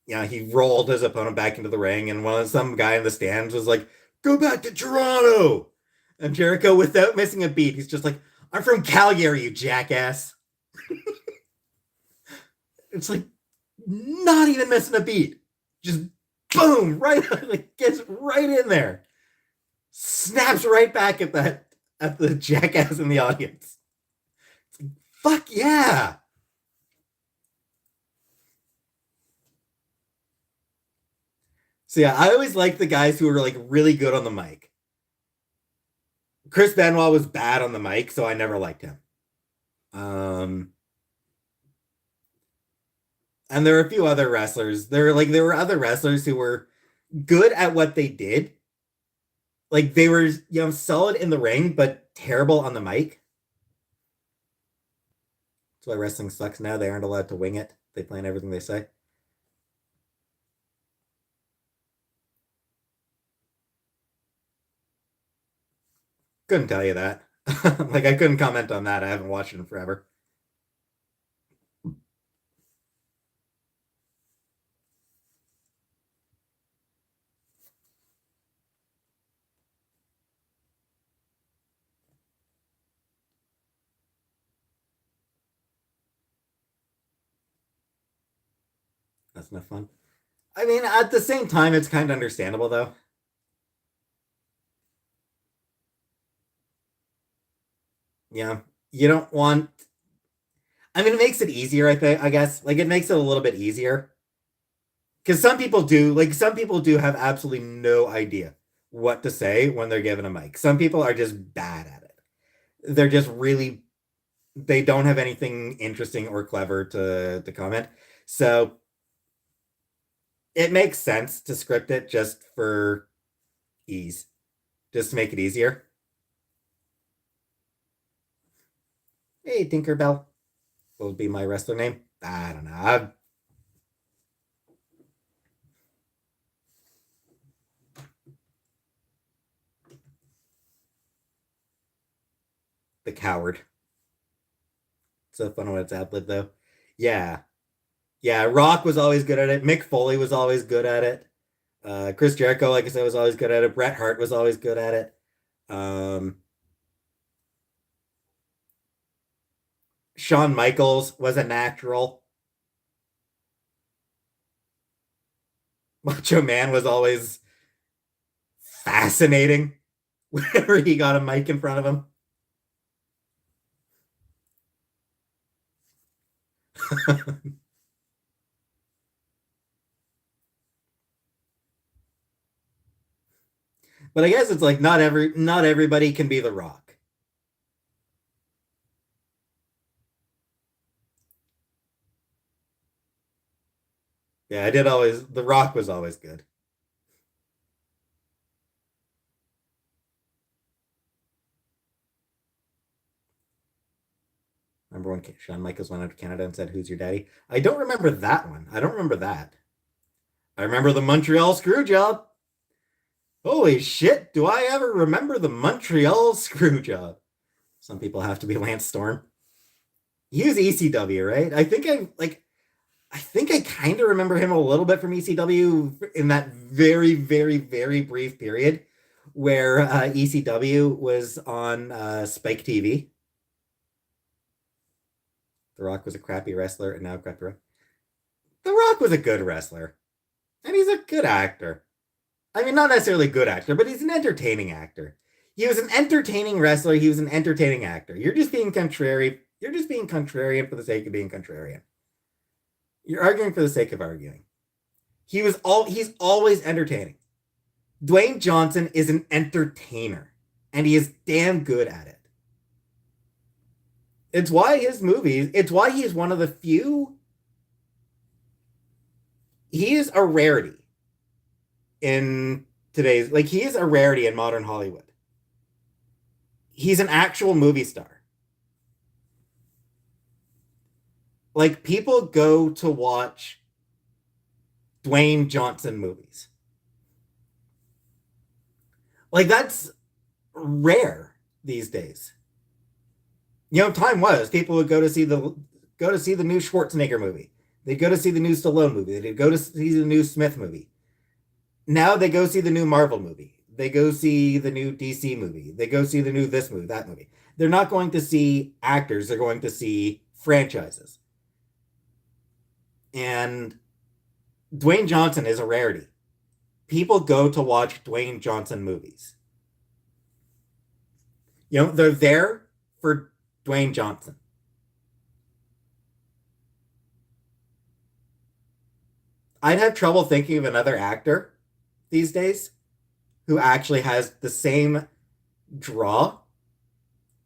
yeah, he rolled his opponent back into the ring, and some guy in the stands was like, "Go back to Toronto," and Jericho, without missing a beat, he's just like, "I'm from Calgary, you jackass." It's like not even missing a beat, just boom, right, like gets right in there, snaps right back at the jackass in the audience. It's like, fuck yeah. So yeah, I always like the guys who are like really good on the mic. Chris Benoit was bad on the mic, so I never liked him. Um, and there are a few other wrestlers. There were other wrestlers who were good at what they did. Like they were, solid in the ring, but terrible on the mic. That's why wrestling sucks now. They aren't allowed to wing it. They plan everything they say. Couldn't tell you that. Like I couldn't comment on that. I haven't watched it in forever. That's no fun. I mean, at the same time, it's kind of understandable though. Yeah, you don't want. I mean, it makes it easier. I think. I guess like it makes it a little bit easier because some people do. Like some people do have absolutely no idea what to say when they're given a mic. Some people are just bad at it. They're just really. They don't have anything interesting or clever to comment. So it makes sense to script it just for ease, just to make it easier. Hey, Tinkerbell. What would be my wrestler name? I don't know. The coward. So fun when it's ad lib though. Yeah. Yeah. Rock was always good at it. Mick Foley was always good at it. Chris Jericho, like I said, was always good at it. Bret Hart was always good at it. Um, Shawn Michaels was a natural. Macho Man was always fascinating whenever he got a mic in front of him. But I guess it's like not everybody can be The Rock. Yeah, I did always. The Rock was always good. Remember when Shawn Michaels went out to Canada and said, "Who's your daddy?" I don't remember that one. I don't remember that. I remember the Montreal Screwjob. Holy shit! Do I ever remember the Montreal Screwjob? Some people have to be Lance Storm. He was ECW, right? I think I kind of remember him a little bit from ECW in that very, very, very brief period where ECW was on Spike TV. The Rock was a crappy wrestler, and now crappy. The Rock was a good wrestler, and he's a good actor. I mean, not necessarily a good actor, but he's an entertaining actor. He was an entertaining wrestler. He was an entertaining actor. You're just being contrary. You're just being contrarian for the sake of being contrarian. You're arguing for the sake of arguing. He's always entertaining. Dwayne Johnson is an entertainer, and he is damn good at it. It's why his movies, it's why he's one of the few. He is a rarity in today's, like, he is a rarity in modern Hollywood. He's an actual movie star. Like, people go to watch Dwayne Johnson movies. Like, that's rare these days. Time was people would go to see the new Schwarzenegger movie. They'd go to see the new Stallone movie. They'd go to see the new Smith movie. Now they go see the new Marvel movie. They go see the new DC movie. They go see the new this movie, that movie. They're not going to see actors, they're going to see franchises. And Dwayne Johnson is a rarity. People go to watch Dwayne Johnson movies. They're there for Dwayne Johnson. I'd have trouble thinking of another actor these days who actually has the same draw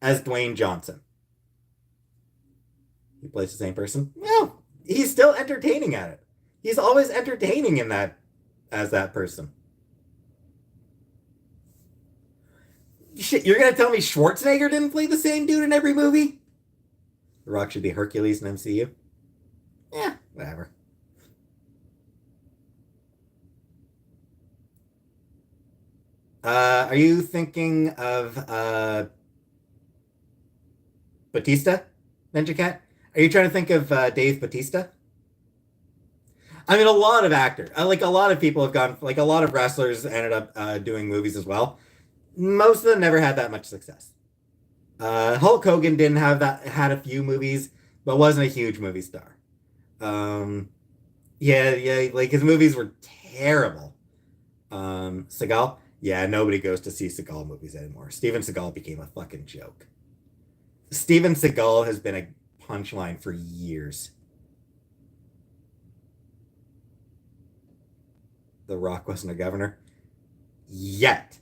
as Dwayne Johnson. He plays the same person? No, he's still entertaining at it. He's always entertaining in that as that person. Shit, you're gonna tell me Schwarzenegger didn't play the same dude in every movie? The Rock should be Hercules in MCU. Yeah, whatever. Are you thinking of Batista, Ninja Cat? Are you trying to think of Dave Batista? I mean, a lot of actors, like a lot of people have gone, like a lot of wrestlers ended up doing movies as well. Most of them never had that much success. Hulk Hogan didn't have that, had a few movies, but wasn't a huge movie star. Um, yeah, yeah, like his movies were terrible. Seagal, yeah, nobody goes to see Seagal movies anymore. Steven Seagal became a fucking joke. Steven Seagal has been a punchline for years. The Rock wasn't a governor yet.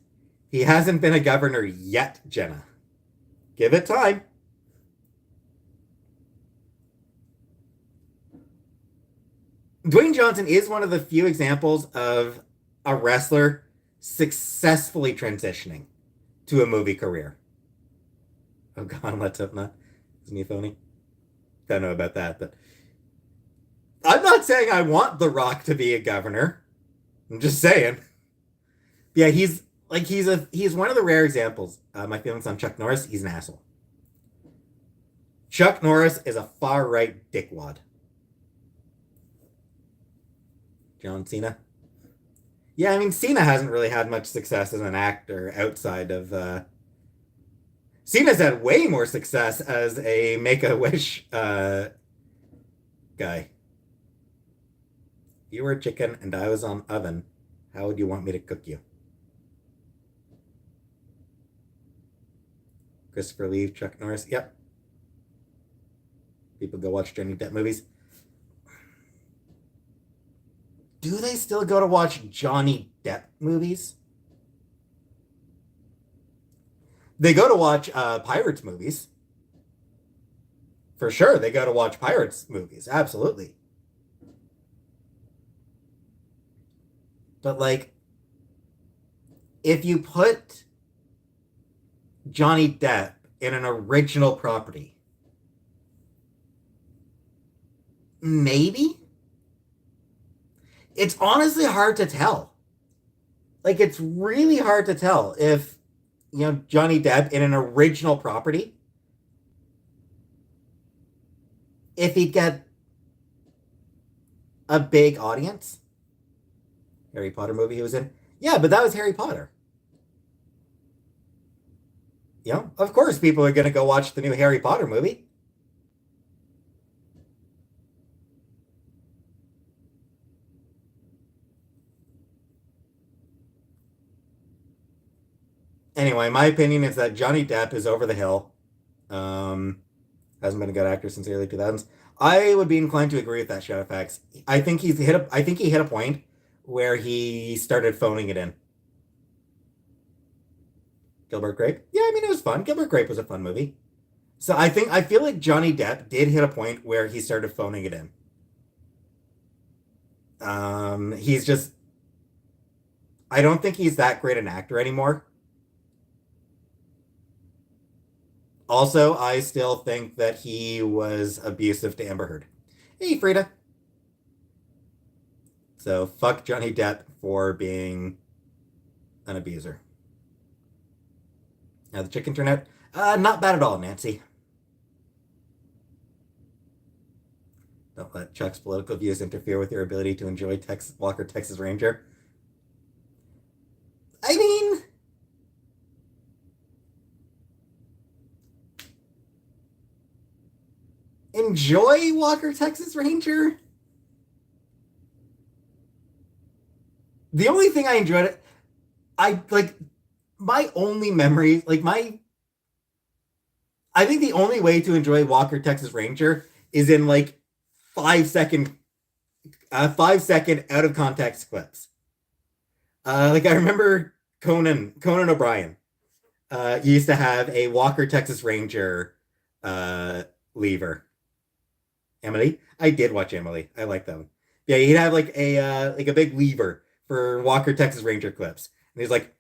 He hasn't been a governor yet, Jenna. Give it time. Dwayne Johnson is one of the few examples of a wrestler successfully transitioning to a movie career. Oh God, let's hope not. Isn't he phony? Don't know about that, but I'm not saying I want The Rock to be a governor. I'm just saying. Yeah, he's one of the rare examples. My feelings on Chuck Norris, he's an asshole. Chuck Norris is a far right dickwad. John Cena. Yeah, I mean Cena hasn't really had much success as an actor outside of Cena's had way more success as a Make a Wish guy. You were a chicken and I was on oven. How would you want me to cook you? Christopher Lee, Chuck Norris. Yep. People go watch Johnny Depp movies. Do they still go to watch Johnny Depp movies? They go to watch Pirates movies. For sure, they go to watch Pirates movies. Absolutely. But like, if you put Johnny Depp in an original property, maybe? It's honestly hard to tell. Like, it's really hard to tell if, Johnny Depp in an original property, if he'd get a big audience. Harry Potter movie he was in. Yeah, but that was Harry Potter. Of course people are going to go watch the new Harry Potter movie. Anyway, my opinion is that Johnny Depp is over the hill. Hasn't been a good actor since the early 2000s. I would be inclined to agree with that, Shadowfax. I think he hit a point where he started phoning it in. Gilbert Grape? Yeah, I mean it was fun. Gilbert Grape was a fun movie. So I feel like Johnny Depp did hit a point where he started phoning it in. He's just I don't think he's that great an actor anymore. Also, I still think that he was abusive to Amber Heard. Hey, Frida. So fuck Johnny Depp for being an abuser. Now the chicken turnout, not bad at all, Nancy. Don't let Chuck's political views interfere with your ability to enjoy Walker Texas Ranger. I mean, enjoy Walker Texas Ranger? The only thing I enjoyed it, I like my only memory, like my I think the only way to enjoy Walker Texas Ranger is in like 5 second 5 second out of context clips. Like I remember Conan O'Brien used to have a Walker Texas Ranger lever. Emily, I did watch Emily. I like them. Yeah, he'd have like a big lever for Walker Texas Ranger clips, and he's like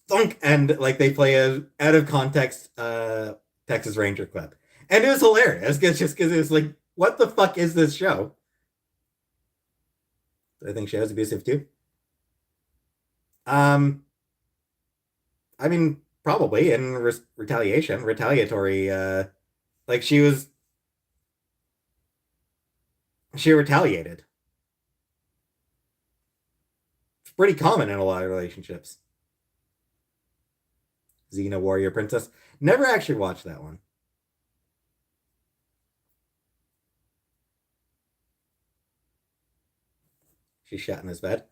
thunk, and like they play a out of context Texas Ranger clip, and it was hilarious just because it was like, what the fuck is this show? Do I think show's abusive too? Um, I mean, probably in retaliatory. Like she retaliated. It's pretty common in a lot of relationships. Xena Warrior Princess. Never actually watched that one. She's shot in his bed.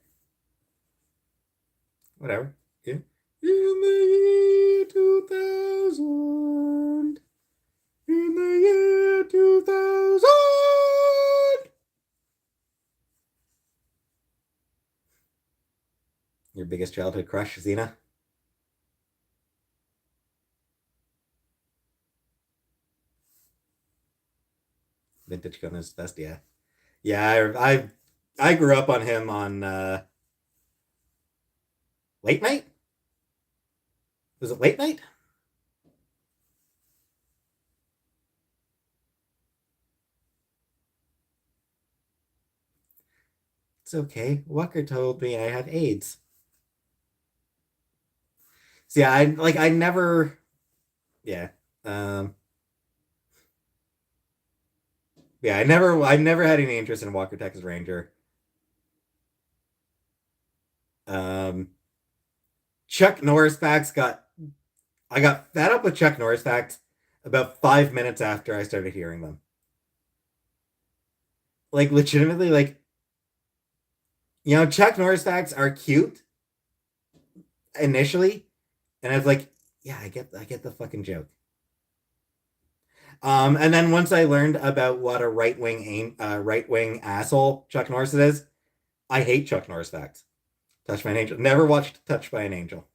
Whatever. Yeah. In the year 2000. In the year 2000. Your biggest childhood crush, Xena? Vintage Conan best, yeah. Yeah, I grew up on him on late night. Was it late night? It's okay. Walker told me I have AIDS. So yeah, I never, yeah. Um yeah, I never had any interest in Walker Texas Ranger. Um Chuck Norris facts got I got fed up with Chuck Norris facts about 5 minutes after I started hearing them. Like legitimately, like Chuck Norris facts are cute initially, and I was like, yeah, I get the fucking joke. And then once I learned about what a right wing asshole Chuck Norris is, I hate Chuck Norris facts. Touched by an Angel. Never watched Touched by an Angel.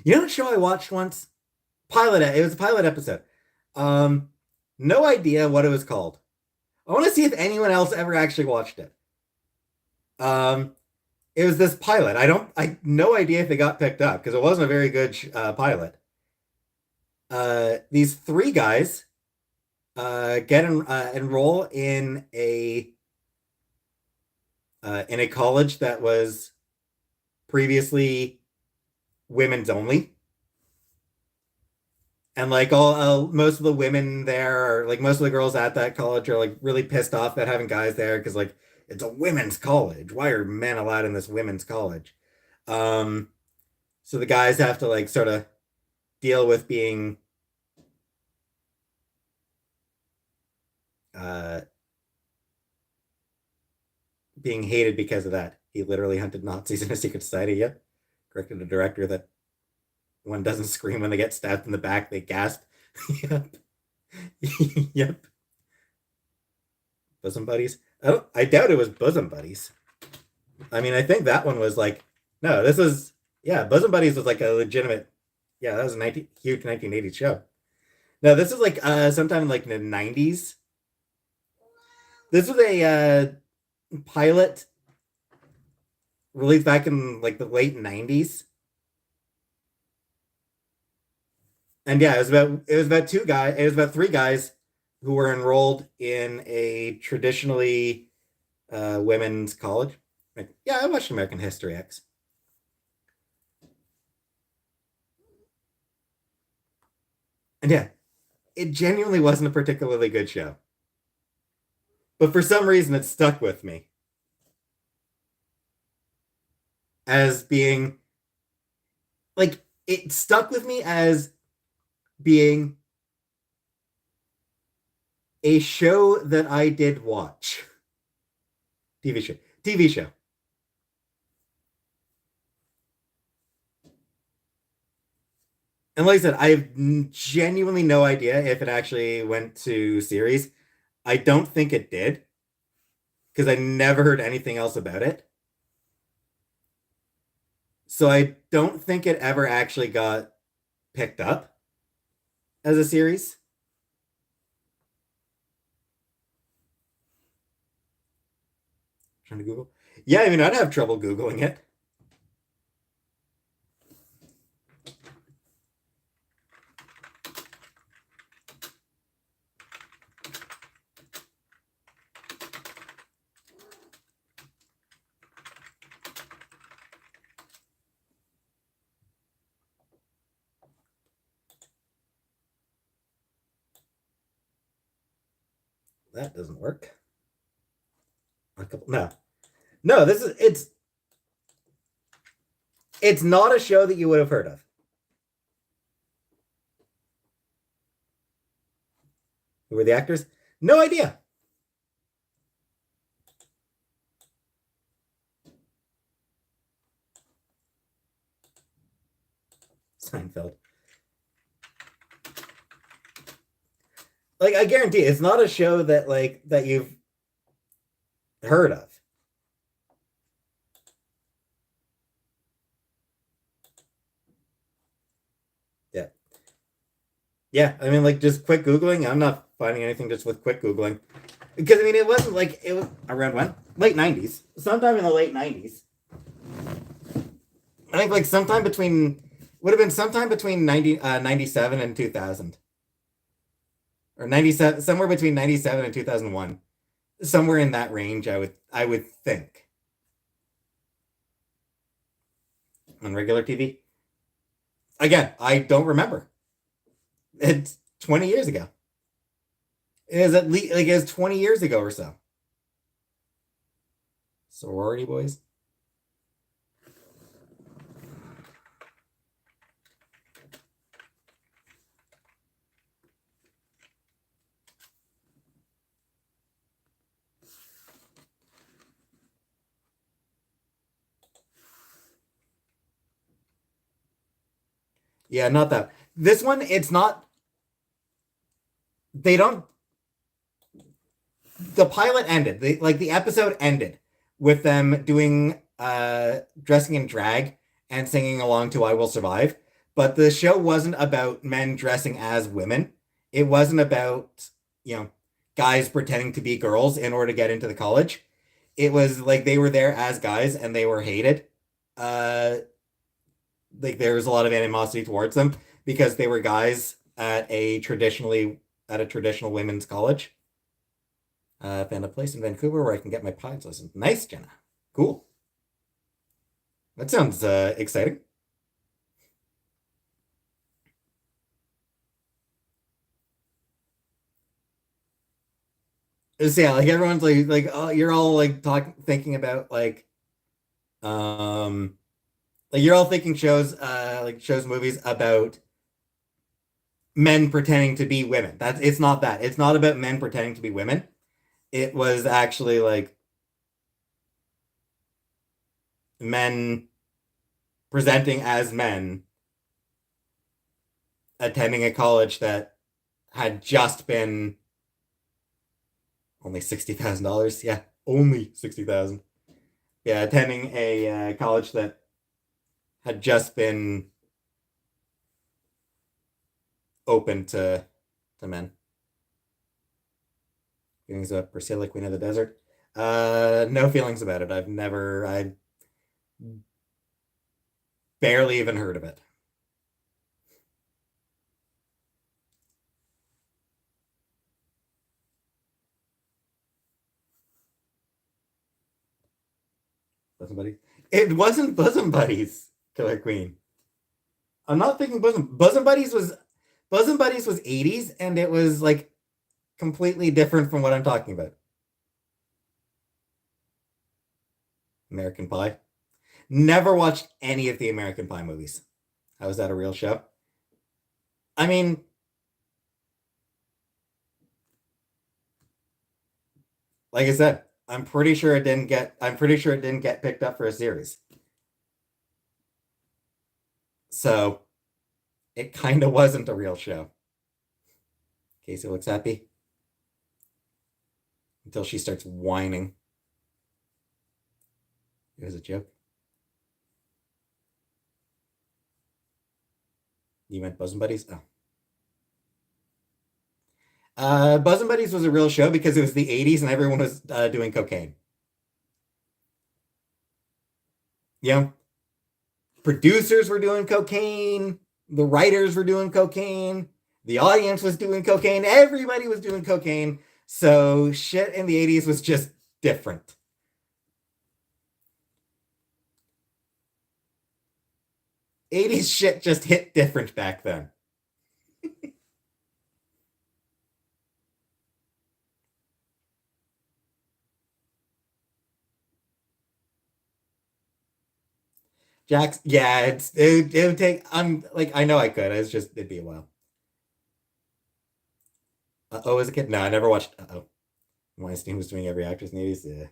You know what show I watched once? Pilot. It was a pilot episode. Um, no idea what it was called. I want to see if anyone else ever actually watched it. Um, it was this pilot. I no idea if it got picked up because it wasn't a very good pilot. These three guys enroll in a college that was previously women's only, and like all most of the women there are like most of the girls at that college are like really pissed off at having guys there because like it's a women's college. Why are men allowed in this women's college? Um, so the guys have to like sort of deal with uh being hated because of that. He literally hunted Nazis in a secret society. Yep. Corrected a director that one doesn't scream when they get stabbed in the back, they gasp. Yep. Yep. Bosom buddies. I doubt it was bosom buddies. I mean, I think that one was like, no, this was, yeah, bosom buddies was like a legitimate, yeah, that was a huge 1980s show. No, this is like sometime in like the 90s. This was a pilot released back in like the late 90s. And yeah, it was about three guys who were enrolled in a traditionally women's college. Like, yeah, I watched American History X. And yeah, it genuinely wasn't a particularly good show. But for some reason, it stuck with me as being like, it stuck with me as being a show that I did watch. TV show. TV show. And like I said, I have genuinely no idea if it actually went to series. I don't think it did because I never heard anything else about it. So I don't think it ever actually got picked up as a series. Trying to Google. Yeah, I mean, I'd have trouble Googling it. That doesn't work. No. No, this is it's not a show that you would have heard of. Who were the actors? No idea. Seinfeld. Like, I guarantee it's not a show that that you've heard of. Yeah. Yeah, I mean, like, just quick Googling. I'm not finding anything just with quick Googling. Because, I mean, it wasn't like, it was around when? Late 90s. Sometime in the late 90s. I think, like, sometime between, would have been sometime between 97 and 2000. Or 97, somewhere between 97 and 2001. Somewhere in that range, I would think. On regular TV. Again, I don't remember. It's 20 years ago. It is at least like it's 20 years ago or so. Sorority boys. Yeah, not that. This one, it's not. They don't. The pilot ended. The episode ended with them doing dressing in drag and singing along to "I Will Survive." But the show wasn't about men dressing as women. It wasn't about, guys pretending to be girls in order to get into the college. It was like they were there as guys and they were hated. Uh, like there was a lot of animosity towards them because they were guys at a traditional women's college. Found a place in Vancouver where I can get my pilot's license. Nice, Jenna. Cool. That sounds exciting. So yeah, like everyone's oh, you're all like thinking about um like you're all thinking shows movies about men pretending to be women. It's not that. It's not about men pretending to be women. It was actually like men presenting as men attending a college that had just been only $60,000. Yeah, only 60,000. Yeah, attending a college that had just been open to men. Feelings about Priscilla, Queen of the Desert. No feelings about it. I barely even heard of it. Bosom Buddies. It wasn't Bosom Buddies, Killer Queen. I'm not thinking Bosom Buddies was Bosom Buddies was 80s, and it was like completely different from what I'm talking about. American Pie. Never watched any of the American Pie movies. How is that a real show? I mean, like I said, I'm pretty sure it didn't get picked up for a series. So it kind of wasn't a real show. Casey looks happy until she starts whining. It was a joke. You meant Bosom Buddies? Oh. Bosom Buddies was a real show because it was the 80s and everyone was doing cocaine. You know, producers were doing cocaine, the writers were doing cocaine, the audience was doing cocaine, everybody was doing cocaine. So shit in the 80s was just different. '80s shit just hit different back then. Jax, yeah, it would take. I'm like I know I could. It's just it'd be a while. Oh, as a kid, no, I never watched. Oh, Weinstein was doing every actress in the '80s.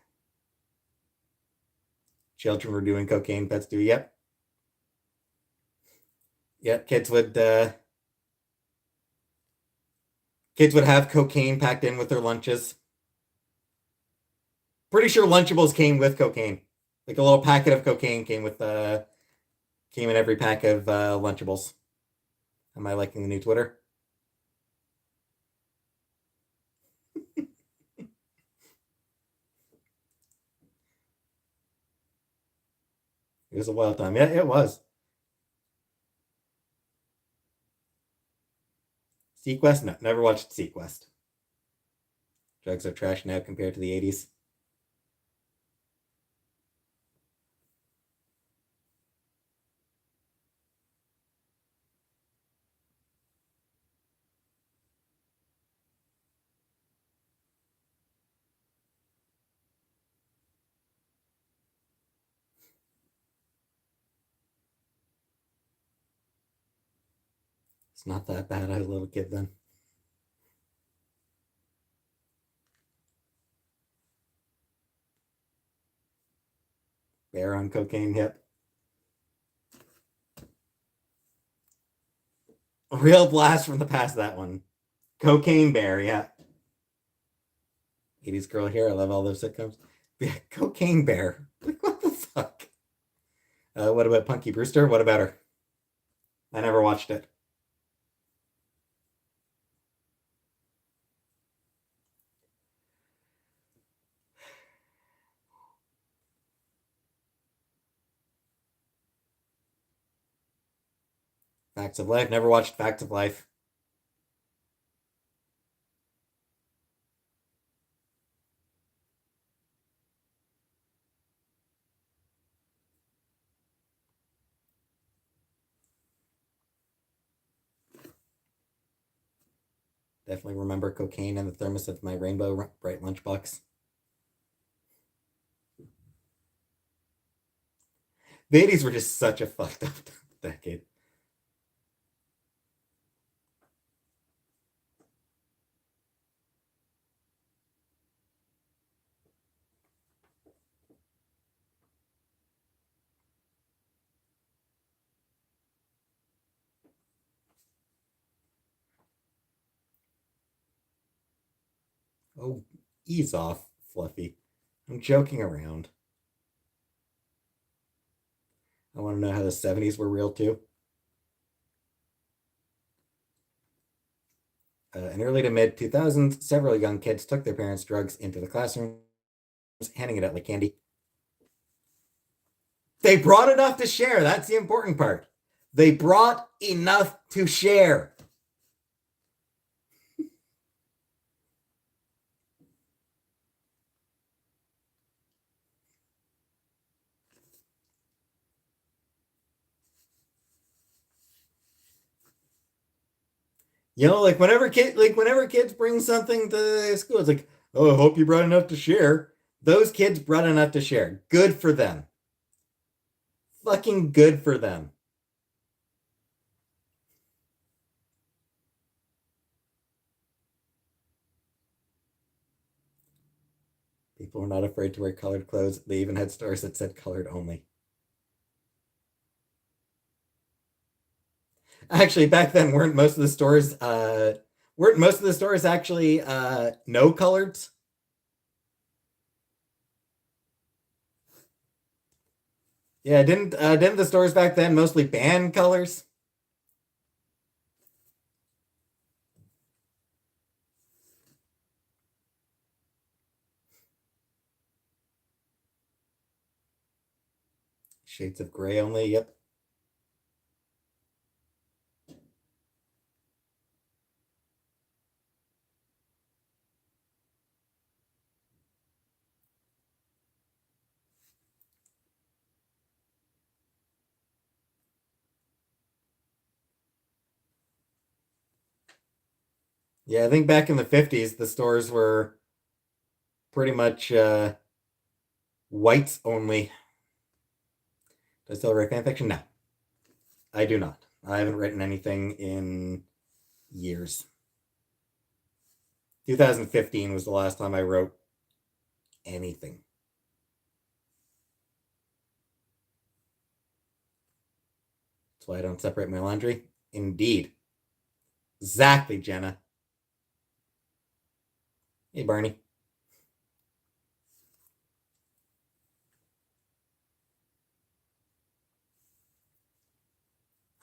Children were doing cocaine. Pets do. Yep, yep. Kids would have cocaine packed in with their lunches. Pretty sure Lunchables came with cocaine. Like a little packet of cocaine came in every pack of Lunchables. Am I liking the new Twitter? It was a wild time. Yeah, it was. Sequest? No, never watched Sequest. Drugs are trash now compared to the '80s. It's not that bad. I was a little kid then. Bear on cocaine, yep. A real blast from the past, that one. Cocaine Bear, yeah. '80s girl here. I love all those sitcoms. Yeah, Cocaine Bear. Like, what the fuck? What about Punky Brewster? What about her? I never watched it. Facts of Life. Never watched Facts of Life. Definitely remember cocaine in the thermos of my Rainbow Bright lunchbox. The '80s were just such a fucked up decade. Oh, ease off, Fluffy. I'm joking around. I want to know how the '70s were real too. In early to mid 2000s, several young kids took their parents' drugs into the classrooms, handing it out like candy. They brought enough to share. That's the important part. They brought enough to share. You know, like whenever kids bring something to school, it's like, oh, I hope you brought enough to share. Those kids brought enough to share. Good for them. Fucking good for them. People were not afraid to wear colored clothes. They even had stores that said colored only. Actually, back then weren't most of the stores actually no coloreds? Yeah, didn't the stores back then mostly ban colors? Shades of gray only. Yep. Yeah, I think back in the 50s the stores were pretty much whites only. Do I still write fan fiction? No, I do not. I haven't written anything in years. 2015 was the last time I wrote anything. That's why I don't separate my laundry. Indeed. Exactly, Jenna. Hey, Barney.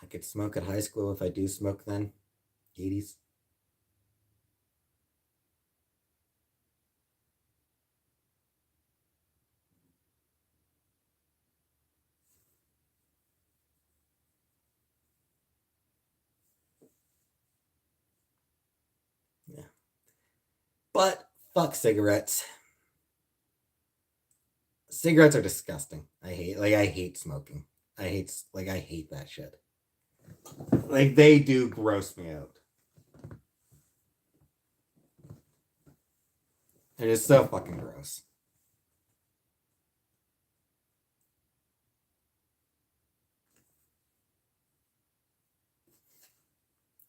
I could smoke at high school if I do smoke then. 80s. Yeah. But fuck cigarettes. Cigarettes are disgusting. I hate smoking. I hate that shit. Like they do gross me out. They're just so fucking gross.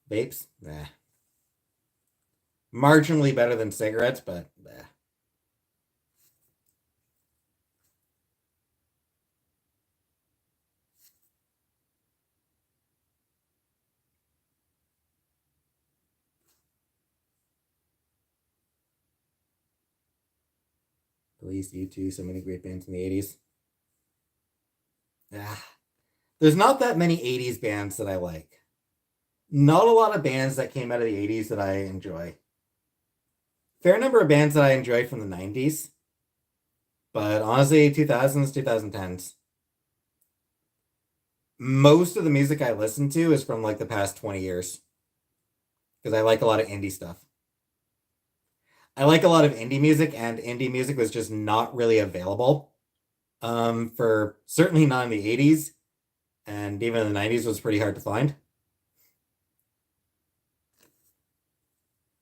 Vapes? Nah. Marginally better than cigarettes, but nah. Police, U2, so many great bands in the 80s. Ah. There's not that many 80s bands that I like. Not a lot of bands that came out of the 80s that I enjoy. Fair number of bands that I enjoy from the 90s, but honestly, 2000s, 2010s. Most of the music I listen to is from like the past 20 years because I like a lot of indie stuff. I like a lot of indie music, and indie music was just not really available for certainly not in the 80s, and even in the 90s was pretty hard to find.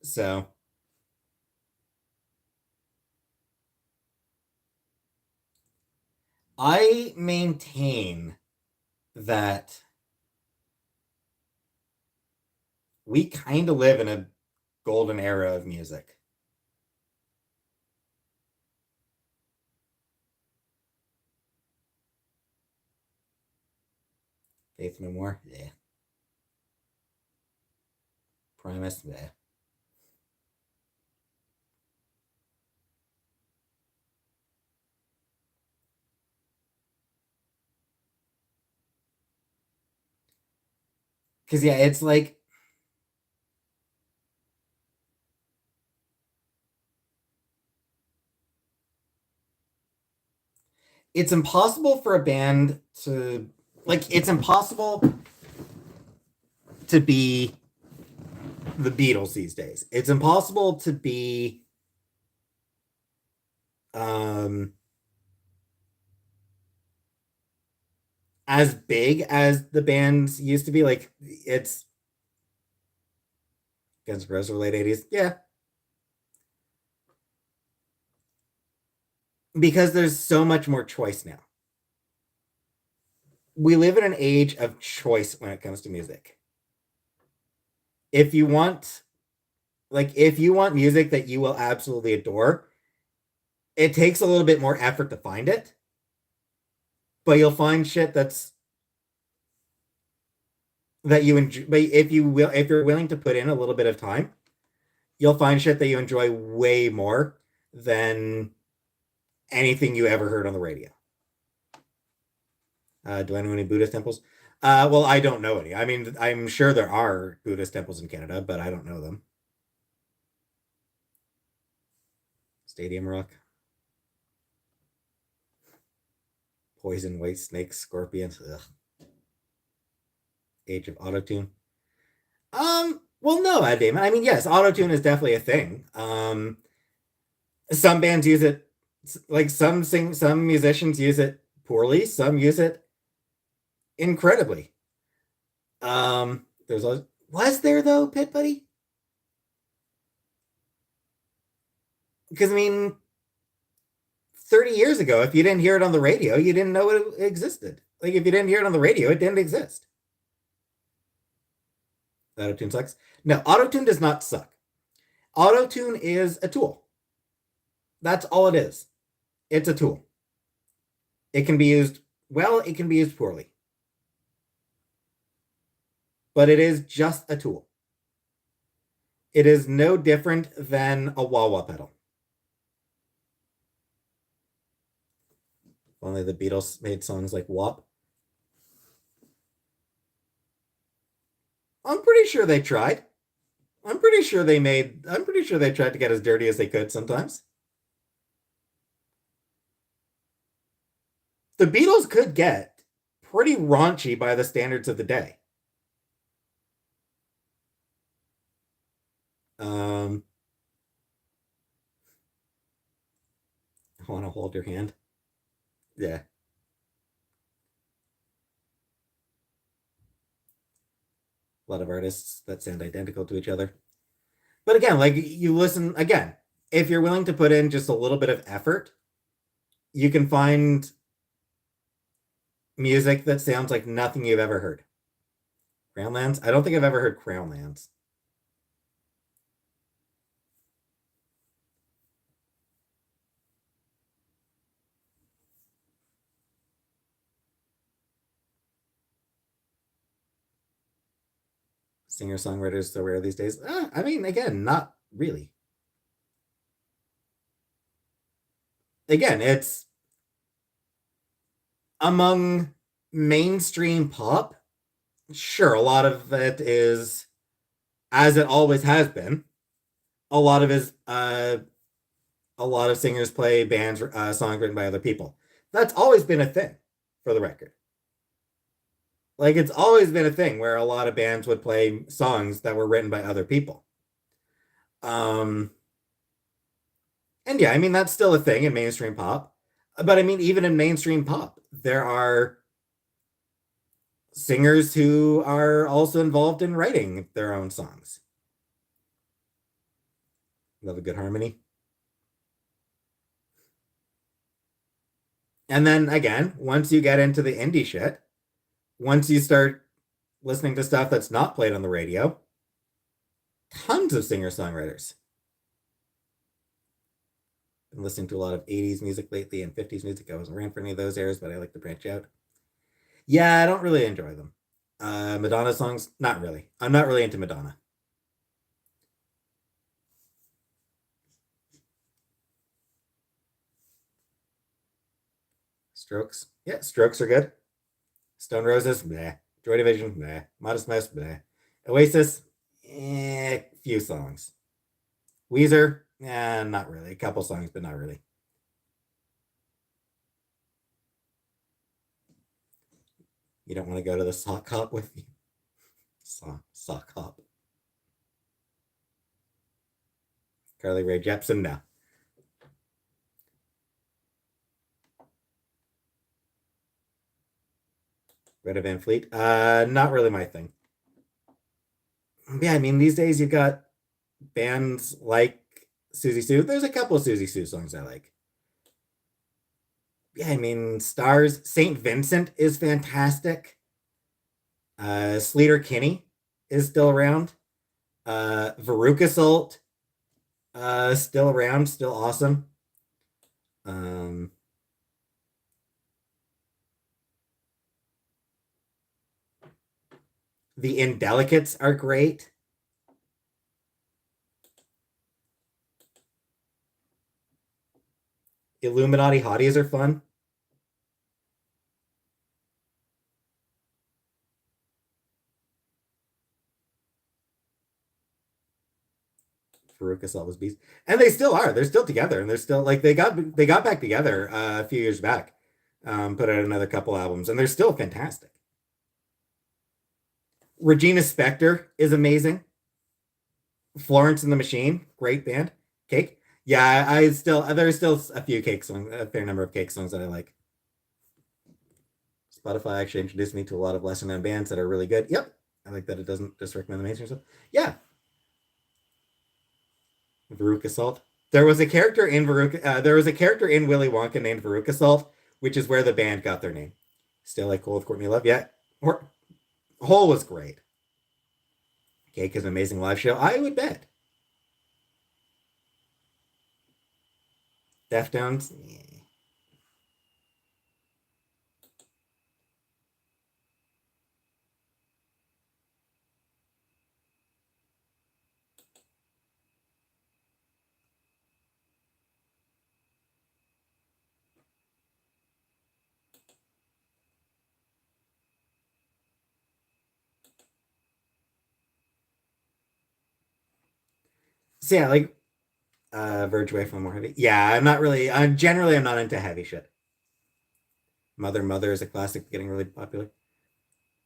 So I maintain that we kind of live in a golden era of music. Faith No More, yeah. Primus, yeah. Because yeah, it's like it's impossible for a band to it's impossible to be the Beatles these days. It's impossible to be um as big as the bands used to be. Like it's Guns N' Roses were late 80s. Yeah. Because there's so much more choice now. We live in an age of choice when it comes to music. If you want music that you will absolutely adore, it takes a little bit more effort to find it, but you'll find shit that you enjoy. But if you're willing to put in a little bit of time, you'll find shit that you enjoy way more than anything you ever heard on the radio. Do I know any Buddhist temples? Well, I don't know any. I mean, I'm sure there are Buddhist temples in Canada, but I don't know them. Stadium Rock. Poison, White Snakes, Scorpions. Ugh. Age of Autotune. Well, no, Damon. I mean, yes, Autotune is definitely a thing. Some bands use it, like some musicians use it poorly, some use it incredibly. Was there though, Pit Buddy? Because I mean, 30 years ago, if you didn't hear it on the radio, you didn't know it existed. Like if you didn't hear it on the radio, it didn't exist. Autotune sucks. No, Autotune does not suck. Autotune is a tool. That's all it is. It's a tool. It can be used well, it can be used poorly. But it is just a tool. It is no different than a wah-wah pedal. Only the Beatles made songs like WAP. I'm pretty sure they tried. I'm pretty sure they tried to get as dirty as they could sometimes. The Beatles could get pretty raunchy by the standards of the day. I want to hold your hand. Yeah. A lot of artists that sound identical to each other. But again, like you listen again, if you're willing to put in just a little bit of effort, you can find music that sounds like nothing you've ever heard. Crownlands? I don't think I've ever heard Crownlands. Singer-songwriters so rare these days. I mean, again, not really. Again, it's among mainstream pop. Sure, a lot of it is, as it always has been. A lot of singers play bands songs written by other people. That's always been a thing, for the record. Like it's always been a thing where a lot of bands would play songs that were written by other people. And yeah, I mean that's still a thing in mainstream pop. But I mean, even in mainstream pop, there are singers who are also involved in writing their own songs. Love a good harmony. And then again, once you get into the indie shit, once you start listening to stuff that's not played on the radio, tons of singer-songwriters. Been listening to a lot of 80s music lately and 50s music. I wasn't around for any of those eras, but I like to branch out. Yeah, I don't really enjoy them. Madonna songs, not really. I'm not really into Madonna. Strokes. Yeah, Strokes are good. Stone Roses, bleh. Joy Division, bleh. Modest Mouse, bleh. Oasis, few songs. Weezer, not really. A couple songs, but not really. You don't want to go to the sock hop with me? Sock hop. Carly Rae Jepsen, no. Greta Van Fleet, not really my thing. Yeah, I mean, these days you've got bands like Susie Sue. There's a couple of Susie Sue songs I like. Yeah, I mean, Stars. St. Vincent is fantastic. Sleater Kinney is still around. Veruca Salt, still around, still awesome. Um, the Indelicates are great. Illuminati Hotties are fun. Veruca Salt was beast, and they still are. They're still together, and they're still like they got back together a few years back. Put out another couple albums, and they're still fantastic. Regina Spektor is amazing. Florence and the Machine, great band. Cake, yeah, I still there's still a few Cake songs, a fair number of Cake songs that I like. Spotify actually introduced me to a lot of lesser known bands that are really good. Yep, I like that it doesn't just recommend the mainstream stuff. Yeah, Veruca Salt. There was a character in Veruca. There was a character in Willy Wonka named Veruca Salt, which is where the band got their name. Still like Cool with Courtney Love. Yeah, Hole was great. Cake is an amazing live show. I would bet. Deftones. Yeah. So yeah, like verge away from more heavy. Yeah, I'm not really. I'm not into heavy shit. Mother Mother is a classic, getting really popular.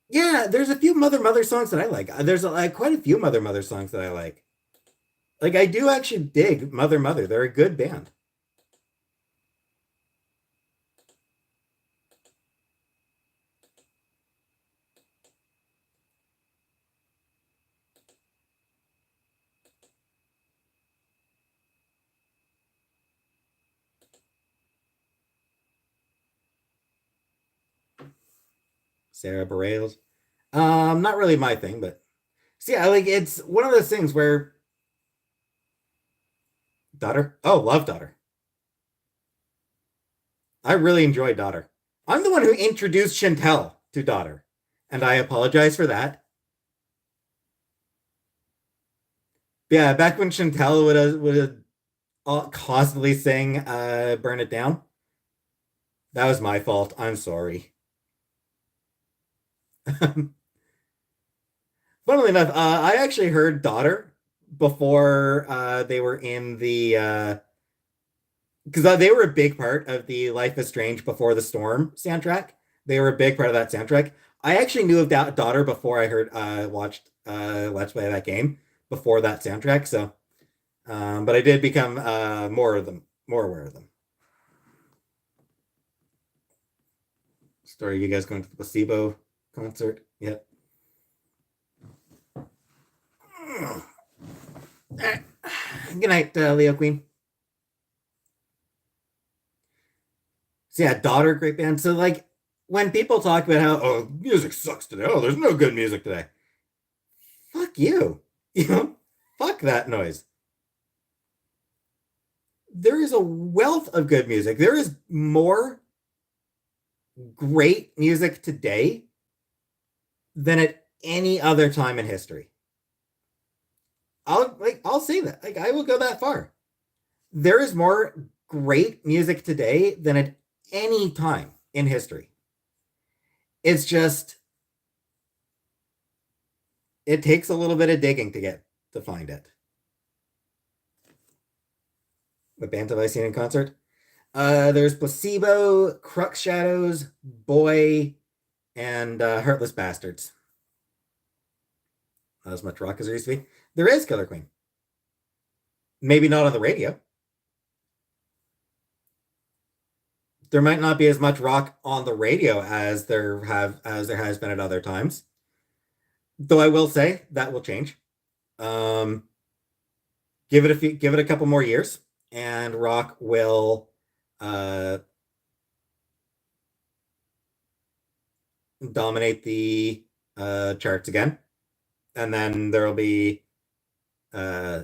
Yeah, there's a few Mother Mother songs that I like. There's like quite a few Mother Mother songs that I like. Like I do actually dig Mother Mother. They're a good band. Sarah Bareilles. Not really my thing, but see, I like it's one of those things where Daughter. Oh, love Daughter. I really enjoy Daughter. I'm the one who introduced Chantel to Daughter, and I apologize for that. Yeah, back when Chantel would constantly sing "Burn It Down," that was my fault. I'm sorry. Funnily enough, I actually heard Daughter before they were in the because they were a big part of the Life is Strange Before the Storm soundtrack. They were a big part of that soundtrack. I actually knew of that Daughter before I heard watched Let's Play of that game before that soundtrack. So, but I did become more aware of them. Story, you guys going to the Placebo concert? Yep. Good night, Leo Queen. So yeah, Daughter, great band. So like when people talk about how music sucks today, there's no good music today. Fuck you. You know, fuck that noise. There is a wealth of good music. There is more great music today than at any other time in history. I'll say that. Like I will go that far. There is more great music today than at any time in history. It's just it takes a little bit of digging to get to find it. What bands have I seen in concert? There's Placebo, Crux Shadows, Boy, and Heartless Bastards. Not as much rock as there used to be. There is Killer Queen. Maybe not on the radio. There might not be as much rock on the radio as there has been at other times. Though I will say that will change. Um, give it a couple more years, and rock will uh, dominate the charts again, and then there'll be uh,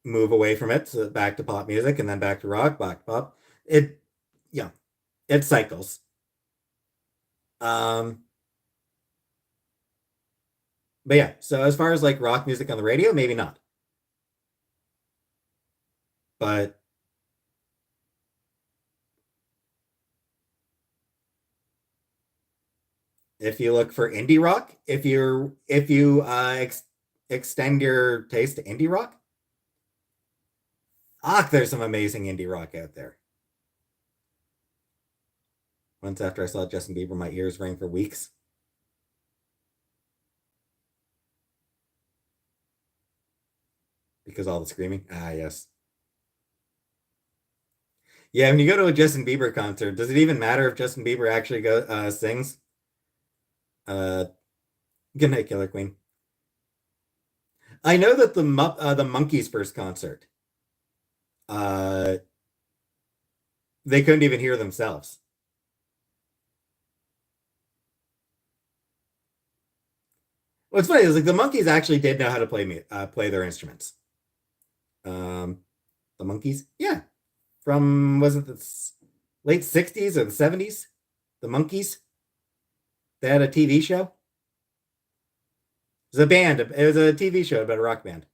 move away from it, so back to pop music, and then back to rock, back to pop. It, yeah, it cycles. Um, but yeah, so as far as like rock music on the radio, maybe not. But if you look for indie rock, if you extend your taste to indie rock, there's some amazing indie rock out there. Once after I saw Justin Bieber, my ears rang for weeks. Because all the screaming. Ah, yes. Yeah, when you go to a Justin Bieber concert, does it even matter if Justin Bieber actually sings? Uh, Good night, Killer Queen. I know that the Monkeys' first concert, uh, they couldn't even hear themselves. What's funny is like the Monkeys actually did know how to play their instruments. Um, the Monkeys, yeah, from was it the late '60s or the '70s? The Monkeys. They had a TV show. It was a band. It was a TV show about a rock band.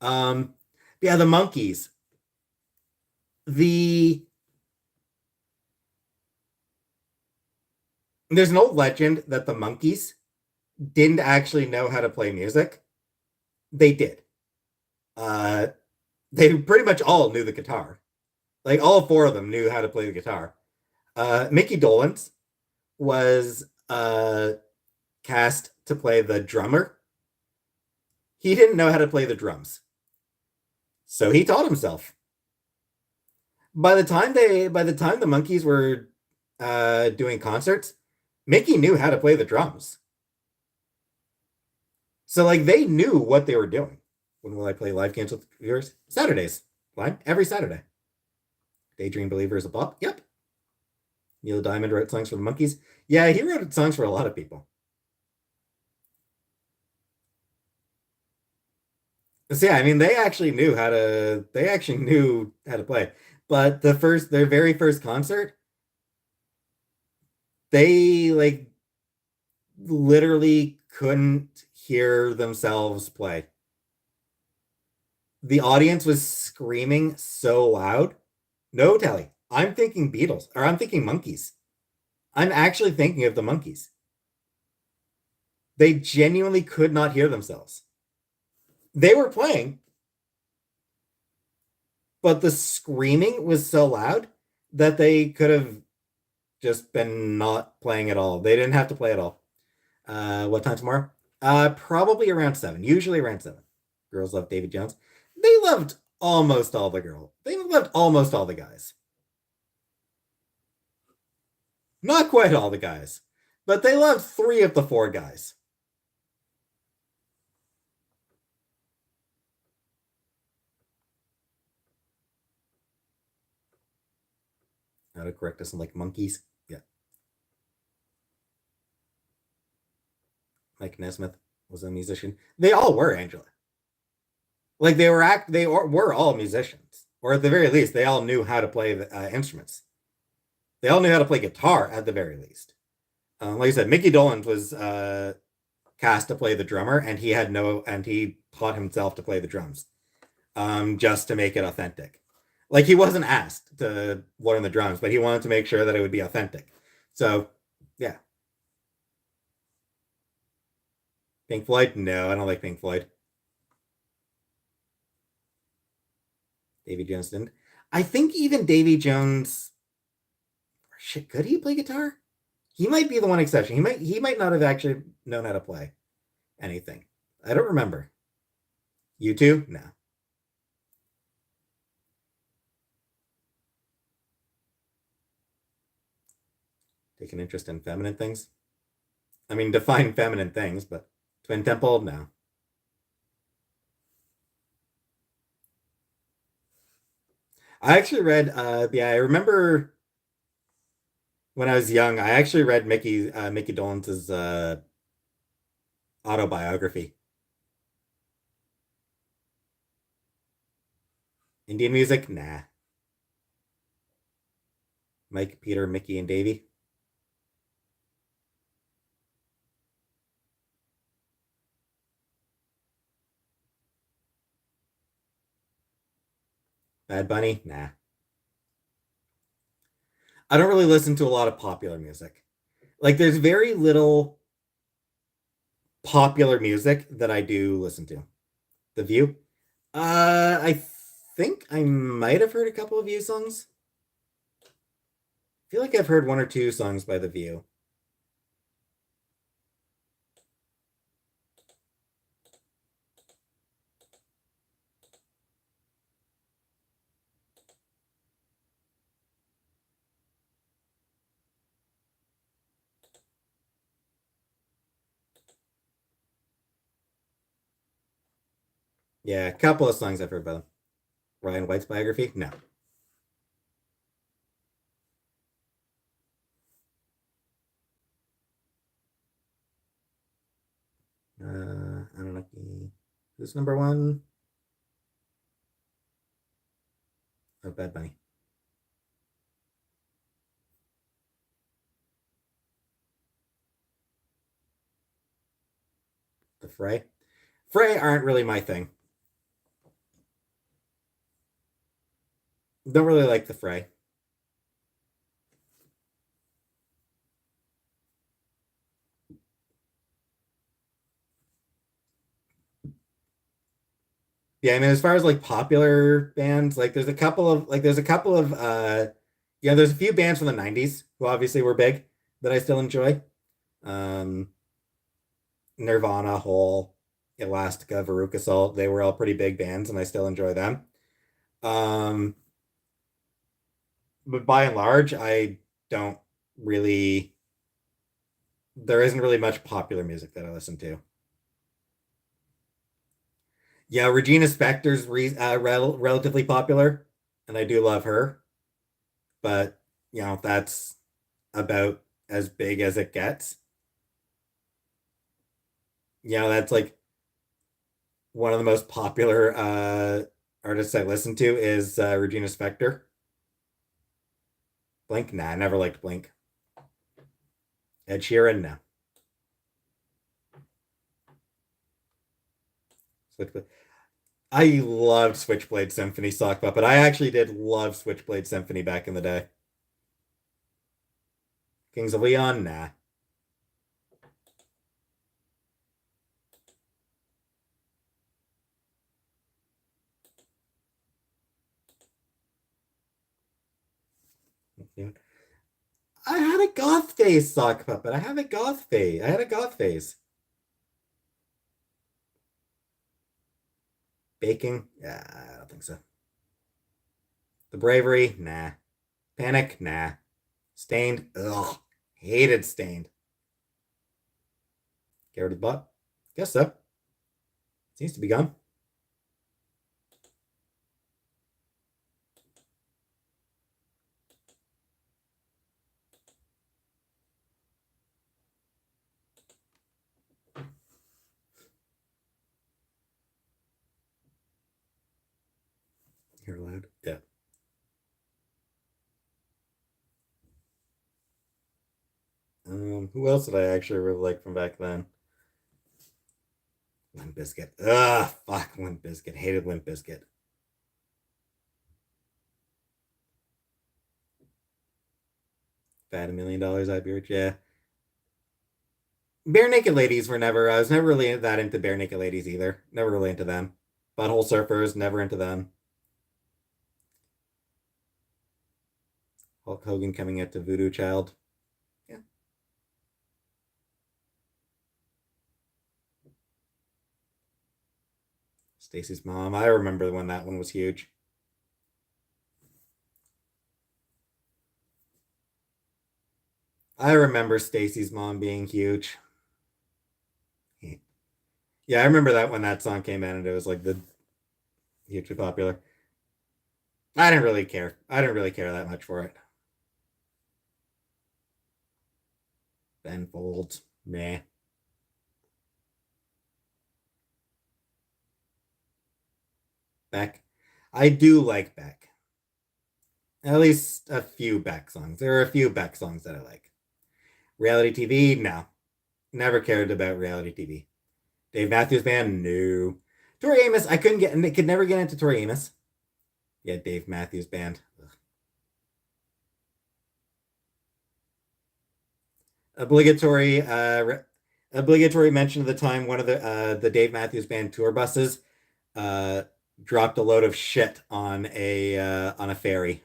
Um, yeah, the Monkeys. The There's an old legend that the Monkeys didn't actually know how to play music. They did. Uh, they pretty much all knew the guitar. Like all four of them knew how to play the guitar. Mickey Dolenz was cast to play the drummer. He didn't know how to play the drums, so he taught himself. By the time the Monkeys were doing concerts, Mickey knew how to play the drums. So like they knew what they were doing. When will I play live games with viewers? Saturdays. Live every Saturday. Daydream Believer is a bop. Yep. Neil Diamond wrote songs for the Monkeys. Yeah, he wrote songs for a lot of people. So yeah, I mean they actually knew how to play. But their very first concert, they like literally couldn't hear themselves play. The audience was screaming so loud. No, Telly. I'm thinking Beatles, or I'm thinking Monkeys. I'm actually thinking of the Monkeys. They genuinely could not hear themselves. They were playing, but the screaming was so loud that they could have just been not playing at all. They didn't have to play at all. What time tomorrow? Probably around 7. Usually around 7. Girls love David Jones. They loved almost all the girls. They loved almost all the guys. Not quite all the guys, but they loved 3 of the 4 guys. How to correct us in like monkeys. Yeah. Mike Nesmith was a musician. They all were, Angela. Like were all musicians, or at the very least, they all knew how to play the instruments. They all knew how to play guitar at the very least. Like I said, Mickey Dolenz was cast to play the drummer, and he taught himself to play the drums, just to make it authentic. Like he wasn't asked to learn the drums, but he wanted to make sure that it would be authentic. So, yeah. Pink Floyd? No, I don't like Pink Floyd. Davy Jones didn't. I think even Davy Jones, shit, could he play guitar? He might be the one exception. He might not have actually known how to play anything. I don't remember. You too? No. Take an interest in feminine things? I mean, define feminine things, but Twin Temple? No. I actually read. Yeah, I remember when I was young. I actually read Mickey Dolentz's autobiography. Indian music, nah. Mike, Peter, Mickey, and Davy. Bad Bunny, nah. I don't really listen to a lot of popular music. Like, there's very little popular music that I do listen to. The View. I think I might have heard a couple of View songs. I feel like I've heard one or two songs by The View. Yeah, a couple of songs I've heard by them. Ryan White's biography? No. I don't know. Who's number one? Oh, Bad Bunny. The Fray. Fray aren't really my thing. Don't really like the Fray. Yeah, I mean, as far as like popular bands, like there's a couple of yeah, there's a few bands from the 90s who obviously were big that I still enjoy. Um Nirvana, Hole, Elastica, Veruca Salt, they were all pretty big bands and I still enjoy them. Um but by and large, I don't really there isn't really much popular music that I listen to. Yeah, Regina Spektor's relatively popular, and I do love her, but that's about as big as it gets. That's like one of the most popular artists I listen to is Regina Spektor. Blink, nah, I never liked Blink. Ed Sheeran, no. Switchblade. I loved Switchblade Symphony Sock Puppet. I actually did love Switchblade Symphony back in the day. Kings of Leon, nah. I had a goth phase, Sock Puppet. I have a goth phase. I had a goth phase. Baking? Yeah, I don't think so. The Bravery? Nah. Panic? Nah. Stained? Ugh. Hated Stained. Get rid of the butt? Guess so. Seems to be gone. You're allowed. Yeah. Who else did I actually really like from back then? Limp Bizkit. Ugh, fuck Limp Bizkit. Hated Limp Bizkit. If I had $1 million, I'd be rich. Yeah. Bare Naked Ladies were never. I was never really that into Bare Naked Ladies either. Never really into them. Butthole Surfers, never into them. Hulk Hogan coming out to Voodoo Child. Yeah. Stacy's Mom. I remember when that one was huge. I remember Stacy's Mom being huge. Yeah, I remember that when that song came out and it was like the hugely popular. I didn't really care. I didn't really care that much for it. Ben Folds, meh. Beck, I do like Beck. At least a few Beck songs. There are a few Beck songs that I like. Reality TV, no. Never cared about reality TV. Dave Matthews Band, no. Tori Amos, I could never get into Tori Amos. Yeah, Dave Matthews Band. Ugh. Obligatory, obligatory mention of the time one of the Dave Matthews Band tour buses uh, dropped a load of shit on a ferry.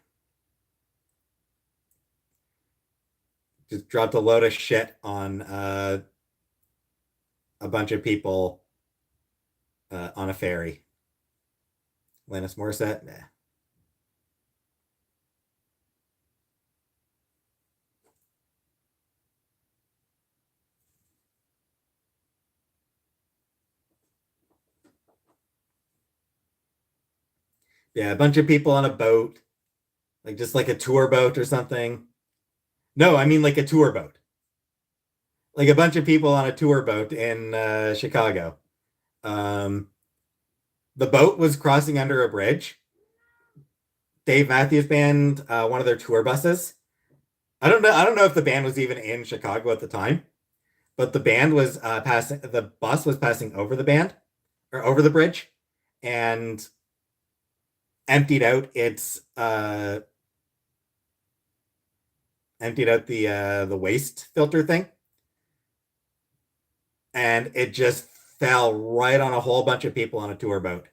Just dropped a load of shit on a bunch of people on a ferry. Alanis Morissette, nah. Yeah, a bunch of people on a boat, like just like a tour boat or something. No, I mean like a tour boat. Like a bunch of people on a tour boat in Chicago. Um, the boat was crossing under a bridge. Dave Matthews Band, one of their tour buses. I don't know. I don't know if the band was even in Chicago at the time, but the band was passing. The bus was passing over the band or over the bridge, and emptied out the waste filter thing, and it just fell right on a whole bunch of people on a tour boat.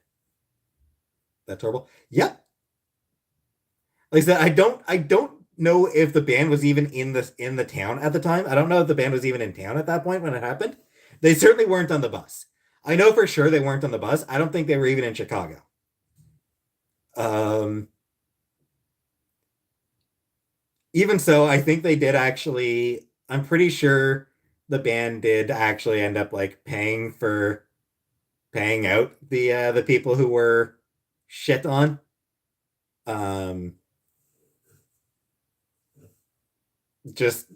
That's horrible. Yep. Like I said, I don't know if the band was even in the town at the time. I don't know if the band was even in town at that point when it happened. They certainly weren't on the bus. I know for sure they weren't on the bus. I don't think they were even in Chicago. Um, Even so, I think they did actually. I'm pretty sure the band did actually end up like paying out the people who were shit on. Um, just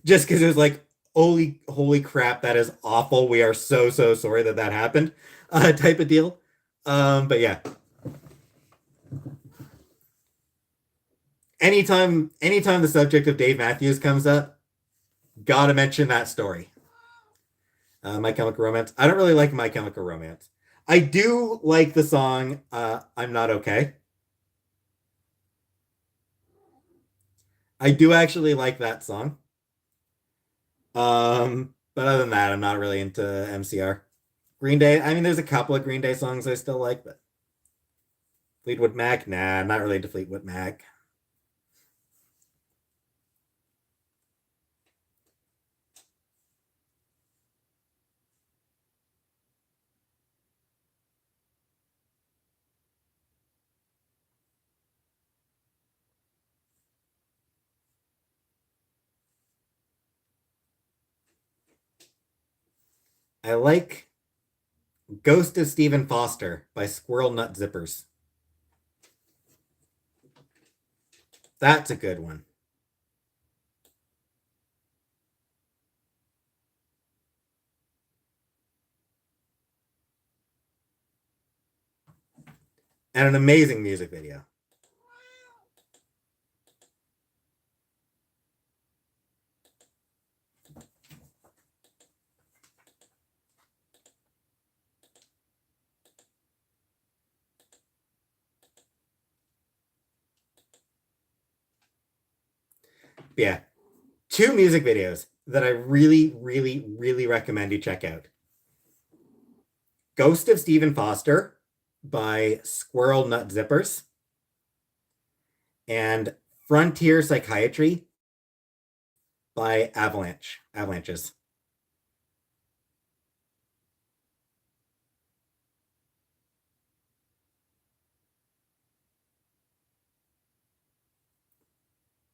just because it was like, holy crap, that is awful. We are so sorry that that happened, type of deal. But yeah, anytime the subject of Dave Matthews comes up, gotta mention that story. My Chemical Romance. I don't really like My Chemical Romance. I do like the song I'm Not Okay. I do actually like that song. But other than that, I'm not really into MCR. Green Day, I mean, there's a couple of Green Day songs I still like, but Fleetwood Mac, nah, I'm not really into Fleetwood Mac. I like Ghost of Stephen Foster by Squirrel Nut Zippers. That's a good one. And an amazing music video. Yeah. Two music videos that I really recommend you check out. Ghost of Stephen Foster by Squirrel Nut Zippers and Frontier Psychiatry by Avalanches.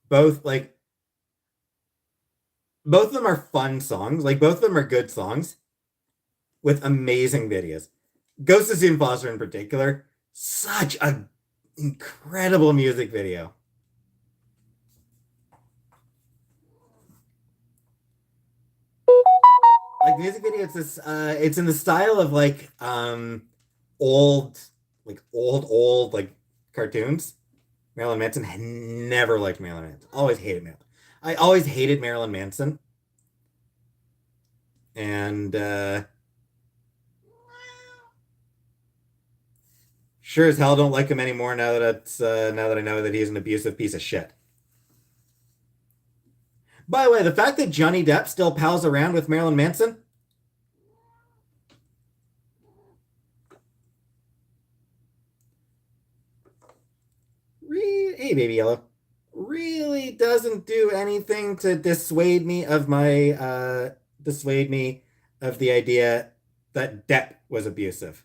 Both like both of them are fun songs. Like both of them are good songs with amazing videos. Ghost of Stephen Foster in particular, such a Incredible music video. Like the music video, it's this it's in the style of like old old like cartoons. Marilyn Manson had never liked Marilyn Manson. Always hated Marilyn. I always hated Marilyn Manson. And sure as hell don't like him anymore now that now that I know that he's an abusive piece of shit. By the way, the fact that Johnny Depp still pals around with Marilyn Manson. Hey, baby yellow. Really doesn't do anything to dissuade me of the idea that Depp was abusive.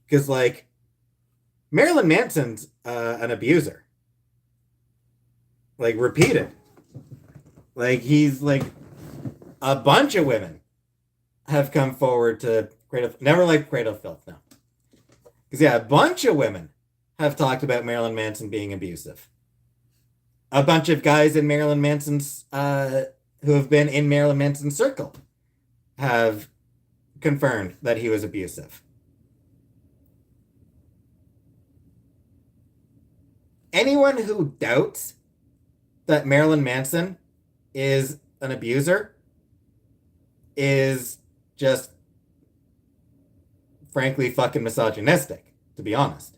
Because like Marilyn Manson's an abuser. Like repeated. Like he's like a bunch of women have come forward to never liked Cradle Filth now. Because yeah, a bunch of women have talked about Marilyn Manson being abusive. A bunch of guys in Marilyn Manson's who have been in Marilyn Manson's circle have confirmed that he was abusive. Anyone who doubts that Marilyn Manson is an abuser is just frankly fucking misogynistic, to be honest.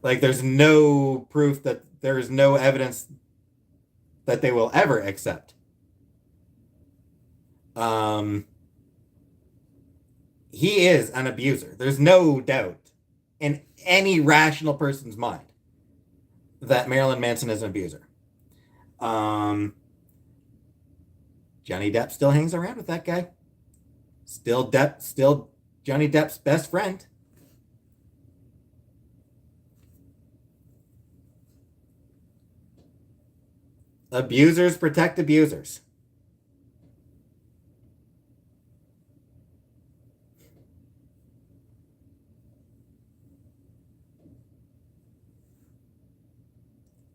Like there's no proof that there is no evidence that they will ever accept. He is an abuser. There's no doubt in any rational person's mind that Marilyn Manson is an abuser. Johnny Depp still hangs around with that guy. Still Johnny Depp's best friend. Abusers protect abusers.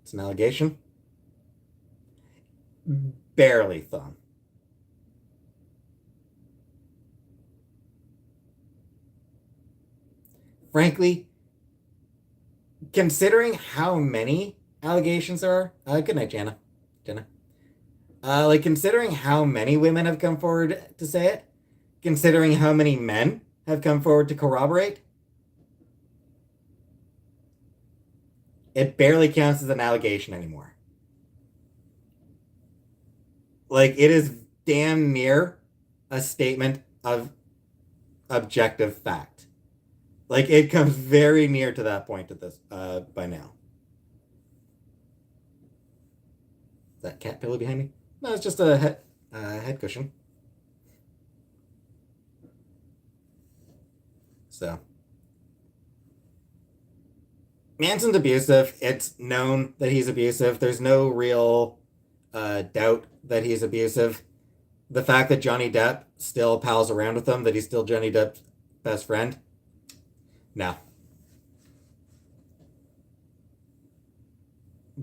It's an allegation. Barely thumb. Frankly, considering how many allegations there are, good night, Jenna. Like considering how many women have come forward to say it, considering how many men have come forward to corroborate, it barely counts as an allegation anymore. Like it is damn near a statement of objective fact. Like it comes very near to that point at this by now. Is that cat pillow behind me? No, it's just a head cushion. So Manson's abusive. It's known that he's abusive. There's no real doubt that he's abusive. The fact that Johnny Depp still pals around with him, that he's still Johnny Depp's best friend, no.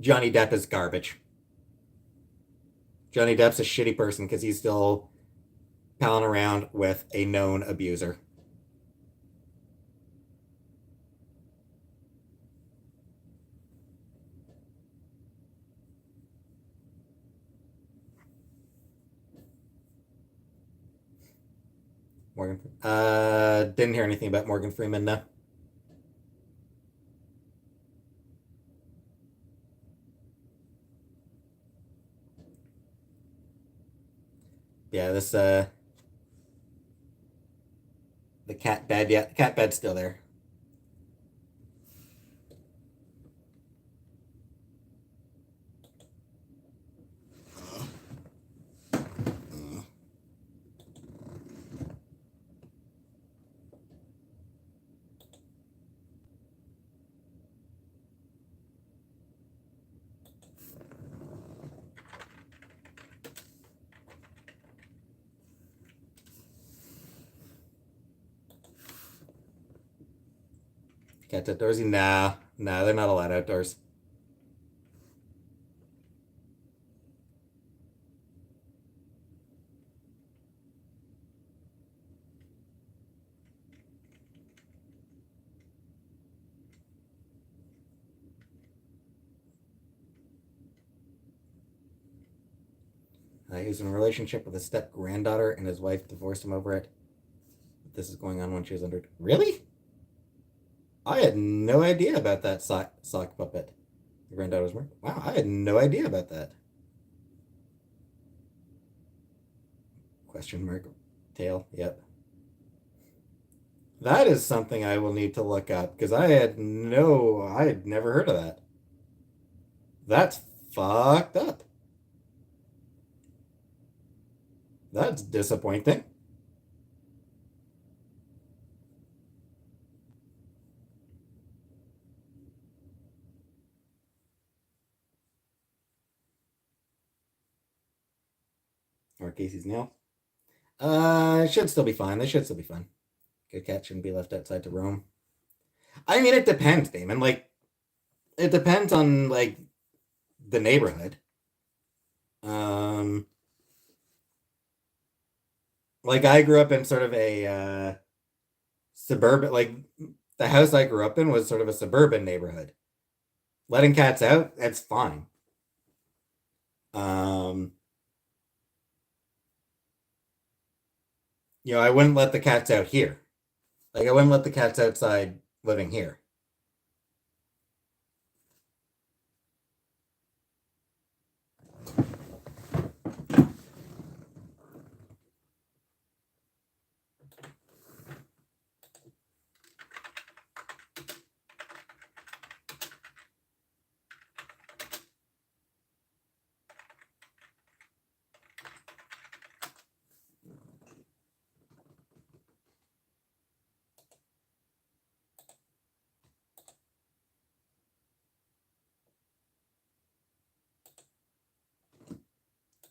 Johnny Depp is garbage. Johnny Depp's a shitty person because he's still palling around with a known abuser. Morgan. Didn't hear anything about Morgan Freeman, no. Yeah, this the cat bed, yeah, the cat bed's still there. Cats outdoorsy? Nah, they're not allowed outdoors. He was in a relationship with a step granddaughter, and his wife divorced him over it. This is going on when she was under. Really? I had no idea about that sock puppet. The granddaughter's murdered. Wow, I had no idea about that. Question mark tail. Yep. That is something I will need to look up because I had never heard of that. That's fucked up. That's disappointing. Or Casey's nail. It should still be fine. They should still be fine. Good cat shouldn't be left outside to roam. I mean, it depends, Damon. Like, it depends on like the neighborhood. Um, like I grew up in sort of a suburban, like the house I grew up in was sort of a suburban neighborhood. Letting cats out, that's fine. Um, I wouldn't let the cats out here. Like, I wouldn't let the cats outside living here.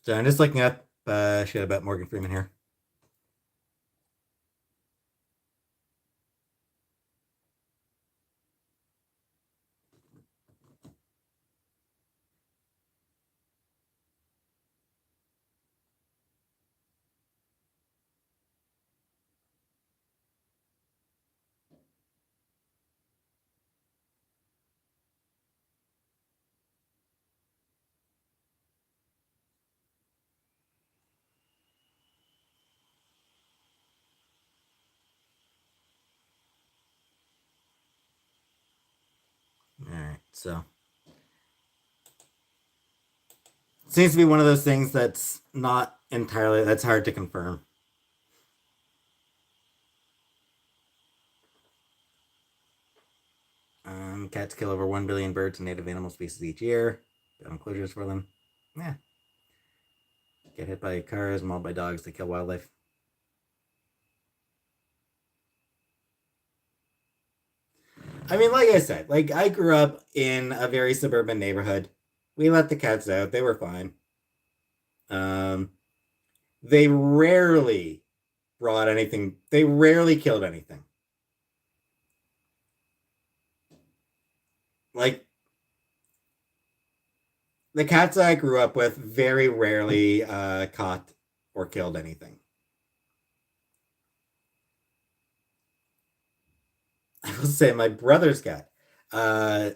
So I'm just looking up shit about Morgan Freeman here. All right, so it seems to be one of those things that's not entirely that's hard to confirm. Cats kill over 1 billion birds and native animal species each year. Build enclosures for them. Yeah. Get hit by cars, mauled by dogs. They kill wildlife. I mean, like I said, like I grew up in a very suburban neighborhood. We let the cats out. They were fine. Um, they rarely brought anything. They rarely killed anything. Like the cats I grew up with very rarely caught or killed anything. I will say my brother's cat. Uh,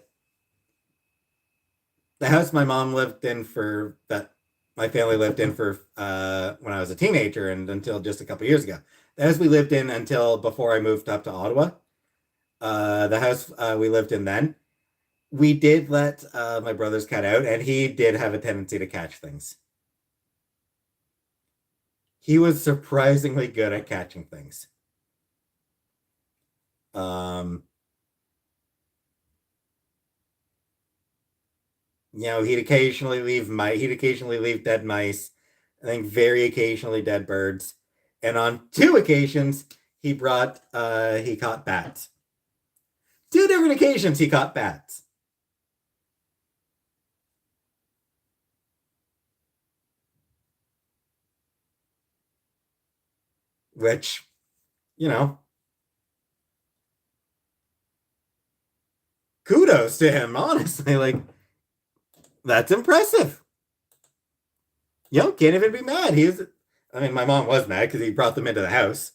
the house my mom lived in for that my family lived in for when I was a teenager and until just a couple years ago. The house we lived in until before I moved up to Ottawa. The house we lived in then. We did let my brother's cat out, and he did have a tendency to catch things. He was surprisingly good at catching things. Um, he'd occasionally leave dead mice. I think very occasionally dead birds. And on two occasions, he caught bats. Two different occasions he caught bats. Which, you know, kudos to him, honestly. Like, that's impressive. Can't even be mad. I mean, my mom was mad because he brought them into the house.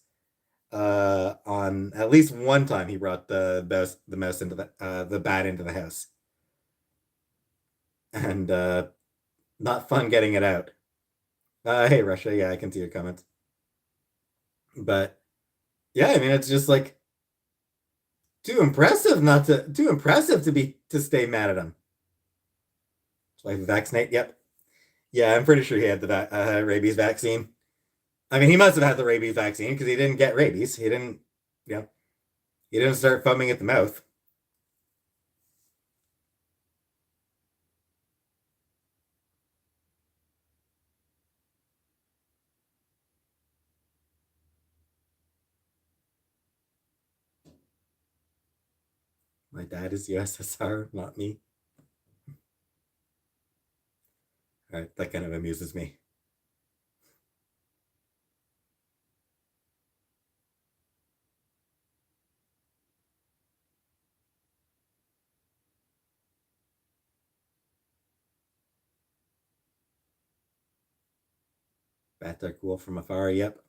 On at least one time, he brought the mouse into the bat into the house, and not fun getting it out. Hey, Russia, yeah, I can see your comments, but yeah, I mean, it's just like too impressive to stay mad at him. Like vaccinate, yep, yeah, I'm pretty sure he had the rabies vaccine. I mean, he must have had the rabies vaccine because he didn't get rabies. He didn't, yeah, he didn't start foaming at the mouth. My dad is USSR, not me. All right, that kind of amuses me. Bats are cool from afar, yep.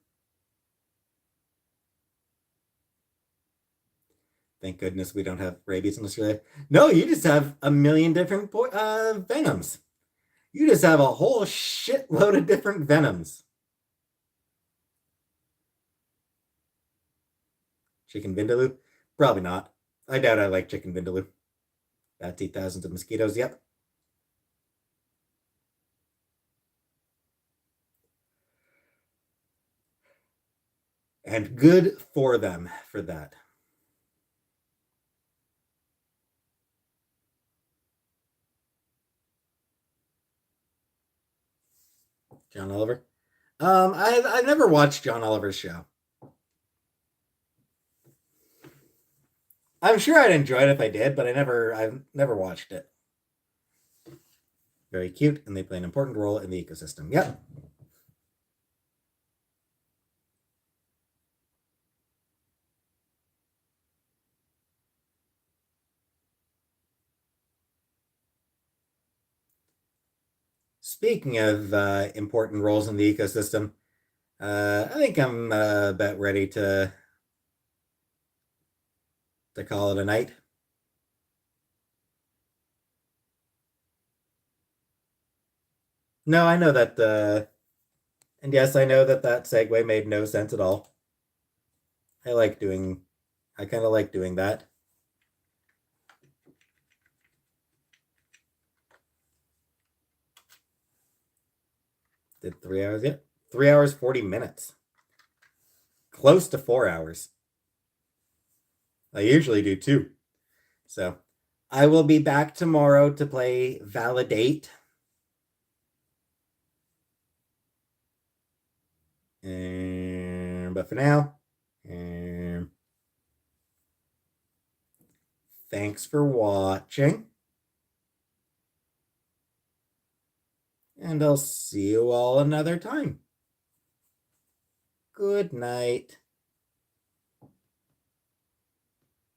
Thank goodness we don't have rabies in Australia. No, you just have a million different venoms. You just have a whole shitload of different venoms. Chicken vindaloo? Probably not. I doubt I like chicken vindaloo. Bats eat thousands of mosquitoes, yep. And good for them for that. John Oliver? I never watched John Oliver's show. I'm sure I'd enjoy it if I did, but I've never watched it. Very cute, and they play an important role in the ecosystem. Yep. Speaking of important roles in the ecosystem, I think I'm about ready to call it a night. No, I know that, and yes, I know that that segue made no sense at all. I like doing, I kind of like doing that. Did 3 hours yet? 3 hours, 40 minutes. Close to 4 hours. I usually do 2. So I will be back tomorrow to play Validate. But for now, thanks for watching. And I'll see you all another time. Good night.